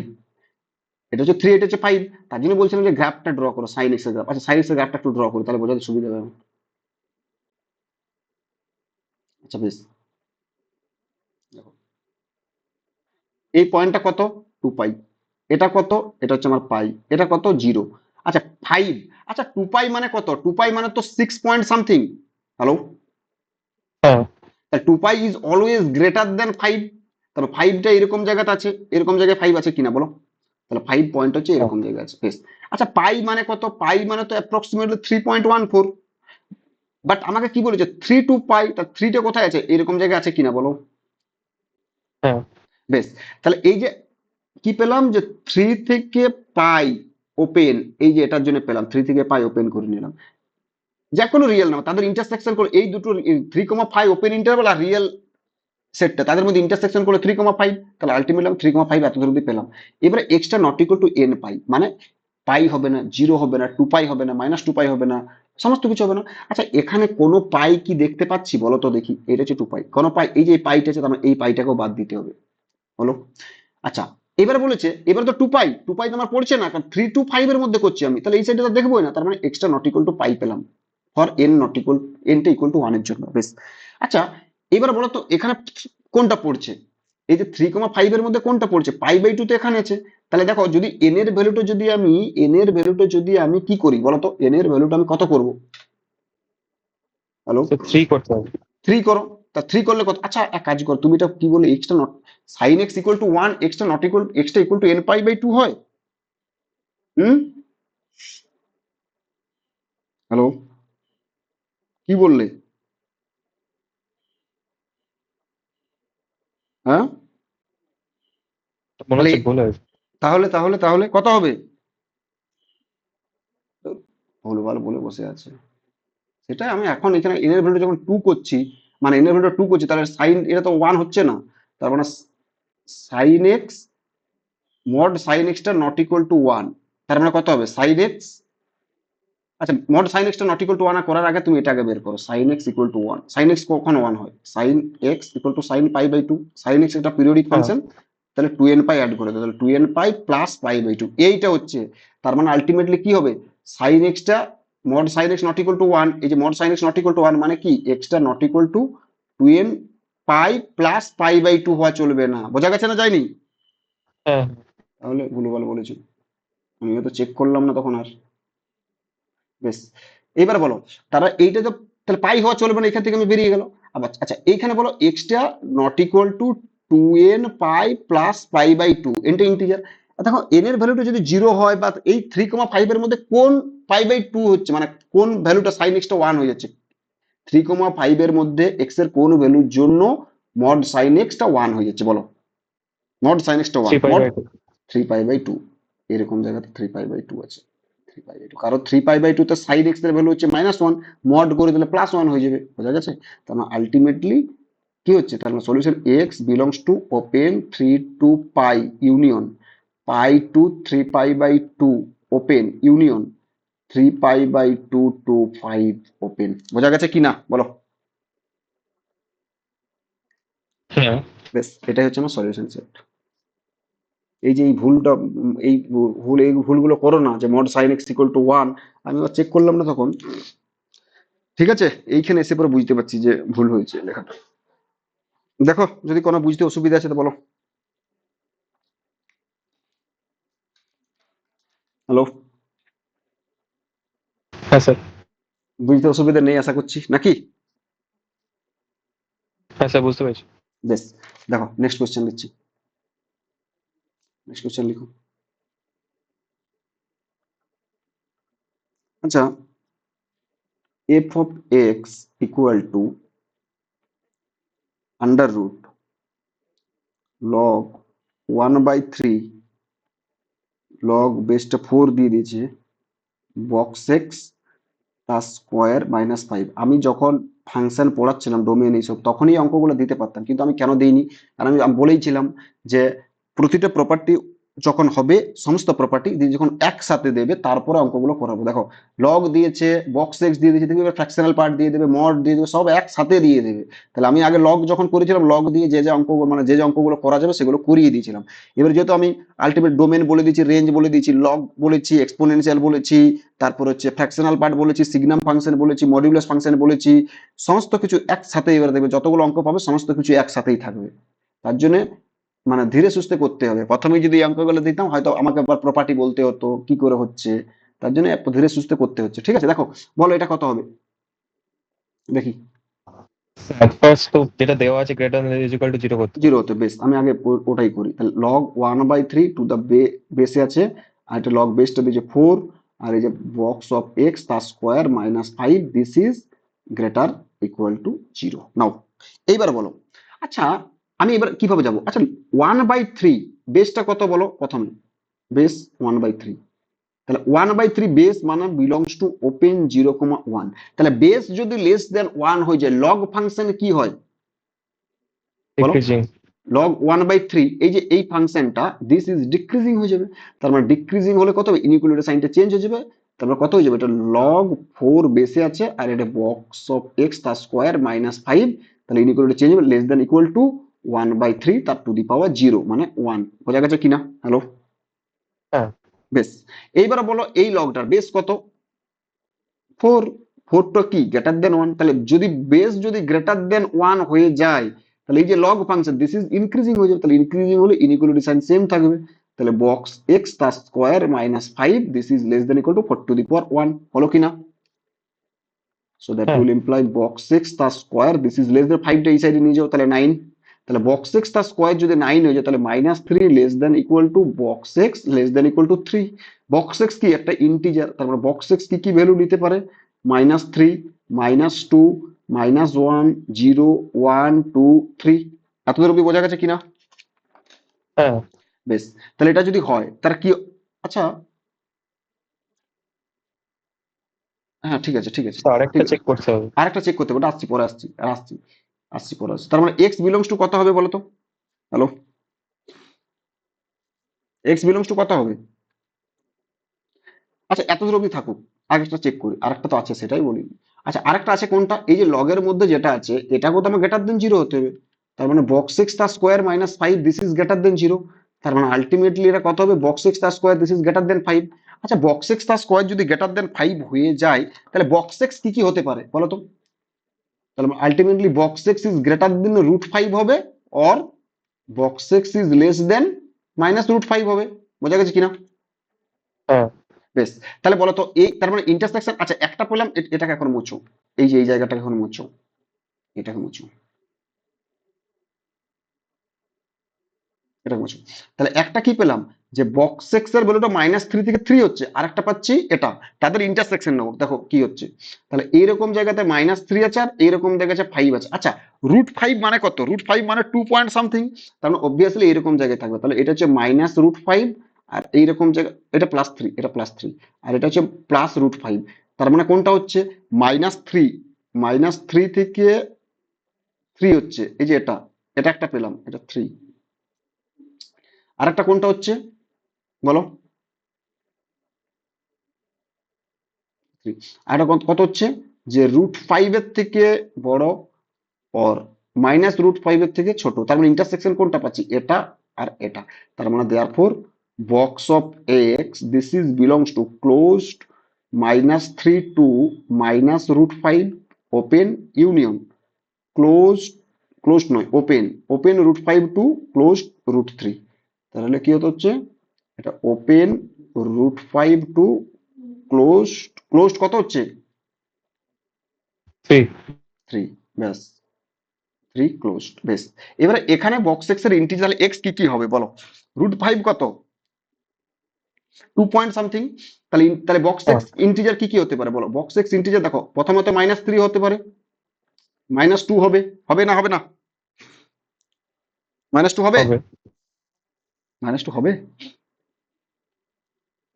এটা হচ্ছে থ্রি, এটা হচ্ছে ফাইভ, তার জন্য বলছিলাম যে গ্রাফটা ড্র করো, সাইন এক্স এর গ্রাফ। আচ্ছা সাইন এক্স এর গ্রাফটা একটু ড্র করো, তাহলে বোঝাতে সুবিধা হবে। আচ্ছা বেশ, দেখো এই পয়েন্টটা কত, টু পাই, এটা কত, এটা হচ্ছে আমার পাই, এটা কত, জিরো। আচ্ছা ফাইভ, আচ্ছা টু পাই মানে কত, টু পাই মানে তো সিক্স পয়েন্ট সামথিং। হ্যালো, হ্যাঁ two pi is always greater than five, তাহলে ফাইভটা এরকম জায়গাতে আছে, এরকম জায়গায় ফাইভ আছে কিনা বলো, তাহলে ফাইভ পয়েন্ট হচ্ছে হ্যাঁ এরকম জায়গায় আছে। বেশ, আচ্ছা পাই মানে কত, পাই মানে তো অ্যাপ্রক্সিমেটলি 3.14, বাট আমাকে কি বলেছে থ্রি টু পাই, তা থ্রিটা কোথায় আছে, এরকম জায়গায় আছে কিনা বলো। হ্যাঁ বেশ, তাহলে এই যে কি পেলাম, যে থ্রি থেকে পাই ওপেন, এই যে এটার জন্য পেলাম থ্রি থেকে পাই ওপেন করে নিলাম, যে কোনো রিয়েল নাম্বার তাদের ইন্টারসেকশন করে এই দুটো, three comma five open interval আর রিয়েল সেটটা তাদের মধ্যে ইন্টারসেকশন করে থ্রি কমা ফাইভ, তাহলে আলটিমেটলি আমি থ্রি কমা ফাইভ এত দূর অব্দি পেলাম। এবারে এক্সটা not equal to n pi, মানে পাই হবে না, জিরো হবে না, টু পাই হবে না, মাইনাস টু পাই হবে না, সমস্ত কিছু হবে না। আচ্ছা এখানে কোনো পাই কি দেখতে পাচ্ছি বলো তো দেখি, এটা হচ্ছে টু পাই, কোনো পাই, এই যে এই পাইটা আছে, তার মানে এই পাইটাকেও বাদ দিতে হবে, বলো। আচ্ছা এবারে বলেছে, এবারে তো টু পাই, টু পাই তো আমার পড়ছে না, কারণ থ্রি টু ফাইভ এর মধ্যে করছি আমি, তাহলে এই সাইডে তো দেখবোই না, তার মানে এক্সট্রা নট ইকুয়াল টু পাই পেলাম ফর এন নট ইকুয়াল, এনটা ইকুয়াল টু ওয়ানের জন্য। বেশ, আচ্ছা এবার বলো তো এখানে কোনটা পড়ছে, এই যে থ্রি কমা ফাইভ এর মধ্যে কোনটা পড়ছে, পাই বাই টু তো এখানে আছে, তাহলে দেখো যদি এন এর ভ্যালুটা যদি আমি, এন এর ভ্যালুটা যদি আমি কি করি বলো তো, এন এর ভ্যালুটা আমি কত করব, হ্যালো, তো থ্রি করতে হবে। থ্রি করো, তা থ্রি করলে কত, আচ্ছা এক কাজ করো তুমি, এটা কি বলে এক্সটা not, sine x equal to one, এক্সটা নট ইকুয়াল, এক্সটা equal to n pi by two হয়। হুম, হ্যালো, কি বললে, হ্যাঁ, মনে তাহলে হচ্ছে ভুল হয়েছে। তাহলে তাহলে তাহলে কত হবে, ভুলভাল বলে বসে আছে, সেটা আমি এখন এখানে এন এর ভ্যালু যখন টু করছি, মানে এন এর ভ্যালু টু করছি, তাহলে সাইন এটা তো ওয়ান হচ্ছে না, তার মানে সাইন এক্স, মড সাইন এক্সটা নট ইকুয়াল টু ওয়ান, তার মানে কত হবে সাইন এক্স, আচ্ছা মড সাইন এক্সটা নট ইকুয়াল টু ওয়ান করার আগে তুমি এটা আগে বের করো, sine x equal to one, sine x কখন ওয়ান হয়, sine x equal to sine pi by two, sine x একটা পিরিয়ডিক হ্যাঁ ফাংশন, তাহলে টু এন পাই অ্যাড করে দাও, তাহলে two n pi plus pi by two, এইটা হচ্ছে, তার মানে আলটিমেটলি কি হবে, সাইন এক্সটা, mod sine x not equal to one, এই যে mod sine x not equal to one মানে কি, এক্সটা not equal to two n pi plus pi by two হওয়া চলবে না, বোঝা গেছে না যায়নি, হ্যাঁ তাহলে ভুলভাল বলেছি, আমিও তো চেক করলাম না তখন আর। বেশ, এইবার বলো, তারা এইটা তো, তাহলে পাই হওয়া চলবে না, এখান থেকে আমি বেরিয়ে গেল। আবার আচ্ছা এইখানে বলো এক্সটা not equal to two n pi plus pi by two, এনটা ইন্টিজার, দেখো এন এর ভ্যালুটা যদি জিরো হয়, বা এই থ্রি কমা ফাইভ এর মধ্যে কোন পাই বাই টু হচ্ছে, মানে কোন ভ্যালুটা সাইন এক্সটা ওয়ান হয়ে যাচ্ছে, থ্রি কমা ফাইভ এর মধ্যে এক্স এর কোন ভ্যালুর জন্য মড সাইন এক্সটা ওয়ান হয়ে যাচ্ছে বলো, মড সাইন এক্সটা one, three pi mod by two. Three pi by two, এরকম জায়গাতে থ্রি পাই বাই টু আছে, থ্রি পাই বাই টু, কারণ থ্রি পাই বাই টু তে সাইন এক্স এর ভ্যালু হচ্ছে মাইনাস ওয়ান, মড করে দিলে প্লাস ওয়ান হয়ে যাবে, বোঝা গেছে, তার মানে আলটিমেটলি কি হচ্ছে, তার মানে solution x belongs to open three to pi union pi to three pi by two open union three pi by two to five open, বোঝা গেছে কি না বলো। হ্যাঁ বেশ, এটাই হচ্ছে আমার সলিউশন সেট। এই যে এই ভুলটা, এই ভুল, এই ভুলগুলো করো না, যে mod sine x equal to one, আমি আবার চেক করলাম না তখন, ঠিক আছে, এইখানে এসে পরে বুঝতে পারছি যে ভুল হয়েছে লেখাটা। দেখো যদি কোনো বুঝতে অসুবিধা আছে তো বলো। হ্যালো, হ্যাঁ স্যার। বুঝতে অসুবিধা নেই আশা করছি নাকি। হ্যাঁ স্যার বুঝতে পেরেছি। বেশ, দেখো নেক্সট কোশ্চেন দিচ্ছি, নেক্সট কোশ্চেন লিখো। আচ্ছা, F of x equal to under root log one by three log বেসটা ফোর দিয়ে দিয়েছে বক্স এক্স তার স্কোয়ার মাইনাস 5। আমি যখন ফাংশন পড়াচ্ছিলাম ডোমেন এইসব তখনই এই অঙ্কগুলো দিতে পারতাম, কিন্তু আমি কেন দিইনি? কারণ আমি বলেইছিলাম যে প্রতিটা প্রপার্টি যখন হবে, সমস্ত প্রপার্টি দিয়ে যখন একসাথে দেবে তারপরে অঙ্কগুলো করাবো। দেখো, লগ দিয়েছে, বক্স এক্স দিয়ে দিয়েছে, দেখবে ফ্র্যাকশনাল পার্ট দিয়ে দেবে, মড দিয়ে দেবে, সব একসাথে দিয়ে দেবে। তাহলে আমি আগে লগ যখন করেছিলাম, লগ দিয়ে যে যে অঙ্কগুলো মানে যে যে অঙ্কগুলো করা যাবে সেগুলো করিয়ে দিয়েছিলাম। এবার যেহেতু আমি আলটিমেট ডোমেন বলে দিয়েছি, রেঞ্জ বলে দিয়েছি, লগ বলেছি, এক্সপোনেনশিয়াল বলেছি, তারপর হচ্ছে ফ্র্যাকশনাল পার্ট বলেছি, সিগনাম ফাংশন বলেছি, মডিউলাস ফাংশন বলেছি, সমস্ত কিছু একসাথে এবার দেখবে যতগুলো অঙ্ক পাবে সমস্ত কিছু একসাথেই থাকবে। তার জন্য মানে ধীরে সুস্থে করতে হবে। প্রথমেই যদি এই অঙ্কগুলো দিতাম হয়তো আমাকে আবার প্রপার্টি বলতে হতো কি করে হচ্ছে। তার জন্য একটু ধীরে সুস্থে করতে হচ্ছে। ঠিক আছে, দেখো, বলো এটা কত হবে দেখি। অ্যাট ফার্স্ট তো যেটা দেওয়া আছে greater than is equal to 0 করতে হবে। জিরো হতে বেশ, আমি আগে ওটাই করি। তাহলে লগ 1/3 টু দ্য বেসে আছে, আর এটা লগ বেসটা দিয়েছে 4, আর এই যে বক্স অফ এক্স তার square minus 5, this is greater equal to 0। নাও এইবার বলো, আচ্ছা আমি এবার কিভাবে যাব? আচ্ছা 1/3 বেসটা কত বলো প্রথমে। বেস 1/3, তাহলে 1/3 বেস মানে বিলংস টু ওপেন 0,1। তাহলে বেস যদি লেস দেন 1 হয়ে যায়, লগ ফাংশন কি হয় বলো? ডিক্রিজিং। লগ 1/3, এই যে এই ফাংশনটা দিস ইজ ডিক্রিজিং হয়ে যাবে। তার মানে ডিক্রিজিং হলে কত হবে? ইনইকুয়ালিটি সাইনটা চেঞ্জ হয়ে যাবে। তারপর কত হয়ে যাবে? এটা লগ 4 বেসে আছে, আর এটা বক্স অফ এক্স তার স্কোয়ার মাইনাস 5। তাহলে ইনইকুয়ালিটি চেঞ্জ হবে, লেস দেন ইকুয়াল টু 1/3 তার টু দি পাওয়ার 0 মানে 1। বোঝা গেছে কিনা? হ্যালো, হ্যাঁ। বেশ। এইবার বলো এই লগটার বেস কত? 4। 4টা কি গ্রেটার দেন 1। তাহলে যদি বেস যদি গ্রেটার দেন 1 হয়ে যায়, তাহলে এই যে log function this is increasing হয়ে যাবে। তাহলে ইনক্রিজিং হলে ইনইকুয়ালিটি সাইন সেম থাকবে। তাহলে বক্স এক্স তার square minus 5, this is less than equal to 4 to the power 1। হলো কিনা? সো দ্যাট হ্যাঁ। উইল ইমপ্লাই বক্স এক্স তার square this is less than 5টা এই সাইডে নিয়ে যাও, তাহলে 9। তাহলে বক্স এক্স তার স্কোয়ার যদি 9 হয়ে যায়, তাহলে -3 less than equal to box x less than equal two 3। Box x কি একটা ইন্টিজার, তার মানে বক্স এক্স কি কি ভ্যালু নিতে পারে? -3, -2, -1, 0, 1, 2, 3। এতদূর অব্দি বোঝা গেছে কিনা? হ্যাঁ। বেশ, তাহলে এটা যদি হয় তার কি? আচ্ছা, হ্যাঁ ঠিক আছে ঠিক আছে তো আরেকটা ঠিক আছে। চেক করতে হবে। আরেকটা চেক করতে হবে, ওটা আসছি পরে, আসছি পরে আসছি। তার মানে এক্স বিলংস টু কত হবে বলো তো? হ্যালো, এক্স বিলংস টু কত হবে? আচ্ছা এত দূর অব্দি থাকুক, আরেকটা চেক করি। আরেকটা তো আছে সেটাই বলি। আচ্ছা আরেকটা আছে কোনটা? এই যে লগের মধ্যে যেটা আছে এটাকেও তো আমার গ্রেটার দেন 0 হতে হবে। তার মানে বক্স এক্স তার square minus 5, this is greater than 0। তার মানে আলটিমেটলি এটা কত হবে? বক্স এক্স তার square this is greater than 5। আচ্ছা বক্স এক্স তার স্কোয়ার যদি গ্রেটার দেন 5 হয়ে যায়, তাহলে বক্স এক্স কি কি হতে পারে বলো তো? তাহলে ultimately box x is greater than √5 হবে, or box x is less দেন -√5 হবে। বোঝা গেছে কিনা? হ্যাঁ। বেশ, তাহলে বলো তো এই তার মানে ইন্টারসেকশন। আচ্ছা একটা পেলাম, এটাকে এখন মুছো। এই যে এই জায়গাটাকে এখন মুছো, এটাকে মুছো, এটাকে মুছো। তাহলে একটা কি পেলাম? যে বক্স এক্স এর ভ্যালুটা -3 থেকে 3 হচ্ছে, আর একটা পাচ্ছি এটা। তাদের ইন্টারসেকশন নেবো, দেখো কি হচ্ছে। তাহলে এইরকম জায়গাতে -3 আছে, আর এইরকম জায়গাতে 5 আছে। আচ্ছা √5 মানে কত? √5 মানে 2 পয়েন্ট সামথিং। তার মানে অবভিয়াসলি এরকম জায়গায় থাকবে। তাহলে এটা হচ্ছে -√5, আর এইরকম জায়গা এটা +3, এটা +3, আর এটা হচ্ছে +√5। তার মানে কোনটা হচ্ছে? -3, -3 থেকে 3 হচ্ছে এই যে এটা, এটা একটা পেলাম, এটা 3। আরেকটা কোনটা হচ্ছে বলো? 3। আর এটা কত কত হচ্ছে? যে √5 এর থেকে বড়, অর -√5 এর থেকে ছোট। তার মানে ইন্টারসেকশন কোনটা পাচ্ছি? এটা আর এটা। তার মানে therefore box of x this is belongs to closed -3 to -√5 open union closed, closed নয় ওপেন, ওপেন √5 টু ক্লোজড √3। তাহলে কি হতে হচ্ছে? এটা ওপেন √5 টু ক্লোজড, ক্লোজড কত হচ্ছে? 3। 3। ব্যাস, 3 ক্লোজড। বেশ, এবারে এখানে বক্স এক্স এর ইন্টিজার এক্স কি কি হবে বলো? √5 কত? 2 পয়েন্ট সামথিং। তাহলে তাহলে বক্স হ্যাঁ। এক্স ইন্টিজার কি কি হতে পারে বলো? বক্স এক্স ইন্টিজার দেখো, প্রথমত -3 হতে পারে, -2 হবে, হবে না হবে না? -2 হবে, হবে। -2 হবে,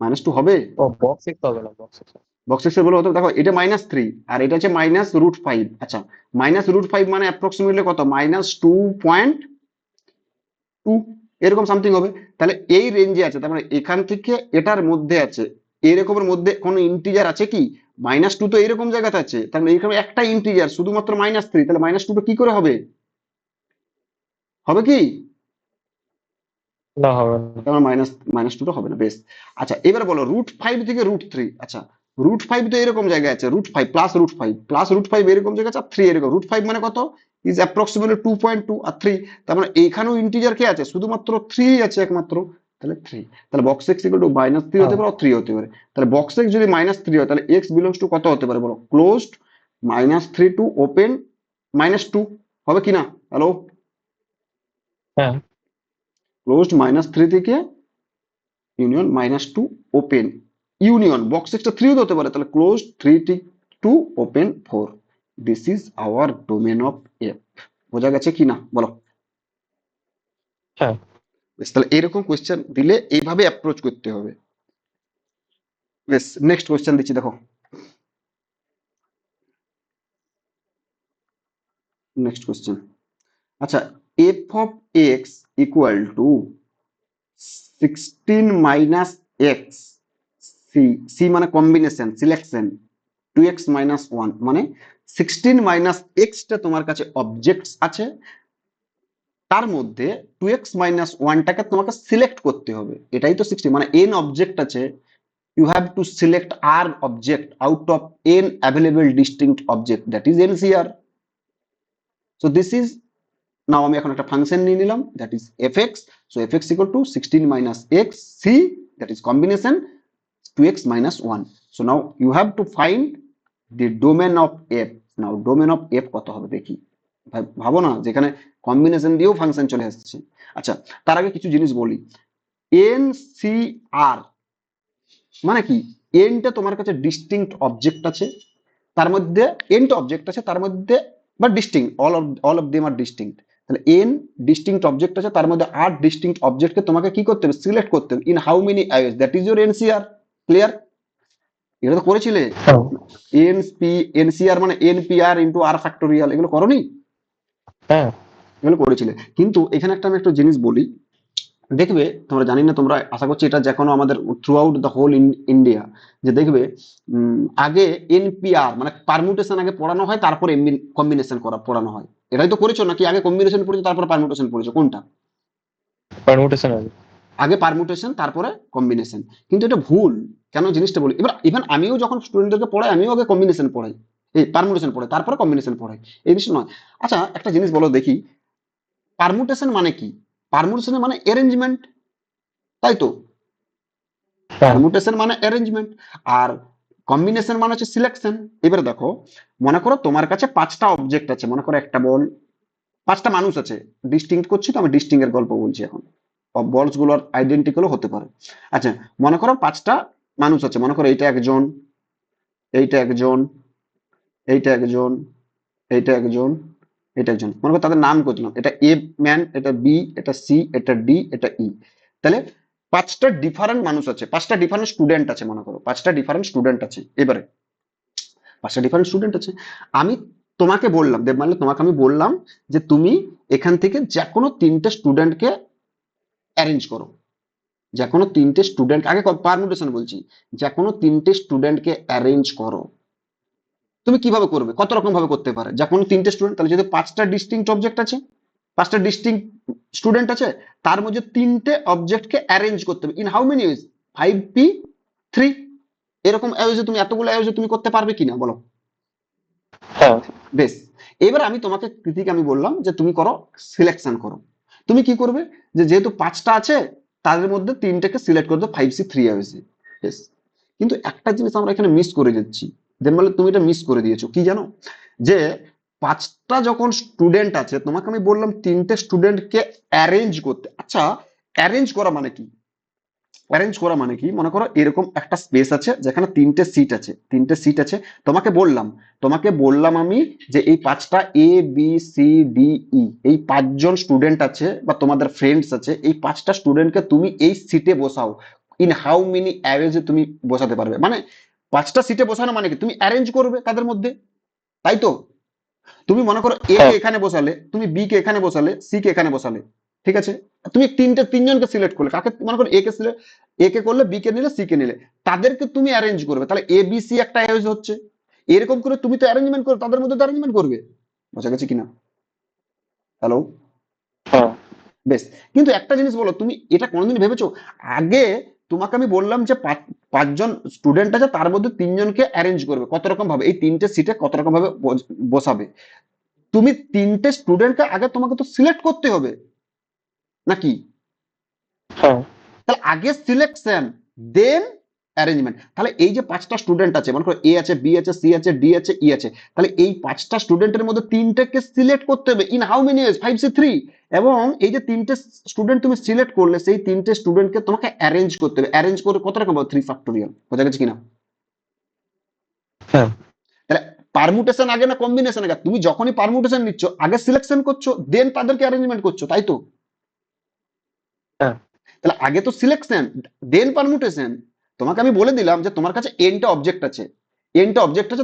-2 হবে। ও বক্স এক্স হবে না, বক্স এক্স। বক্স এক্স এর বলো দেখো এটা -3 আর এটা হচ্ছে -√5। আচ্ছা, -√5 মানে অ্যাপ্রক্সিমেটলি কত? -2.2 এরকম সামথিং হবে। তাহলে এই রেঞ্জে আছে, তার মানে এখান থেকে এটার মধ্যে আছে। এরকমের মধ্যে কোনো ইন্টিজার আছে কি? -2 তো এরকম জায়গাতে আছে, তার মানে এরকম একটা ইন্টিজার শুধুমাত্র -3, তাহলে -2 কি করে হবে? হবে কি? না, হবে না। তার মানে -2টা হবে না, বেশ। আচ্ছা, এবার বলো √5 থেকে √3। আচ্ছা, √5 তো এরকম জায়গায় আছে, √5 প্লাস √5 এরকম জায়গায় আছে, আর 3 এরকম। √5 মানে কত? ইজ অ্যাপ্রক্সিমেটলি 2.2 আর 3, তার মানে এইখানেও ইন্টিজার কে আছে? শুধুমাত্র 3 আছে একমাত্র, তাহলে 3। তাহলে বক্স এক্স ইকুয়াল টু -3 হতে হ্যাঁ, পারে, 3 হতে পারে। তাহলে বক্স এক্স যদি -3 হয়, তাহলে এক্স বিলংস টু কত হতে পারে বলো? ক্লোজড -3 টু ওপেন -2, হবে কি না? হ্যালো, হ্যাঁ, ক্লোজড -3 থেকে union -2 open, union box extra 3 হতে পারে, তাহলে close 3 to open 4। This is our domain of F. বোঝা গেছে কি না বলো? হ্যাঁ। বেশ, তাহলে এরকম কোয়েশ্চেন দিলে এইভাবে অ্যাপ্রোচ করতে হবে। বেশ, নেক্সট কোয়েশ্চেন দিচ্ছি দেখো। Next question. আচ্ছা, F of x equal to 16 minus x, C, C মানে কম্বিনেশন সিলেকশন, 2x মাইনাস 1 মানে 16 মাইনাস এক্সটা তোমার কাছে অবজেক্টস আছে, তার মধ্যে 2x মাইনাস 1টাকে তোমাকে সিলেক্ট করতে হবে। এটাই তো 60, মানে n অবজেক্ট আছে, you have to select r object out of n available distinct object, that is NCR। So this is, now আমি এখন একটা ফাংশন নিয়ে নিলাম, that is fx। So fx equal to 16 minus x, c, that is combination 2x minus 1. So now you have to find the domain of f. Now domain of f কত হবে দেখি। ভাবো না, যেখানে কম্বিনেশন দিয়েও function চলে আসছে। আচ্ছা, তার আগে কিছু জিনিস বলি। NCR মানে কি? টা তোমার কাছে ডিস্টিংক্ট অবজেক্ট আছে, তার মধ্যে টা অবজেক্ট আছে, তার মধ্যে বা ডিস্টিংক্ট, অল অফ দেম আর ডিস্টিংক্ট। তাহলে ডিস্টিংক্ট অবজেক্ট আছে, তার মধ্যে 8 ডিস্টিংক্ট অবজেক্টকে তোমাকে কি করতে হবে? সিলেক্ট করতে হবে। In how many iOS, that is your NCR। Clear? এটা তো করেছিলে। হ্যাঁ, এনসিআর মানে NPR ইন্টু আর ফ্যাক্টোরিয়াল, এগুলো করনি? হ্যাঁ, এগুলো করেছিলে। কিন্তু এখানে একটা আমি একটা জিনিস বলি, দেখবে তোমরা, জানি না তোমরা, আশা করছি এটা যে কোনো আমাদের throughout the whole India, যে দেখবে আগে NPR মানে পারমুটেশন আগে পড়ানো হয়, তারপর কম্বিনেশন পড়ানো হয়। এটাই তো করেছো নাকি? আগে কম্বিনেশন পড়েছো তারপর পারমুটেশন পড়েছো, কোনটা? পারমুটেশন হবে। আগে পারমুটেশন তারপরে কম্বিনেশন, কিন্তু এটা ভুল। কেন জিনিসটা বলি। এবার ইভেন আমিও যখন স্টুডেন্টদেরকে পড়াই, আমিও আগে কম্বিনেশন পড়াই, এই পারমুটেশন পড়াই, তারপরে কম্বিনেশন পড়াই, এই জিনিসটা নয়। আচ্ছা, একটা জিনিস বলো দেখি, পারমুটেশন মানে কি? পারমুটেশন মানে অ্যারেঞ্জমেন্ট, তাই তো? হ্যাঁ, পারমুটেশন মানে অ্যারেঞ্জমেন্ট, আর কম্বিনেশন মানে হচ্ছে সিলেকশন। এবারে দেখো, মনে করো তোমার কাছে 5টা অবজেক্ট আছে, মনে করো একটা বল, 5টা মানুষ আছে। ডিস্টিংক্ট করছি তো, আমি ডিস্টিং এর গল্প বলছি এখন, বলস গুলোর আইডেন্টিক্যালও হতে পারে। আচ্ছা, মনে করো 5টা মানুষ আছে, মনে করো এইটা একজন, এইটা একজন, এইটা একজন, এইটা একজন, এটা একজন, মনে করো তাদের নাম করছিলাম, এটা এ ম্যান, এটা বি, এটা সি, এটা ডি, এটা ই। তাহলে 5টা ডিফারেন্ট মানুষ আছে, 5টা ডিফারেন্ট স্টুডেন্ট আছে, মনে করো 5টা ডিফারেন্ট স্টুডেন্ট আছে। এবারে 5টা ডিফারেন্ট স্টুডেন্ট আছে, আমি তোমাকে বললাম, মানে তোমাকে আমি বললাম যে তুমি এখান থেকে যে কোনো 3টে স্টুডেন্টকে অ্যারেঞ্জ করো, যে কোনো 3টে স্টুডেন্ট, আগে পারমুটেশন বলছি, যে কোনো 3টে স্টুডেন্টকে অ্যারেঞ্জ করো। তুমি কিভাবে করবে? কত রকম ভাবে করতে পারে। যে কোনো 3টে স্টুডেন্ট, তাহলে যদি 5টা ডিস্টিংক্ট অবজেক্ট আছে, 5টা ডিস্টিংক্ট স্টুডেন্ট আছে, তার মধ্যে 3টে অবজেক্টকে অ্যারেঞ্জ করতে হবে। In how many ways? 5p3। এরকম অ্যাওয়েজে তুমি, এতগুলো অ্যাওয়েজে তুমি করতে পারবে কিনা বলো? হ্যাঁ। বেশ, এবার আমি তোমাকে কৃতিক আমি বললাম যে তুমি করো, সিলেকশন করো। তুমি কি করবে? যে যেহেতু 5টা আছে, তাদের মধ্যে 3টেকে সিলেক্ট করে দাও 5c3 অ্যাওয়েজে। বেশ, কিন্তু একটা জিনিস আমরা এখানে মিস করে যাচ্ছি। দেন বলে তুমি এটা মিস করে দিয়েছো, কি জানো? যে 5টা যখন স্টুডেন্ট আছে, তোমাকে আমি বললাম 3টে স্টুডেন্টকে অ্যারেঞ্জ করতে। আচ্ছা, অ্যারেঞ্জ করা মানে কি? অ্যারেঞ্জ করা মানে কি? মনে করো এরকম একটা স্পেস আছে, যেখানে 3টে সিট আছে, 3টে সিট আছে। তোমাকে বললাম আমি যে এই 5টা ABCDE, এই 5জন স্টুডেন্ট আছে বা তোমাদের ফ্রেন্ডস আছে, এই 5টা স্টুডেন্টকে তুমি এই সিটে বসাও। ইন হাউ মেনি অ্যাওয়েজে তুমি বসাতে পারবে? মানে 5টা সিটে বসানো মানে কি তুমি অ্যারেঞ্জ করবে তাদের মধ্যে, তাই তো? তুমি মনে করো এ কে হ্যাঁ এখানে বসালে, তুমি বি কে এখানে বসালে, সি কে এখানে বসালে, ঠিক আছে? তুমি তিনজনকে সিলেক্ট করলে, কাকে মনে করো এ কে করলে, বি কে নিলে, সি কে নিলে, তাদেরকে তুমি অ্যারেঞ্জ করবে, তাহলে এ বি সি একটা অ্যারেঞ্জ হচ্ছে। এরকম করে তুমি তো অ্যারেঞ্জমেন্ট করো, তাদের মধ্যে তো অ্যারেঞ্জমেন্ট করবে। বোঝা গেছে কিনা? হ্যালো? হ্যাঁ বেশ। কিন্তু একটা জিনিস বলো, তুমি এটা কোনোদিন ভেবেছো আগে তোমাকে আমি বললাম যে পাঁচজন স্টুডেন্ট আছে, তার মধ্যে তিনজনকে অ্যারেঞ্জ করবে কত রকম ভাবে, এই তিনটে সিটে কত রকম ভাবে বসাবে। তুমি তিনটে স্টুডেন্টকে আগে তোমাকে তো সিলেক্ট করতে হবে নাকি? হ্যাঁ তাহলে আগে সিলেকশন, দেন অ্যারেঞ্জমেন্ট। তাহলে এই যে 5টা স্টুডেন্ট আছে, মনে করো এ আছে, বি আছে, সি আছে, ডি আছে, ই আছে, তাহলে এই 5টা স্টুডেন্টের মধ্যে তিনটাকে সিলেক্ট করতে হবে in how many ways, 5C3। এবং এই যে তিনটে স্টুডেন্ট তুমি সিলেক্ট করলে, সেই তিনটে স্টুডেন্টকে তোমাকে অ্যারেঞ্জ করতে হবে। অ্যারেঞ্জ করে কত রকম 3 ফ্যাক্টোরিয়াল। বোঝা গেছে কিনা? হ্যাঁ তাহলে পারমুটেশন আগে না কম্বিনেশন আগে? তুমি যখনই পারমুটেশন নিচ্ছ আগে সিলেকশন করছো, দেন তাদেরকে অ্যারেঞ্জমেন্ট করছো, তাই তো? হ্যাঁ তাহলে আগে তো সিলেকশন, দেন পারমুটেশন। তোমাকে আমি বলে দিলাম যে তোমার কাছে এনটা অবজেক্ট আছে,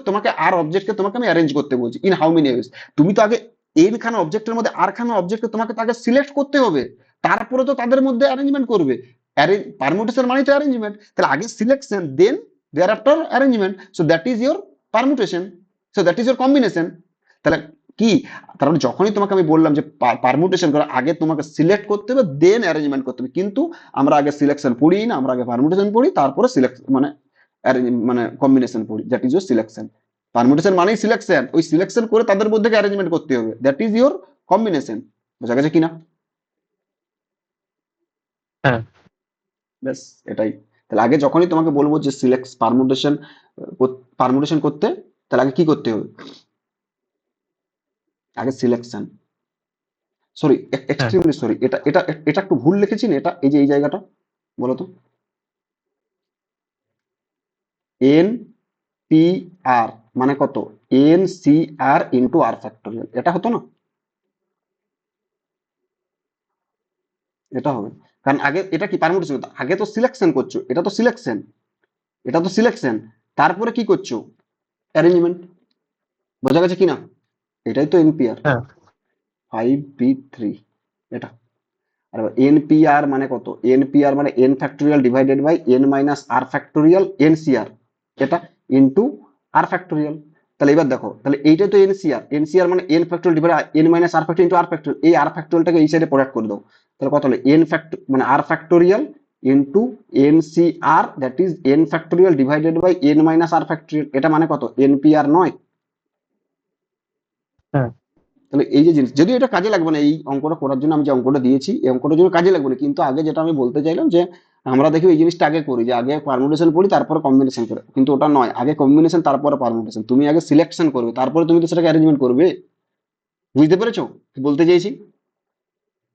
তোমাকে আর অবজেক্টকে তোমাকে আমি অ্যারেঞ্জ করতে বলছি ইন হাউ মেনি ওয়েজ। তুমি তো আগে এন খানা অবজেক্টের মধ্যে আর খানা অবজেক্টকে তোমাকে তো আগে সিলেক্ট করতে হবে, তারপরে তো তাদের মধ্যে অ্যারেঞ্জমেন্ট করবে। পারমুটেশন মানে তো অ্যারেঞ্জমেন্ট। তাহলে আগে selection, then thereafter arrangement, so that is your permutation, so that is your combination. তাহলে কি, তার মানে যখনই তোমাকে আমি বললাম যে পারমুটেশন করা, আগে তোমাকে সিলেক্ট করতে হবে, দেন অ্যারেঞ্জমেন্ট করতে হবে। কিন্তু আমরা আগে সিলেকশন পড়ি না, আমরা আগে পারমুটেশন পড়ি, তারপরে সিলেক্ট মানে মানে কম্বিনেশন পড়ি, that is your selection. Permutation মানেই সিলেকশন, ওই সিলেকশন করে তাদের মধ্যে অ্যারেঞ্জমেন্ট করতে হবে, দ্যাট ইজ ইউর কম্বিনেশন। বোঝা গেছে কিনা? হ্যাঁ ব্যাস, এটাই। তাহলে আগে যখনই তোমাকে বলবো যে সিলেক্ট পারমুটেশন করতে, তাহলে আগে কি করতে হবে? আগে সিলেকশন, সরি, হ্যাঁ এক্সট্রিমলি সরি, এটা এটা এটা একটু ভুল লিখেছি না? এটা এই যে এই জায়গাটা বলো তো, এন পি আর মানে কত? এন সি আর ইন্টু আর ফ্যাক্টোরিয়াল, এটা হতো না? এটা হবে। কারণ আগে এটা কি পারমুটেশন, আগে তো সিলেকশন করছো, এটা তো সিলেকশন, এটা তো সিলেকশন, তারপরে কি করছো? অ্যারেঞ্জমেন্ট। বোঝা গেছে কিনা? এটাই তো এনপিআর, হ্যাঁ 5B3 এটা। আর এনপিআর মানে কত? এনপিআর মানে n factorial divided by n minus r factorial NCR, এটা ইন্টু আর ফ্যাক্টোরিয়াল। তাহলে এবার দেখো, তাহলে এইটাই তো এনসিআর, এনসিআর মানে n factorial divide n minus r factorial into r factorial. এই আর ফ্যাক্টোরিয়ালটাকে এই সাইডে প্রোডাক্ট করে দাও, তাহলে কত হলো? এন ফ্যাক্টর মানে r factorial into NCR, that is n factorial divided by n minus r factorial. এটা মানে কত? এনপিআর নয়? হ্যাঁ তাহলে এই যে জিনিস, যদিও এটা কাজে লাগবে না, এই অঙ্কটা করার জন্য আমি যে অঙ্কটা দিয়েছি, এই অঙ্কটার জন্য কাজে লাগবে না, কিন্তু আগে যেটা আমি বলতে চাইলাম যে আমরা দেখি এই জিনিসটা আগে করি, যে আগে পারমুটেশন পড়ি তারপরে কম্বিনেশন করে, কিন্তু ওটা নয়, আগে কম্বিনেশন তারপরে পারমুটেশন। তুমি আগে সিলেকশন করবে, তারপরে তুমি তো সেটাকে অ্যারেঞ্জমেন্ট করবে। বুঝতে পেরেছো কি বলতে চাইছি?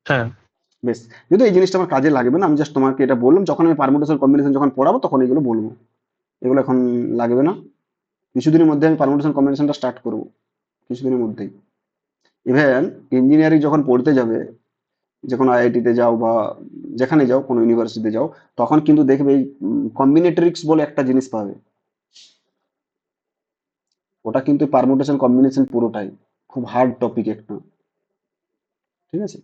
হ্যাঁ বেশ। যদি এই জিনিসটা আমার কাজে লাগবে না, আমি জাস্ট তোমাকে এটা বললাম, যখন আমি পারমুটেশন কম্বিনেশন যখন পড়াবো তখন এগুলো বলবো, এগুলো এখন লাগবে না। কিছুদিনের মধ্যে আমি পারমুটেশন কম্বিনেশনটা স্টার্ট করবো, কিছুদিনের মধ্যেই। ইভেন ইঞ্জিনিয়ারিং যখন পড়তে যাবে, যে কোনো আইআইটিতে যাও বা যেখানে যাও, কোনো ইউনিভার্সিটিতে যাও, তখন কিন্তু দেখবে এই কম্বিনেটরিক্স বলে একটা জিনিস পাবে, ওটা কিন্তু পারমুটেশন কম্বিনেশন পুরোটাই খুব হার্ড টপিক একটা, ঠিক আছে?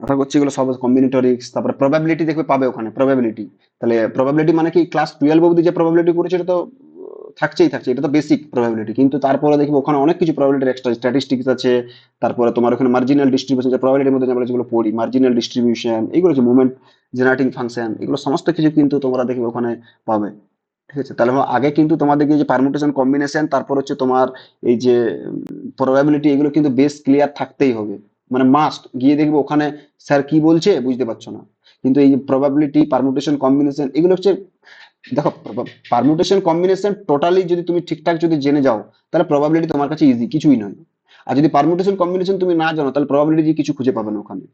আশা করছি এগুলো সব কম্বিনেটরিক্স, তারপরে প্রবাবিলিটি দেখবে পাবে ওখানে, প্রবাবিলিটি। তাহলে প্রবাবিলিটি মানে কি, ক্লাস 12 অবধি যে প্রবাবিলিটি করেছে এটা তো থাকছে, এটা তো বেসিক প্রবাবিলিটি, কিন্তু তারপরে দেখবে ওখানে অনেক কিছু প্রবাবিলিটির এক্সট্রা স্ট্যাটিস্টিক্স আছে। তারপরে তোমার ওখানে মার্জিনাল ডিস্ট্রিবিউশন, যে প্রবাবিলিটির মধ্যে আমরা যেগুলো পড়ি, মার্জিনাল ডিস্ট্রিবিউশন, এগুলো যে মুভমেন্ট জেনারেটিং ফাংশন, এগুলো সমস্ত কিছু কিন্তু তোমরা দেখবে ওখানে পাবে, ঠিক আছে? তাহলে আগে কিন্তু তোমাদেরকে যে পারমুটেশন কম্বিনেশন, তারপর হচ্ছে তোমার এই যে প্রবাবিলিটি, এগুলো কিন্তু বেস ক্লিয়ার থাকতেই হবে, মানে মাস্ট। গিয়ে দেখবে ওখানে স্যার কি বলছে বুঝতে পারছো না, কিন্তু এই যে প্রবাবিলিটি, পারমুটেশন কম্বিনেশন, এগুলো হচ্ছে, দেখো, পারমুটেশন কম্বিনেশন টোটালি যদি তুমি ঠিকঠাক যদি জেনে যাও, তাহলে প্রবাবিলিটি তোমার কাছে ইজি, কিছুই নয়। আর যদি পারমুটেশন কম্বিনেশন তুমি না জানো, তাহলে প্রবাবিলিটি কিছু খুঁজে পাবে না ওখানে।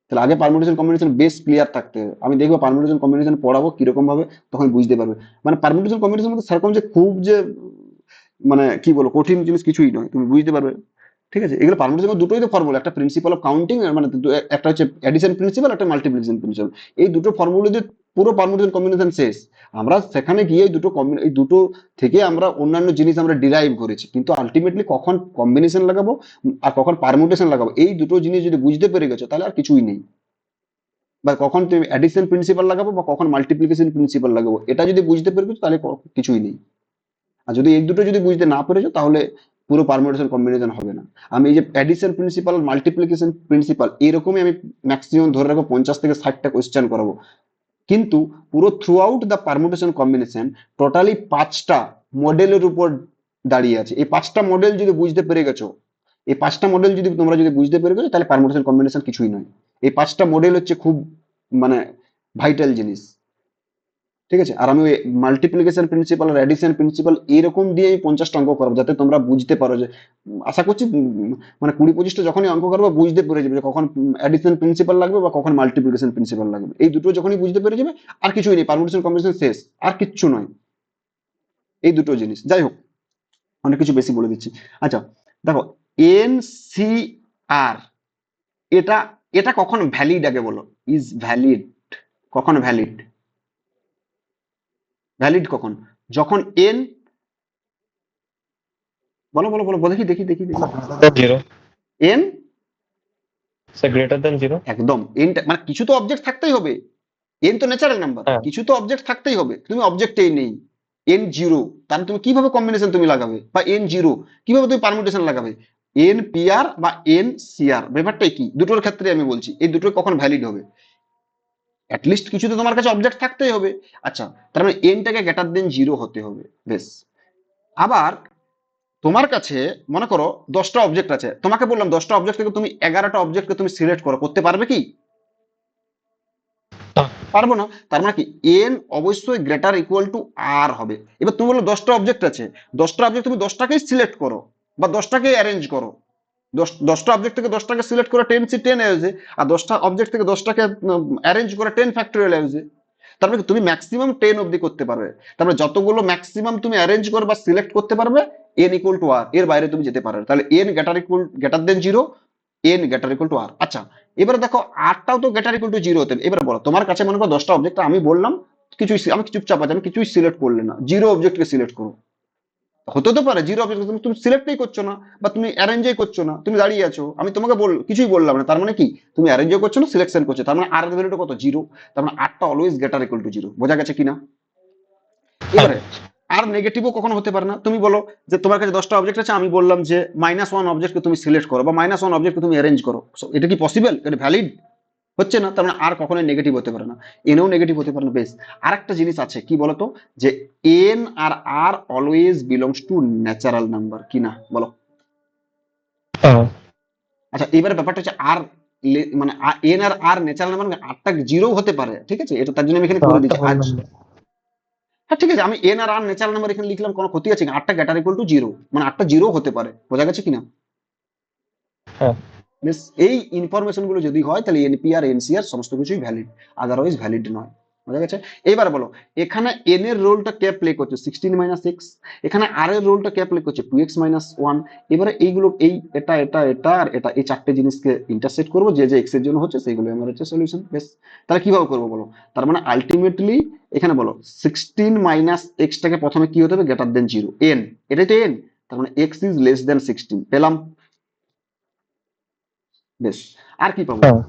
তাহলে আগে পারমুটেশন কম্বিনেশন বেস ক্লিয়ার থাকতে হবে। আমি দেখবো পারমুটেশন কম্বিনেশন পড়াবো কিরকম ভাবে, তখন বুঝতে পারবে। মানে পারমুটেশন কম্বিনেশন মধ্যে সেরকম যে খুব যে মানে কি বলবো কঠিন জিনিস কিছুই নয়, তুমি বুঝতে পারবে, ঠিক আছে? এগুলো পারমুটেশন দুটোই তো ফর্মুলা, একটা প্রিন্সিপাল অফ কাউন্টিং, মানে একটা হচ্ছে এডিশন প্রিন্সিপাল, একটা মাল্টিপ্লিকেশন প্রিন্সিপাল। এই দুটো ফর্মুলা দিয়ে পুরো পারমুটেশন কম্বিনেশন শেষ। আমরা সেখানে গিয়ে এই দুটো থেকে আমরা অন্যান্য জিনিস আমরা ডিরাইভ করেছি, কিন্তু আলটিমেটলি কখন কম্বিনেশন লাগাবো আর কখন পারমুটেশন লাগাবো এই দুটো জিনিস যদি বুঝতে পেরে গেছো তাহলে আর কিছুই নেই। বা কখন তুমি অ্যাডিশন প্রিন্সিপাল লাগাবো বা কখন মাল্টিপ্লিকেশন প্রিন্সিপাল লাগাবো এটা যদি বুঝতে পেরে গেছো তাহলে কিছুই নেই। আর যদি এই দুটো যদি বুঝতে না পেরেছো তাহলে পুরো পারমুটেশন কম্বিনেশন হবে না। আমি এই যে অ্যাডিশন প্রিন্সিপাল মাল্টিপ্লিকেশন প্রিন্সিপাল এরকমই আমি ম্যাক্সিমাম ধরে রাখবো 50 থেকে 60টা কোয়েশ্চেন করাবো, কিন্তু পুরো through out the permutation combination totally 5টা মডেলের উপর দাঁড়িয়ে আছে। এই 5টা মডেল যদি বুঝতে পেরে গেছো, এই 5টা মডেল যদি তোমরা যদি বুঝতে পেরে গেছো তাহলে পারমুটেশন কম্বিনেশন কিছুই নয়। এই 5টা মডেল হচ্ছে খুব মানে ভাইটাল জিনিস, ঠিক আছে? আর আমি ওই মাল্টিপ্লিকেশন প্রিন্সিপাল আর অ্যাডিশন প্রিন্সিপাল এরকম দিয়ে আমি 50টা অঙ্ক করবো, যাতে তোমরা বুঝতে পারো যে আশা করছি মানে 20-25টা যখনই অঙ্ক করবো বুঝতে পেরে যাবে যে কখন অ্যাডিশন প্রিন্সিপাল লাগবে বা কখন মাল্টিপ্লিকেশন প্রিন্সিপাল লাগবে। এই দুটো যখনই বুঝতে পেরে যাবে আর কিছুই নেই, পারমুটেশন কম্বিনেশন শেষ, আর কিচ্ছু নয়। এই দুটো জিনিস, যাই হোক অনেক কিছু বেশি বলে দিচ্ছি। আচ্ছা দেখো, এনসিআর এটা এটা কখন ভ্যালিড আগে বলো, ইজ ভ্যালিড কখন ভ্যালিড? ভ্যালিড কখন? যখন এন, বলো বলো বলো দেখি দেখি দেখি দেখি। Zero, n greater than zero. একদম, এন মানে কিছু তো অবজেক্ট থাকতেই হবে, এন তো ন্যাচারাল নাম্বার, হ্যাঁ, কিছু তো অবজেক্ট থাকতেই হবে, তুমি অবজেক্টেই নেই। এন জিরো, তাহলে তুমি কিভাবে কম্বিনেশন তুমি লাগাবে? বা এন জিরো কিভাবে তুমি পারমুটেশন লাগাবে? এন পিআর বা এন সিআর ব্যাপারটাই কি, দুটোর ক্ষেত্রে আমি বলছি এই দুটো কখন ভ্যালিড হবে? অ্যাটলিস্ট কিছু তো তোমার কাছে অবজেক্ট থাকতেই হবে। আচ্ছা, তার মানে এনটাকে গ্রেটার দেন জিরো হতে হবে, বেশ। আবার তোমার কাছে মনে করো 10টা অবজেক্ট আছে, তোমাকে বললাম 10টা অবজেক্ট থেকে তুমি 11টা অবজেক্টকে তুমি সিলেক্ট করো, করতে পারবে কি? না। পারবো না। তার মানে কি এন অবশ্যই গ্রেটার ইকুয়াল টু আর হবে। এবার তুমি বলো 10টা অবজেক্ট আছে, 10টা অবজেক্ট তুমি 10টাকেই সিলেক্ট করো বা 10টাকেই অ্যারেঞ্জ করো। 10টা অবজেক্ট থেকে 10টাকে সিলেক্ট করে 10 এসে, আর 10টা অবজেক্ট থেকে 10টাকে অ্যারেঞ্জ করে 10 ফ্যাক্টোরিয়াল এসে। তার মানে তুমি ম্যাক্সিমাম 10 অবধি করতে পারবে। তারপরে যতগুলো ম্যাক্সিমাম তুমি অ্যারেঞ্জ করবে বা সিলেক্ট করতে পারবে এন ইকুয়াল টু আর, এর বাইরে তুমি যেতে পারবে। তাহলে n greater than zero, n greater equal to r. আচ্ছা এবারে দেখো আরটাও তো গ্রেটার ইকুয়াল টু জিরো হতে হবে। এবারে বলো তোমার কাছে মনে করো 10টা অবজেক্ট, আমি বললাম কিছুই, আমি চুপচাপ আছি, আমি কিছুই সিলেক্ট করলে না, জিরো অবজেক্টকে সিলেক্ট করো। হতে তো পারে জিরো অবজেক্ট তুমি সিলেক্টই করছো না বা তুমি অ্যারেঞ্জই করছো না, তুমি দাঁড়িয়ে আছো, আমি তোমাকে কিছুই বললাম না, তার মানে কি তুমি অ্যারেঞ্জও করছো না, সিলেকশন করছো, তার মানে আর এর ভ্যালুটা কত, জিরো। তার মানে আরটা always greater equal to zero. বোঝা গেছে কিনা? হ্যাঁ, এবারে আর নেগেটিভও কখনো হতে পারে না। তুমি বলো যে তোমার কাছে 10টা অবজেক্ট আছে, আমি বললাম যে -1 অবজেক্টকে তুমি সিলেক্ট করো বা -1 অবজেক্টকে তুমি অ্যারেঞ্জ করো। So, এটা কি পসিবল? এটা ভ্যালিড হচ্ছে না, তার মানে আর কখনোই নেগেটিভ হতে পারে না, এনেও নেগেটিভ হতে পারে না। বেশ, আর একটা জিনিস আছে কি বলতো, যে এন আর r always belongs to natural number, কি না বলো? হ্যাঁ, আচ্ছা এবারে ব্যাপারটা হচ্ছে আর মানে এন আর আর ন্যাচারাল নাম্বার, মানে আরটা জিরো হতে পারে, ঠিক আছে? এটা তার জন্য আমি এখানে করে আটটা দিচ্ছি হোল আজ। নাম্বার। হ্যাঁ ঠিক আছে, আমি এন আর আর ন্যাচারাল নাম্বার এখানে লিখলাম, কোনো ক্ষতি আছে কি? আটটা গ্রেটার ইকুয়াল টু জিরো, মানে আটটা জিরো হতে পারে। বোঝা গেছে কিনা? হ্যাঁ, বেশ, এই ইনফরমেশন গুলো যদি হয় তাহলে এনপিআর এনসিআর সমস্ত কিছুই ভ্যালিড, আদারওয়াইজ ভ্যালিড নয়। বোঝা গেছে? এইবার বলো এখানে এন এর রোলটা কে প্লে করছে, 16 - x, এখানে আর এর রোলটা কে প্লে করছে, 2x - 1। এবারে এইগুলো এটা এটা এটা আর এটা, এই চারটে জিনিসকে ইন্টারসেক্ট করবো, যে যে এক্স এর জন্য হচ্ছে সেইগুলো আমার হচ্ছে সলিউশন। বেশ, তাহলে কিভাবে করবো বলো? তার মানে আলটিমেটলি এখানে বলো 16 - x-টাকে প্রথমে কি হতে হবে, গ্রেটার দেন জিরো, এন, এটাই তো এন, তার মানে এক্স ইজ লেস দেন 16 পেলাম। বেশ, আর কি পাবো? হ্যাঁ,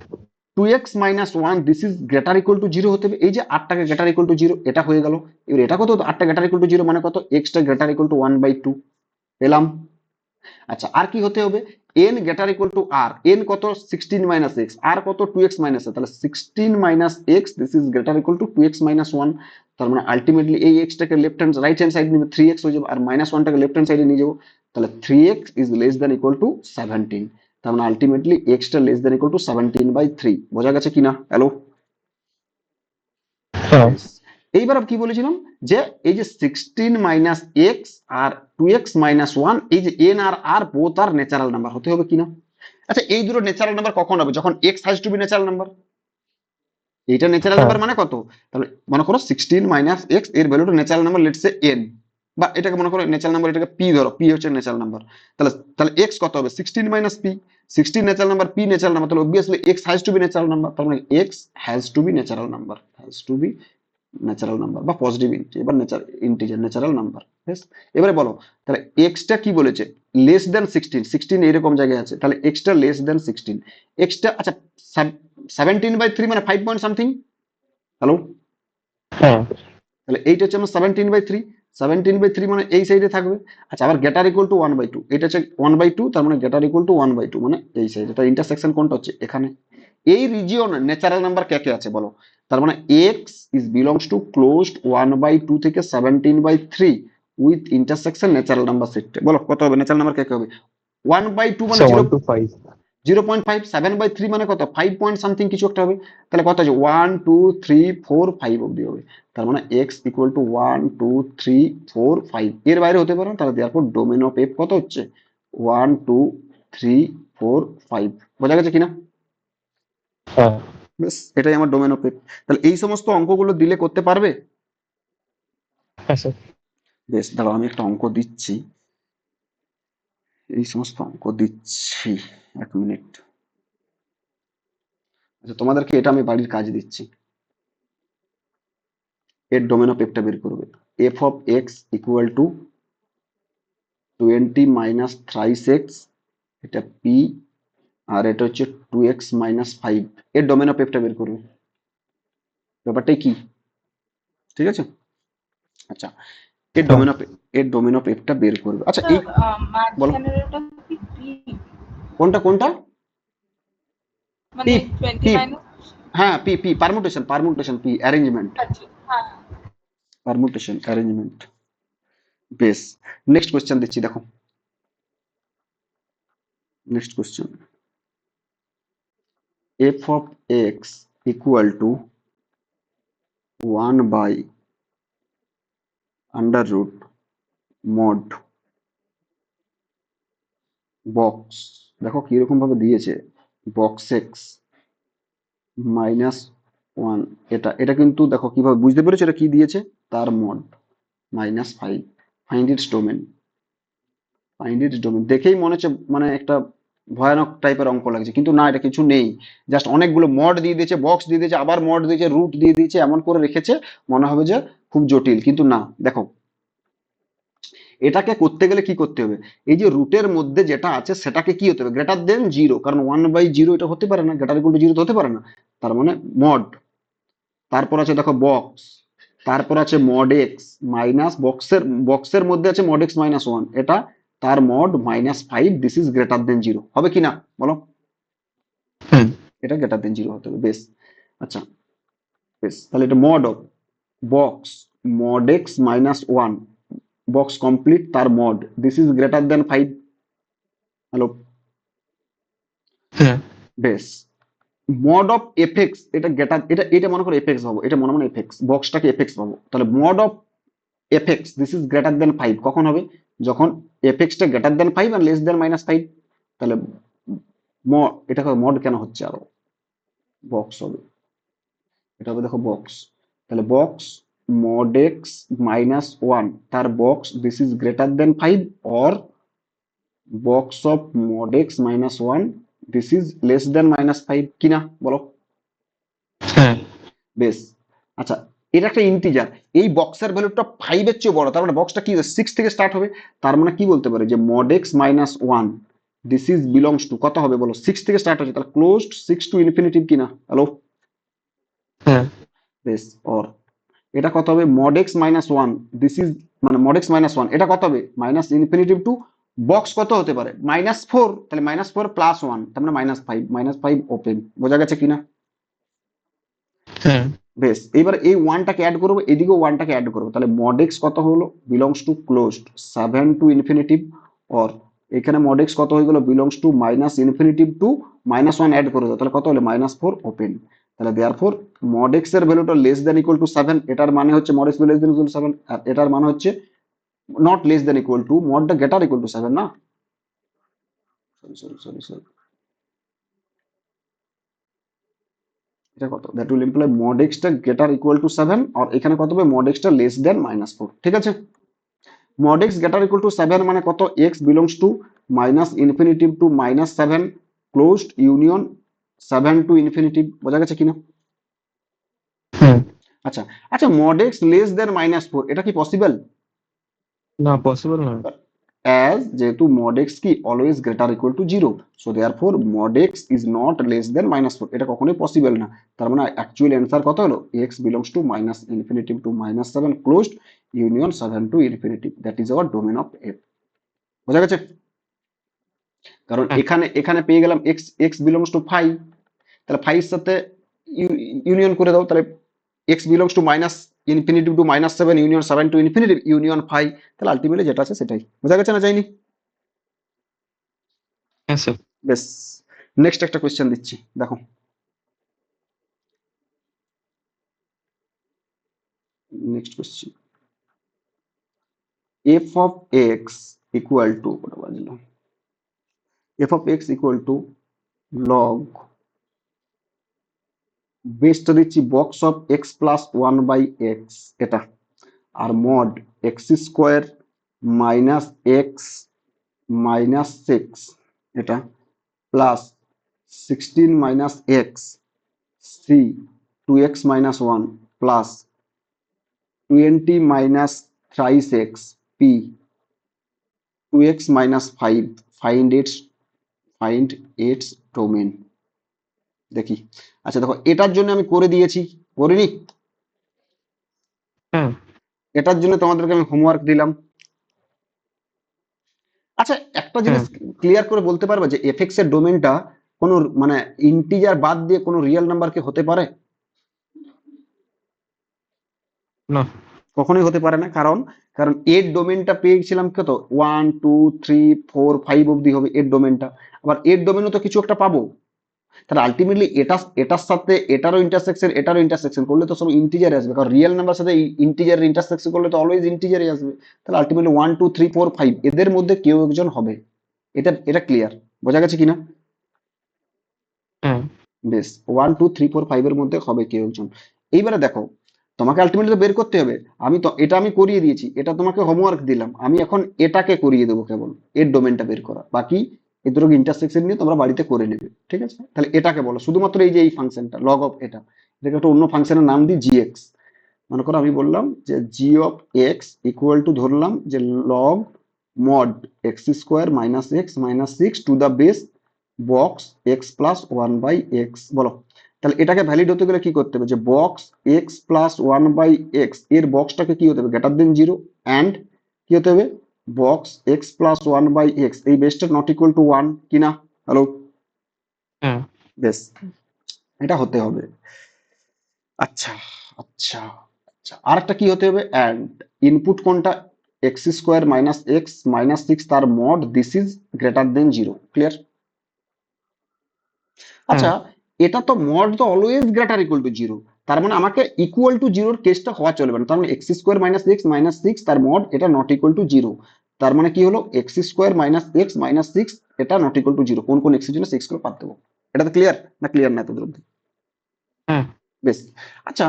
2x - 1 this is greater equal to zero হতে হবে। এই যে আটটাকে গ্রেটার ইকুয়াল টু জিরো, এটা হয়ে গেল। এবার এটা কত, আটটা গ্রেটার ইকুয়াল টু জিরো মানে কত, এক্সটা গ্রেটার ইকুয়াল টু 1/2 পেলাম। আচ্ছা আর কি হতে হবে, n greater equal to r, n কত, 16 - x, আর কত, 2x - তাহলে 16 - x this is greater equal to 2x - 1। তার মানে আলটিমেটলি এই এক্সটাকে left hand right hand side নিবে, 3x হয়ে যাবে, আর -1টাকে লেফট হ্যান্ড সাইডে নিয়ে যাবো, তাহলে 3x is less than equal two 17। তার মানে ultimately extra less than equal two 17/3। বোঝা গেছে কিনা? হ্যালো? হ্যাঁ, বেশ, এইবার কি বলেছিলাম, যে এই যে 16 - x আর 2x - 1, এই যে এন আর আর বোথ আর ন্যাচারাল নাম্বার হতে হবে কিনা? আচ্ছা এই দুটো ন্যাচারাল নাম্বার কখন হবে, যখন x has to be natural number. এইটা ন্যাচারাল হ্যাঁ, নাম্বার মানে কত, তাহলে মনে করো 16 - x এর ভ্যালুটা natural number, let's say n, বা এটাকে মনে করো ন্যাচারাল নাম্বার, এটাকে p ধরো, p হচ্ছে ন্যাচারাল নাম্বার। তাহলে তাহলে x কত হবে, 16 - p, 16 natural number, p natural number, তাহলে obviously x has to be natural number. তার মানে x has to be natural number, has to be natural number বা পজিটিভ এবার ইন্টিজার ন্যাচারাল নাম্বার। বেশ, এবারে বলো তাহলে এক্সটা কি বলেছে, লেস দেন 16 এরকম জায়গায় আছে, তাহলে এক্সটা লেস দেন 16, এক্সটা আচ্ছা 17/3 মানে 5 পয়েন্ট সামথিং। হ্যালো, হ্যাঁ তাহলে এইটা হচ্ছে আমার 17/3, 17/3 মানে এই সাইডে থাকবে। আচ্ছা আবার গেটার ইকুয়াল টু 1/2, এটা হচ্ছে 1/2, তার মানে গেটার ইকুয়াল টু 1/2 মানে এই সাইডে, তার ইন্টারসেকশন কোনটা হচ্ছে এখানে। এই রিজিয়ন ন্যাচারাল নাম্বার কে কে আছে বলো, তার মানে x is belongs to closed 1/2 থেকে 17/3 with intersection natural number set. বলো কত হবে ন্যাচারাল নাম্বার কে কে হবে? 1/2 মানে স্যার 0, 1 to 5 0.5, 7/3 মানে কত 5 পয়েন্ট সামথিং কিছু একটা হবে। তাহলে কত আছে 1 2 3 4 5 অব্দি হবে। তার মানে x ইকুয়াল টু 1 2 3 4 5, এর বাইরে হতে পারে না, তাহলে দেওয়ার পর ডোমেন অফ এফ কত হচ্ছে 1 2 3 4 5। বোঝা গেছে কিনা? হ্যাঁ বেশ, এটাই আমার ডোমেন অফ এফ। তাহলে এই সমস্ত অঙ্কগুলো দিলে করতে পারবে? হ্যাঁ স্যার বেশ, দাঁড়াও আমি একটা অঙ্ক দিচ্ছি, এই সমস্ত অঙ্ক দিচ্ছি, 1 মিনিট। আচ্ছা তোমাদেরকে এটা আমি বাড়ির কাজ দিচ্ছি, এর ডোমেন অফ এফটা বের করবে। F of x equal two 20 minus thrice x, এটা পি, আর এটা হচ্ছে 2x মাইনাস 5, এর ডোমেন অফ এফটা বের করবে। ব্যাপারটাই কি, ঠিক আছে? আচ্ছা এর হ্যাঁ ডোমেন অফ এর ডোমেন অফ এফটা বের করবে। আচ্ছা এই স্যার বলো মাঝখানের ওটা কি পি কোনটা কোনটা? পি, মানে 20 পি, মাইনাস? হ্যাঁ p p permutation, permutation p arrangement, আচ্ছা হ্যাঁ পারমুটেশন অ্যারেঞ্জমেন্ট। বেশ, নেক্সট কোশ্চেন দিচ্ছি দেখো, next question. F of x equal to 1 by under root mod box, দেখো কিরকম ভাবে দিয়েছে, বক্স এক্স -1, এটা এটা কিন্তু দেখো কিভাবে বুঝতে পেরেছো এটা কি দিয়েছে, তার mod -5, find its domain, find its domain. দেখেই মনে হচ্ছে মানে একটা ভয়ানক টাইপের অঙ্ক লাগছে, কিন্তু না এটা কিছু নেই, জাস্ট অনেকগুলো মড দিয়ে দিয়েছে, বক্স দিয়ে দিয়েছে, আবার মড দিয়েছে, রুট দিয়ে দিয়েছে, এমন করে রেখেছে মনে হবে যে খুব জটিল, কিন্তু না। দেখো এটাকে করতে গেলে কি করতে হবে, এই যে রুটের মধ্যে যেটা আছে সেটাকে কি হতে হবে, গ্রেটার দেন 0, কারণ 1/0 এটা হতে পারে না, গ্রেটার ইকুয়াল টু 0 হতে পারে না, তার মানে মড, তারপর আছে দেখো বক্স, তারপর আছে মড এক্স মাইনাস বক্সের মধ্যে আছে মড এক্স -1, এটা তার mod -5, this is greater than 0, হবে কি না বলো? হুম এটা গ্রেটার দেন 0 হতে হবে। বেশ, আচ্ছা বেশ, তাহলে এটা mod of box mod x -1, box complete, তার mod this is greater than 5। Hello, হ্যাঁ বেশ, মড অফ এফএক্স, এটা গ্রেটার, এটা এটা মনে করো এফএক্স ভাবো, এটা মনে মনে এফএক্স, বক্সটাকে এফএক্স ভাবো, তাহলে mod of FX this is greater than 5 কখন হবে, যখন এফএক্সটা গ্রেটার দেন 5 আর লেস দেন -5। তাহলে এটা মড কেন হচ্ছে, আরো বক্স হবে, এটা হবে দেখো বক্স, তাহলে বক্স মড এক্স -1, তার box this is greater than 5, or box of mod x -1 this is less দেন -5, কিনা বলো? হ্যাঁ বেশ, আচ্ছা এটা একটা ইন্টিজার, এই বক্সের ভ্যালুটা 5 এর চেয়ে বড়, তার মানে বক্সটা কি 6 থেকে স্টার্ট হবে, তার মানে কি বলতে পারে যে mod x -1 this is belongs two কত হবে বলো, 6 থেকে স্টার্ট হচ্ছে, তাহলে ক্লোজড 6 টু ইনফিনিটিভ, কিনা? হ্যালো, হ্যাঁ বেশ, অর এটা কত হবে mod x -1 দিস ইজ মানে mod x -1, এটা কত হবে মাইনাস ইনফিনিটিভ টু বক্স কত হতে পারে -4, তাহলে -4 + 1 তার মানে -5 ওপেন। বোঝা গেছে কিনা? হ্যাঁ বেশ, এবার এই ওয়ানটাকে অ্যাড করবো, এদিকেও ওয়ানটাকে অ্যাড করবো, তাহলে mod x কত হলো belongs to closed 7 to infinitive, or এখানে mod x কত হয়ে গেল belongs to -infinitive to -1 add করে দাও, তাহলে কত হলো -4 ওপেন। তাহলে দেয়ারফর mod x এর ভ্যালুটা লেস দেন ইকুয়াল টু 7, এটার মানে হচ্ছে mod x less than equal to 7, আর এটার মানে হচ্ছে not less than equal to মডটা গ্রেটার ইকুয়াল টু 7 না, সরি এটা কত, that will imply mod x টা গ্রেটার ইকুয়াল টু 7, আর এখানে কত হবে mod x টা লেস দেন -4, ঠিক আছে? mod x greater equal to 7 মানে কত, x belongs to -infinitive to -7 closed union 7 to infinitive. বোঝা গেছে কিনা? হুম আচ্ছা আচ্ছা, mod x লেস দেন -4, এটা কি পসিবল? না, পসিবল নয়। as যেহেতু mod x কি always greater equal to 0, so therefore mod x is not less than -4, এটা কখনোই পসিবল না। তার মানে অ্যাকচুয়াল অ্যান্সার কত হলো? x belongs two -infinity two -7 closed union 7 to infinity, that is our domain of f। বোঝা গেছে? কারণ হ্যাঁ। এখানে এখানে পেয়ে গেলাম x, x বিলংস টু 5, তাহলে 5 এর সাথে ইউনিয়ন করে দাও, তাহলে x belongs two -infinity two -7 union 7 to infinity union 5, তাহলে আলটিমেটলি যেটা আছে সেটাই। বোঝা গেছে না যায়নি? হ্যাঁ স্যার। বেশ, নেক্সট একটা কোয়েশ্চেন দিচ্ছি, দেখো। Next question, f of x equal to কত বাজলো, f of x equal to log, বেসটা দিচ্ছি box of x plus 1/x এটা, আর mod x square minus x minus 6 এটা, plus 16 minus x C 2x minus 1 plus 20 minus thrice x p 2x minus 5, find its domain. দেখি, আচ্ছা দেখো, এটার জন্য আমি করে দিয়েছি, করিনি? হ্যাঁ। এটার জন্য তোমাদেরকে আমি হোমওয়ার্ক দিলাম। আচ্ছা একটা জিনিস হ্যাঁ। ক্লিয়ার করে বলতে পারবে যে এফএক্স এর ডোমেনটা কোনো মানে ইন্টিজার বাদ দিয়ে কোনো রিয়েল নাম্বার কি হতে পারে? না। কখনোই হতে পারে না, কারণ কারণ এর ডোমেনটা পেয়েছিলাম কত, 1 2 3 4 5 অব্দি হবে এর ডোমেনটা, আবার এর ডোমেনও তো কিছু একটা পাবো, তাহলে আলটিমেটলি এটার সাথে এটারও ইন্টারসেকশন করলে তো সব ইন্টিজারে আসবে, কারণ রিয়েল নাম্বার সাথে ইন্টিজার ইন্টারসেকশন করলে তো অলওয়েজ ইন্টিজারে আসবে, তাহলে আলটিমেটলি 1 2 3 4 5 এদের মধ্যে কেউ একজন হবে। এটা এটা ক্লিয়ার? বোঝা গেছে কিনা? হ্যাঁ। বেশ, 1 2 3 4 5 এর মধ্যে হবে কেউ একজন। এইবারে দেখো, তোমাকে আলটিমেটলি তো বের করতে হবে। আমি তো এটা আমি করিয়ে দিয়েছি, এটা তোমাকে হোমওয়ার্ক দিলাম, আমি এখন এটাকে করিয়ে দেবো, কেবল এর ডোমেনটা বের করা, বাকি এই দুটো ইন্টারসেকশন নিয়ে তোমরা বাড়িতে করে নেবে, ঠিক আছে? তাহলে এটাকে বলো, শুধুমাত্র এই যে এই ফাংশনটা লগ অফ এটা, এটাকে একটা অন্য ফাংশনের নাম দিই জি এক্স। মনে করো আমি বললাম যে জি অফ এক্স ইকুয়াল টু, ধরলাম যে log mod x square minus x minus 6 two the base box x plus 1/x, বলো। তাহলে এটাকে ভ্যালিড হতে গেলে কি করতে হবে, যে বক্স এক্স প্লাস 1/x এর বক্সটাকে কি হতে হবে, গ্রেটার দেন 0, অ্যান্ড কি হতে হবে, বক্স এক্স প্লাস 1/x এই বেসটা নট ইকুয়াল টু 1 কিনা? হ্যালো? হ্যাঁ। বেশ, এটা হতে হবে। আচ্ছা আচ্ছা আচ্ছা, আর একটা কি হতে হবে, অ্যান্ড ইনপুট কোনটা, x square minus x minus 6 তার mod this is greater than 0, clear? আচ্ছা, হ্যাঁ। এটা তো মড তো অলওয়েজ গ্রেটার ইকুয়াল টু 0, তার মানে আমাকে ইকুয়াল টু 0 কেসটা হওয়া চলবে না, তার মানে x square minus x minus 6 তার মড এটা নট ইকুয়াল টু 0, তার মানে কি হলো, x square minus x minus 6 এটা নট ইকুয়াল টু 0, কোন কোন এক্স এর জন্য 6 করে বাদ দেবো। এটা তো ক্লিয়ার না? ক্লিয়ার না এতদূর অব্দি? হ্যাঁ। বেশ, আচ্ছা,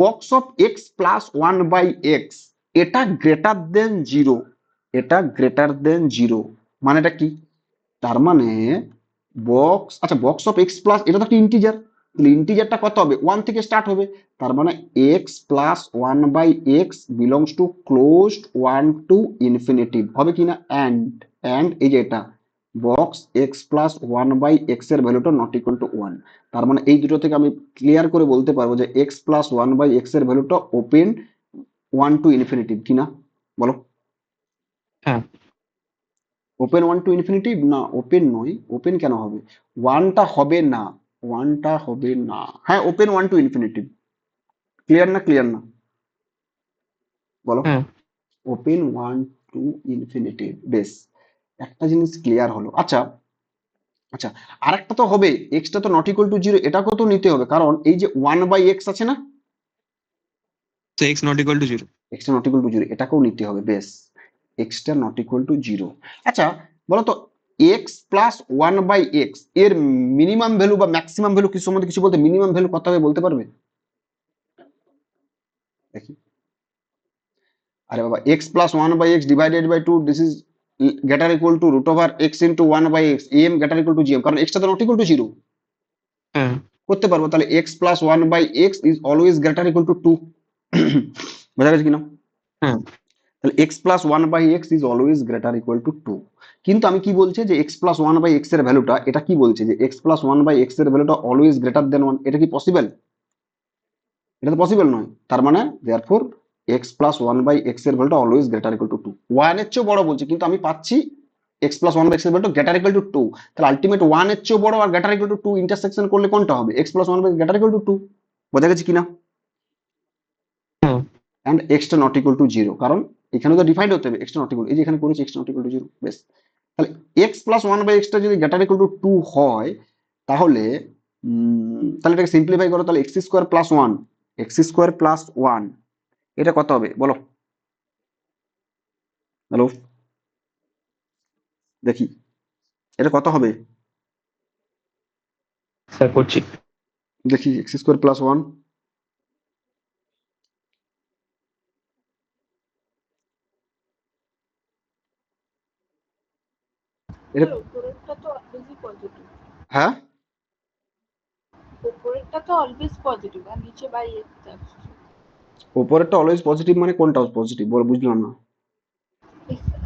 box of x plus 1/x এটা গ্রেটার দেন 0, এটা গ্রেটার দেন 0 মানেটা কি? তার মানে বক্স, আচ্ছা বক্স অফ এক্স প্লাস, এটা তো একটা ইন্টিজার, তাহলে ইন্টিজারটা কত হবে, 1 থেকে স্টার্ট হবে, তার মানে x plus 1/x belongs to closed 1 to infinitive, হবে কিনা? অ্যান্ড এই যে এটা বক্স এক্স প্লাস 1/x এর ভ্যালুটা নট ইকুয়াল টু 1, তার মানে এই দুটো থেকে আমি ক্লিয়ার করে বলতে পারবো যে এক্স প্লাস 1/x এর ভ্যালুটা ওপেন 1 টু ইনফিনিটিভ কিনা, বলো? হ্যাঁ। ওপেন 1 টু ইনফিনিটিভ না, ওপেন নয়, ওপেন কেন হবে, ওয়ানটা হবে না, ওয়ানটা হবে না, হ্যাঁ ওপেন 1 টু ইনফিনিটিভ, ক্লিয়ার না? ক্লিয়ার না, বলো? হ্যাঁ। Open 1 to infinitive. বেশ, একটা জিনিস ক্লিয়ার হলো। আচ্ছা আচ্ছা, আরেকটা তো হবে, এক্সটা তো নট ইকুয়াল টু 0, এটাকেও তো নিতে হবে, কারণ এই যে 1/x আছে না, তো x not equal to 0। Extra not equal to 0 এটাকেও নিতে হবে। বেশ, এক্সটা নট ইকুয়াল টু 0। আচ্ছা বলো তো, এক্স প্লাস 1/x এর মিনিমাম ভ্যালু বা ম্যাক্সিমাম ভ্যালু কিছু সম্বন্ধে কিছু বলতে, মিনিমাম ভ্যালু কত হবে বলতে পারবে? দেখি, আরে বাবা, x plus 1/x divided by 2 this is greater equal to root over x into 1/x, M greater equal to GM, কারণ এক্সটা তো নট ইকুয়াল টু 0। হ্যাঁ। করতে পারবো। তাহলে x plus one by x is always greater equal to two. বোঝা গেছে কিনা? হুম। তাহলে x plus one by x is always greater equal to two. কিন্তু আমি কি বলছি যে x plus one by x এর ভ্যালুটা, এটা কি বলছে যে x plus one by x এর ভ্যালুটা অলওয়েজ গ্রেটার দেন ওয়ান। এটা কি পসিবল? এটা তো পসিবল নয়। তার মানে therefore x plus one by x এর ভ্যালুটা always greater equal to two. One এর চেয়েও বড় বলছে, কিন্তু আমি পাচ্ছি x plus one by x এর ভ্যালুটা গ্রেটার ইকুয়াল টু টু। তাহলে আলটিমেট ওয়ান এর চেয়েও বড় আর greater equal to two intersection করলে কোনটা হবে? X plus one by greater equal to two. বোঝা গেছে কিনা? হুম। অ্যান্ড এক্সটা নট ইকুয়াল টু জিরো, কারণ এখানে তো ডিফাইন্ড হতে হবে এক্সটা নট ইকুয়াল, এই যে এখানে করেছি এক্সটা নট ইকুয়াল টু জিরো। বেশ, তাহলে এক্স প্লাস ওয়ান বাই এক্সটা যদি গ্রেটার ইকুয়াল টু টু হয়, তাহলে তাহলে এটাকে সিম্পলিফাই করো। তাহলে x square plus one, x square plus one, এটা কত হবে বলো? হ্যালো, দেখি এটা কত হবে? স্যার করছি। দেখি এক্স স্কোয়ার প্লাস ওয়ান, এটা উপরেরটা তো অলওয়েজই পজিটিভ। হ্যাঁ উপরেরটা তো অলওয়েজ পজিটিভ আর নিচে বাই এক্স আসছে। ওপরেরটা অলওয়েজ পজিটিভ মানে কোনটা পজিটিভ বলো, বুঝলাম না।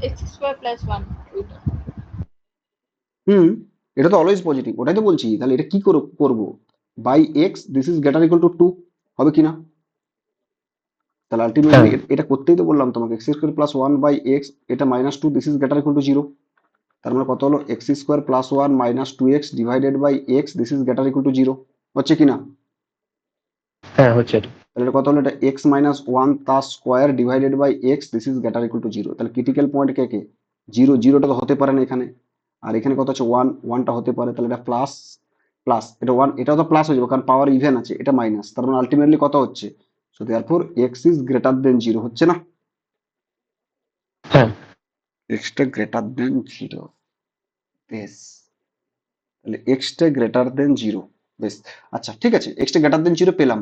এক্স স্কোয়ার প্লাস ওয়ান ওইটা। হুম, এটা তো অলওয়েজ পজিটিভ, ওটাই তো বলছি। তাহলে এটা কি করবো? By x this is greater equal to two, হবে কিনা? তাহলে আলটিমেটলি হ্যাঁ। এটা করতেই তো বললাম তোমাকে, x square plus one by x, এটা minus two this is greater equal to zero. তার মানে কত হলো? X square plus one minus two x divided by x this is greater equal to zero. হচ্ছে কিনা? হ্যাঁ হচ্ছে এটা। তাহলে এটা কত হলো? এটা এক্স মাইনাস ওয়ান তার square divided by x this is greater equal to zero. তাহলে ক্রিটিক্যাল পয়েন্ট কে কে? জিরো, জিরোটা তো হতে পারে না এখানে। আর এখানে কত আছে? ওয়ান, ওয়ানটা হতে পারে। তাহলে এটা প্লাস প্লাস, এটা ওয়ান, এটাও তো প্লাস হয়ে যাবে কারণ পাওয়ার ইভেন আছে, এটা মাইনাস। তার মানে আলটিমেটলি কত হচ্ছে? So therefore x is greater than zero, হচ্ছে না? হ্যাঁ। Extra greater than zero. বেশ, তাহলে এক্সটা গ্রেটার দেন জিরো। বেশ, আচ্ছা ঠিক আছে, এক্সটা গ্রেটার দেন জিরো পেলাম,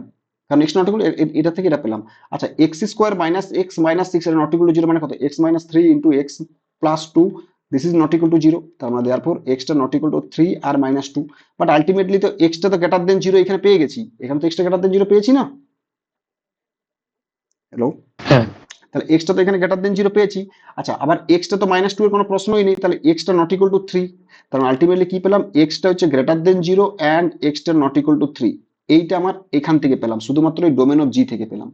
কারণ এক্স নট ইকুয়াল, এটা থেকে এটা পেলাম। আচ্ছা, x square minus x minus six এটা নট ইকুয়াল টু জিরো মানে কত? X minus three into x plus two this is not equal to zero. তার মানে দেয়ারফর এক্সটা নট ইকুয়াল টু থ্রি আর মাইনাস টু। বাট আলটিমেটলি তো এক্সটা তো গ্রেটার দেন জিরো এখানে পেয়ে গেছি, এখানে তো এক্সটা গ্রেটার দেন জিরো পেয়েছি না? হ্যালো, হ্যাঁ। তাহলে এক্সটা তো এখানে গ্রেটার দেন জিরো পেয়েছি। আচ্ছা, আবার এক্সটা তো মাইনাস টু এর কোনো প্রশ্নই নেই, তাহলে extra not equal to three. তাহলে আলটিমেটলি কি পেলাম? এক্সটা হচ্ছে গ্রেটার দেন জিরো অ্যান্ড এক্সটা নট ইকুয়াল টু থ্রি। এইটা আমার এখান থেকে পেলাম, শুধুমাত্র এই ডোমেন অফ জি থেকে পেলাম।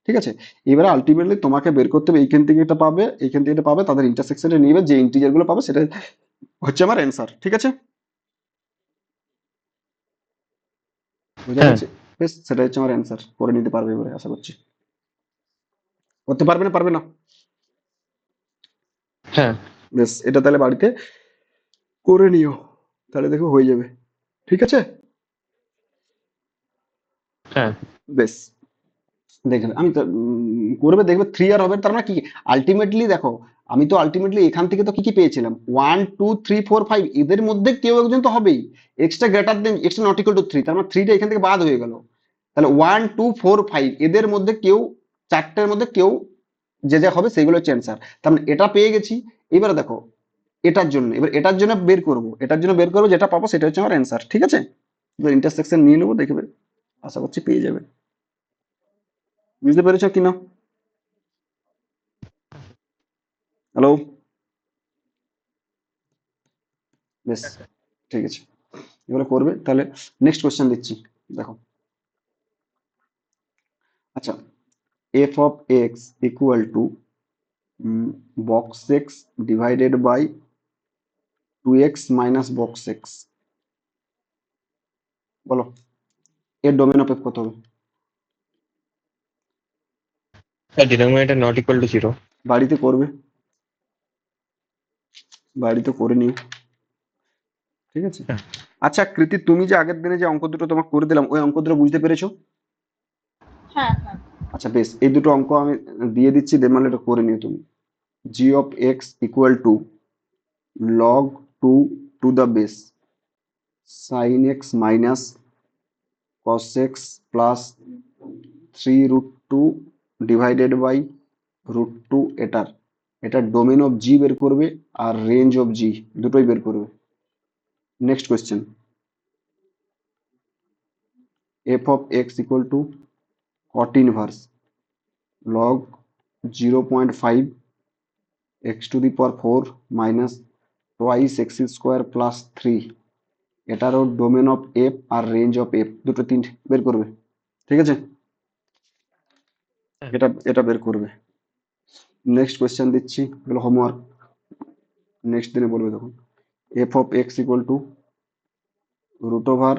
ঠিক আছে, এবারে আলটিমেটলি তোমাকে বের করতে হবে এইখান থেকে এটা পাবে, এইখান থেকে এটা পাবে, তাদের ইন্টারসেকশনে নিবে, যে ইন্টিজার গুলো পাবে সেটা হচ্ছে আমার অ্যান্সার। ঠিক আছে, বোঝা হ্যাঁ। গেছে? বেশ, সেটা হচ্ছে আমার অ্যান্সার, করে নিতে পারবে এবারে আশা করছি। করতে পারবে না? পারবে না? হ্যাঁ। বেশ, এটা তাহলে বাড়িতে করে নিও, তাহলে দেখো হয়ে যাবে। ঠিক আছে, হ্যাঁ। বেশ, দেখবে আমি তো করবে, দেখবে থ্রি আর হবে। তার মানে কি আলটিমেটলি দেখো, আমি তো আলটিমেটলি এখান থেকে তো কি কি পেয়েছিলাম? One two three four five, এদের মধ্যে কেউ একজন তো হবেই extra greater than, extra not equal to three. তার মানে থ্রিটা এখান থেকে বাদ হয়ে গেল। তাহলে ওয়ান টু ফোর ফাইভ এদের মধ্যে কেউ, চারটের মধ্যে কেউ যে যা হবে সেগুলো হচ্ছে অ্যান্সার। তার মানে এটা পেয়ে গেছি। এবারে দেখো এটার জন্য, এবার এটার জন্য বের করব, এটার জন্য বের করবো, যেটা পাবো সেটা হচ্ছে আমার অ্যান্সার। ঠিক আছে, এবার ইন্টারসেকশন নিয়ে নেবো, দেখবে আশা করছি পেয়ে যাবে। বুঝতে পেরেছো কিনা? হ্যালো, বেশ, ঠিক আছে, এগুলো করবে। তাহলে নেক্সট কোয়েশ্চেন দিচ্ছি, দেখো। আচ্ছা, F of x equal to box x divided by two x minus box x, বলো এর ডোমেন অফ এফ কত হবে? Denominator not equal to zero. বাড়িতে করবে, বাড়িতে করে নিও। ঠিক আছে, হ্যাঁ। আচ্ছা কৃতি, তুমি যে আগের দিনে যে অঙ্ক দুটো তোমাকে করে দিলাম, ওই অঙ্ক দুটো বুঝতে পেরেছো? হ্যাঁ হ্যাঁ। আচ্ছা বেশ, এই দুটো অঙ্ক আমি দিয়ে দিচ্ছি, দেমালে এটা করে নিও তুমি। G of x equal to log two to the base sine x minus cos x plus three root two divided by root two, এটার এটার ডোমেন অফ জি বের করবে আর রেঞ্জ অফ জি, দুটোই বের করবে। Next question. F of x equal to cot inverse log 0.5 x to the power 4 minus twice x square plus 3, এটারও domain of f আর range of f দুটো তিনটে বের করবে। ঠিক আছে, হ্যাঁ। এটা এটা বের করবে। নেক্সট কোয়েশ্চেন দিচ্ছি, এগুলো হোমওয়ার্ক, নেক্সট দিনে বলবে তখন। F of x equal to root over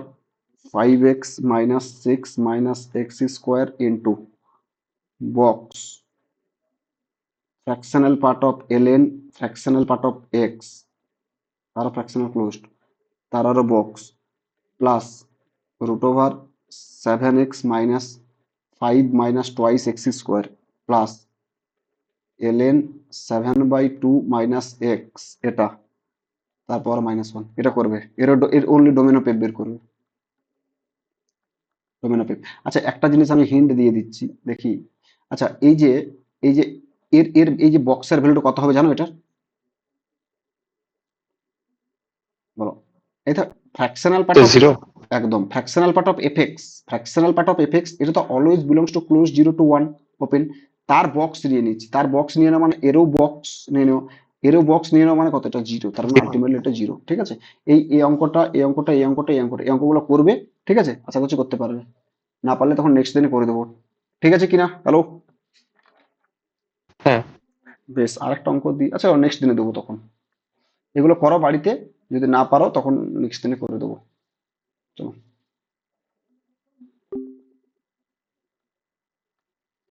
5x minus 6 minus x square into box fractional part of ln fractional part of x তারা fractional closed তারারও box plus root over 7x minus 5 minus twice x square plus ln 7/2 minus x, এটা তারপর -1, এটা করবে। এর only domain of F বের করবে, domain of F. আচ্ছা একটা জিনিস আমি হিন্ট দিয়ে দিচ্ছি, দেখি। আচ্ছা এই যে এর এই যে বক্সের ভ্যালুটা কত হবে জানো এটা? বলো। এটা ফ্র্যাকশনাল পার্ট অফ, 0। একদম fractional part of FX, fractional part of FX এটা তো always belongs two close 0 to 1 open. তার বক্স নিয়ে নিচ্ছি, তার বক্স নিয়ে নেওয়া মানে এরও বক্স নিয়ে নেওয়া, এরও বক্স নিয়ে নেওয়া মানে কত? এটা 0, তার মানে আলটিমেটলি এটা 0। ঠিক আছে, এই অঙ্কটা এই অঙ্কটা এই অঙ্কটা এই অঙ্কটা এই অঙ্কগুলো করবে। ঠিক আছে, আশা করছি করতে পারবে, না পারলে তখন নেক্সট দিনে করে দেবো। ঠিক আছে কিনা? হ্যালো, হ্যাঁ। বেশ, আরেকটা অঙ্ক দিই, আচ্ছা নেক্সট দিনে দেবো তখন। এগুলো করো বাড়িতে, যদি না পারো তখন নেক্সট দিনে করে দেবো। চলো।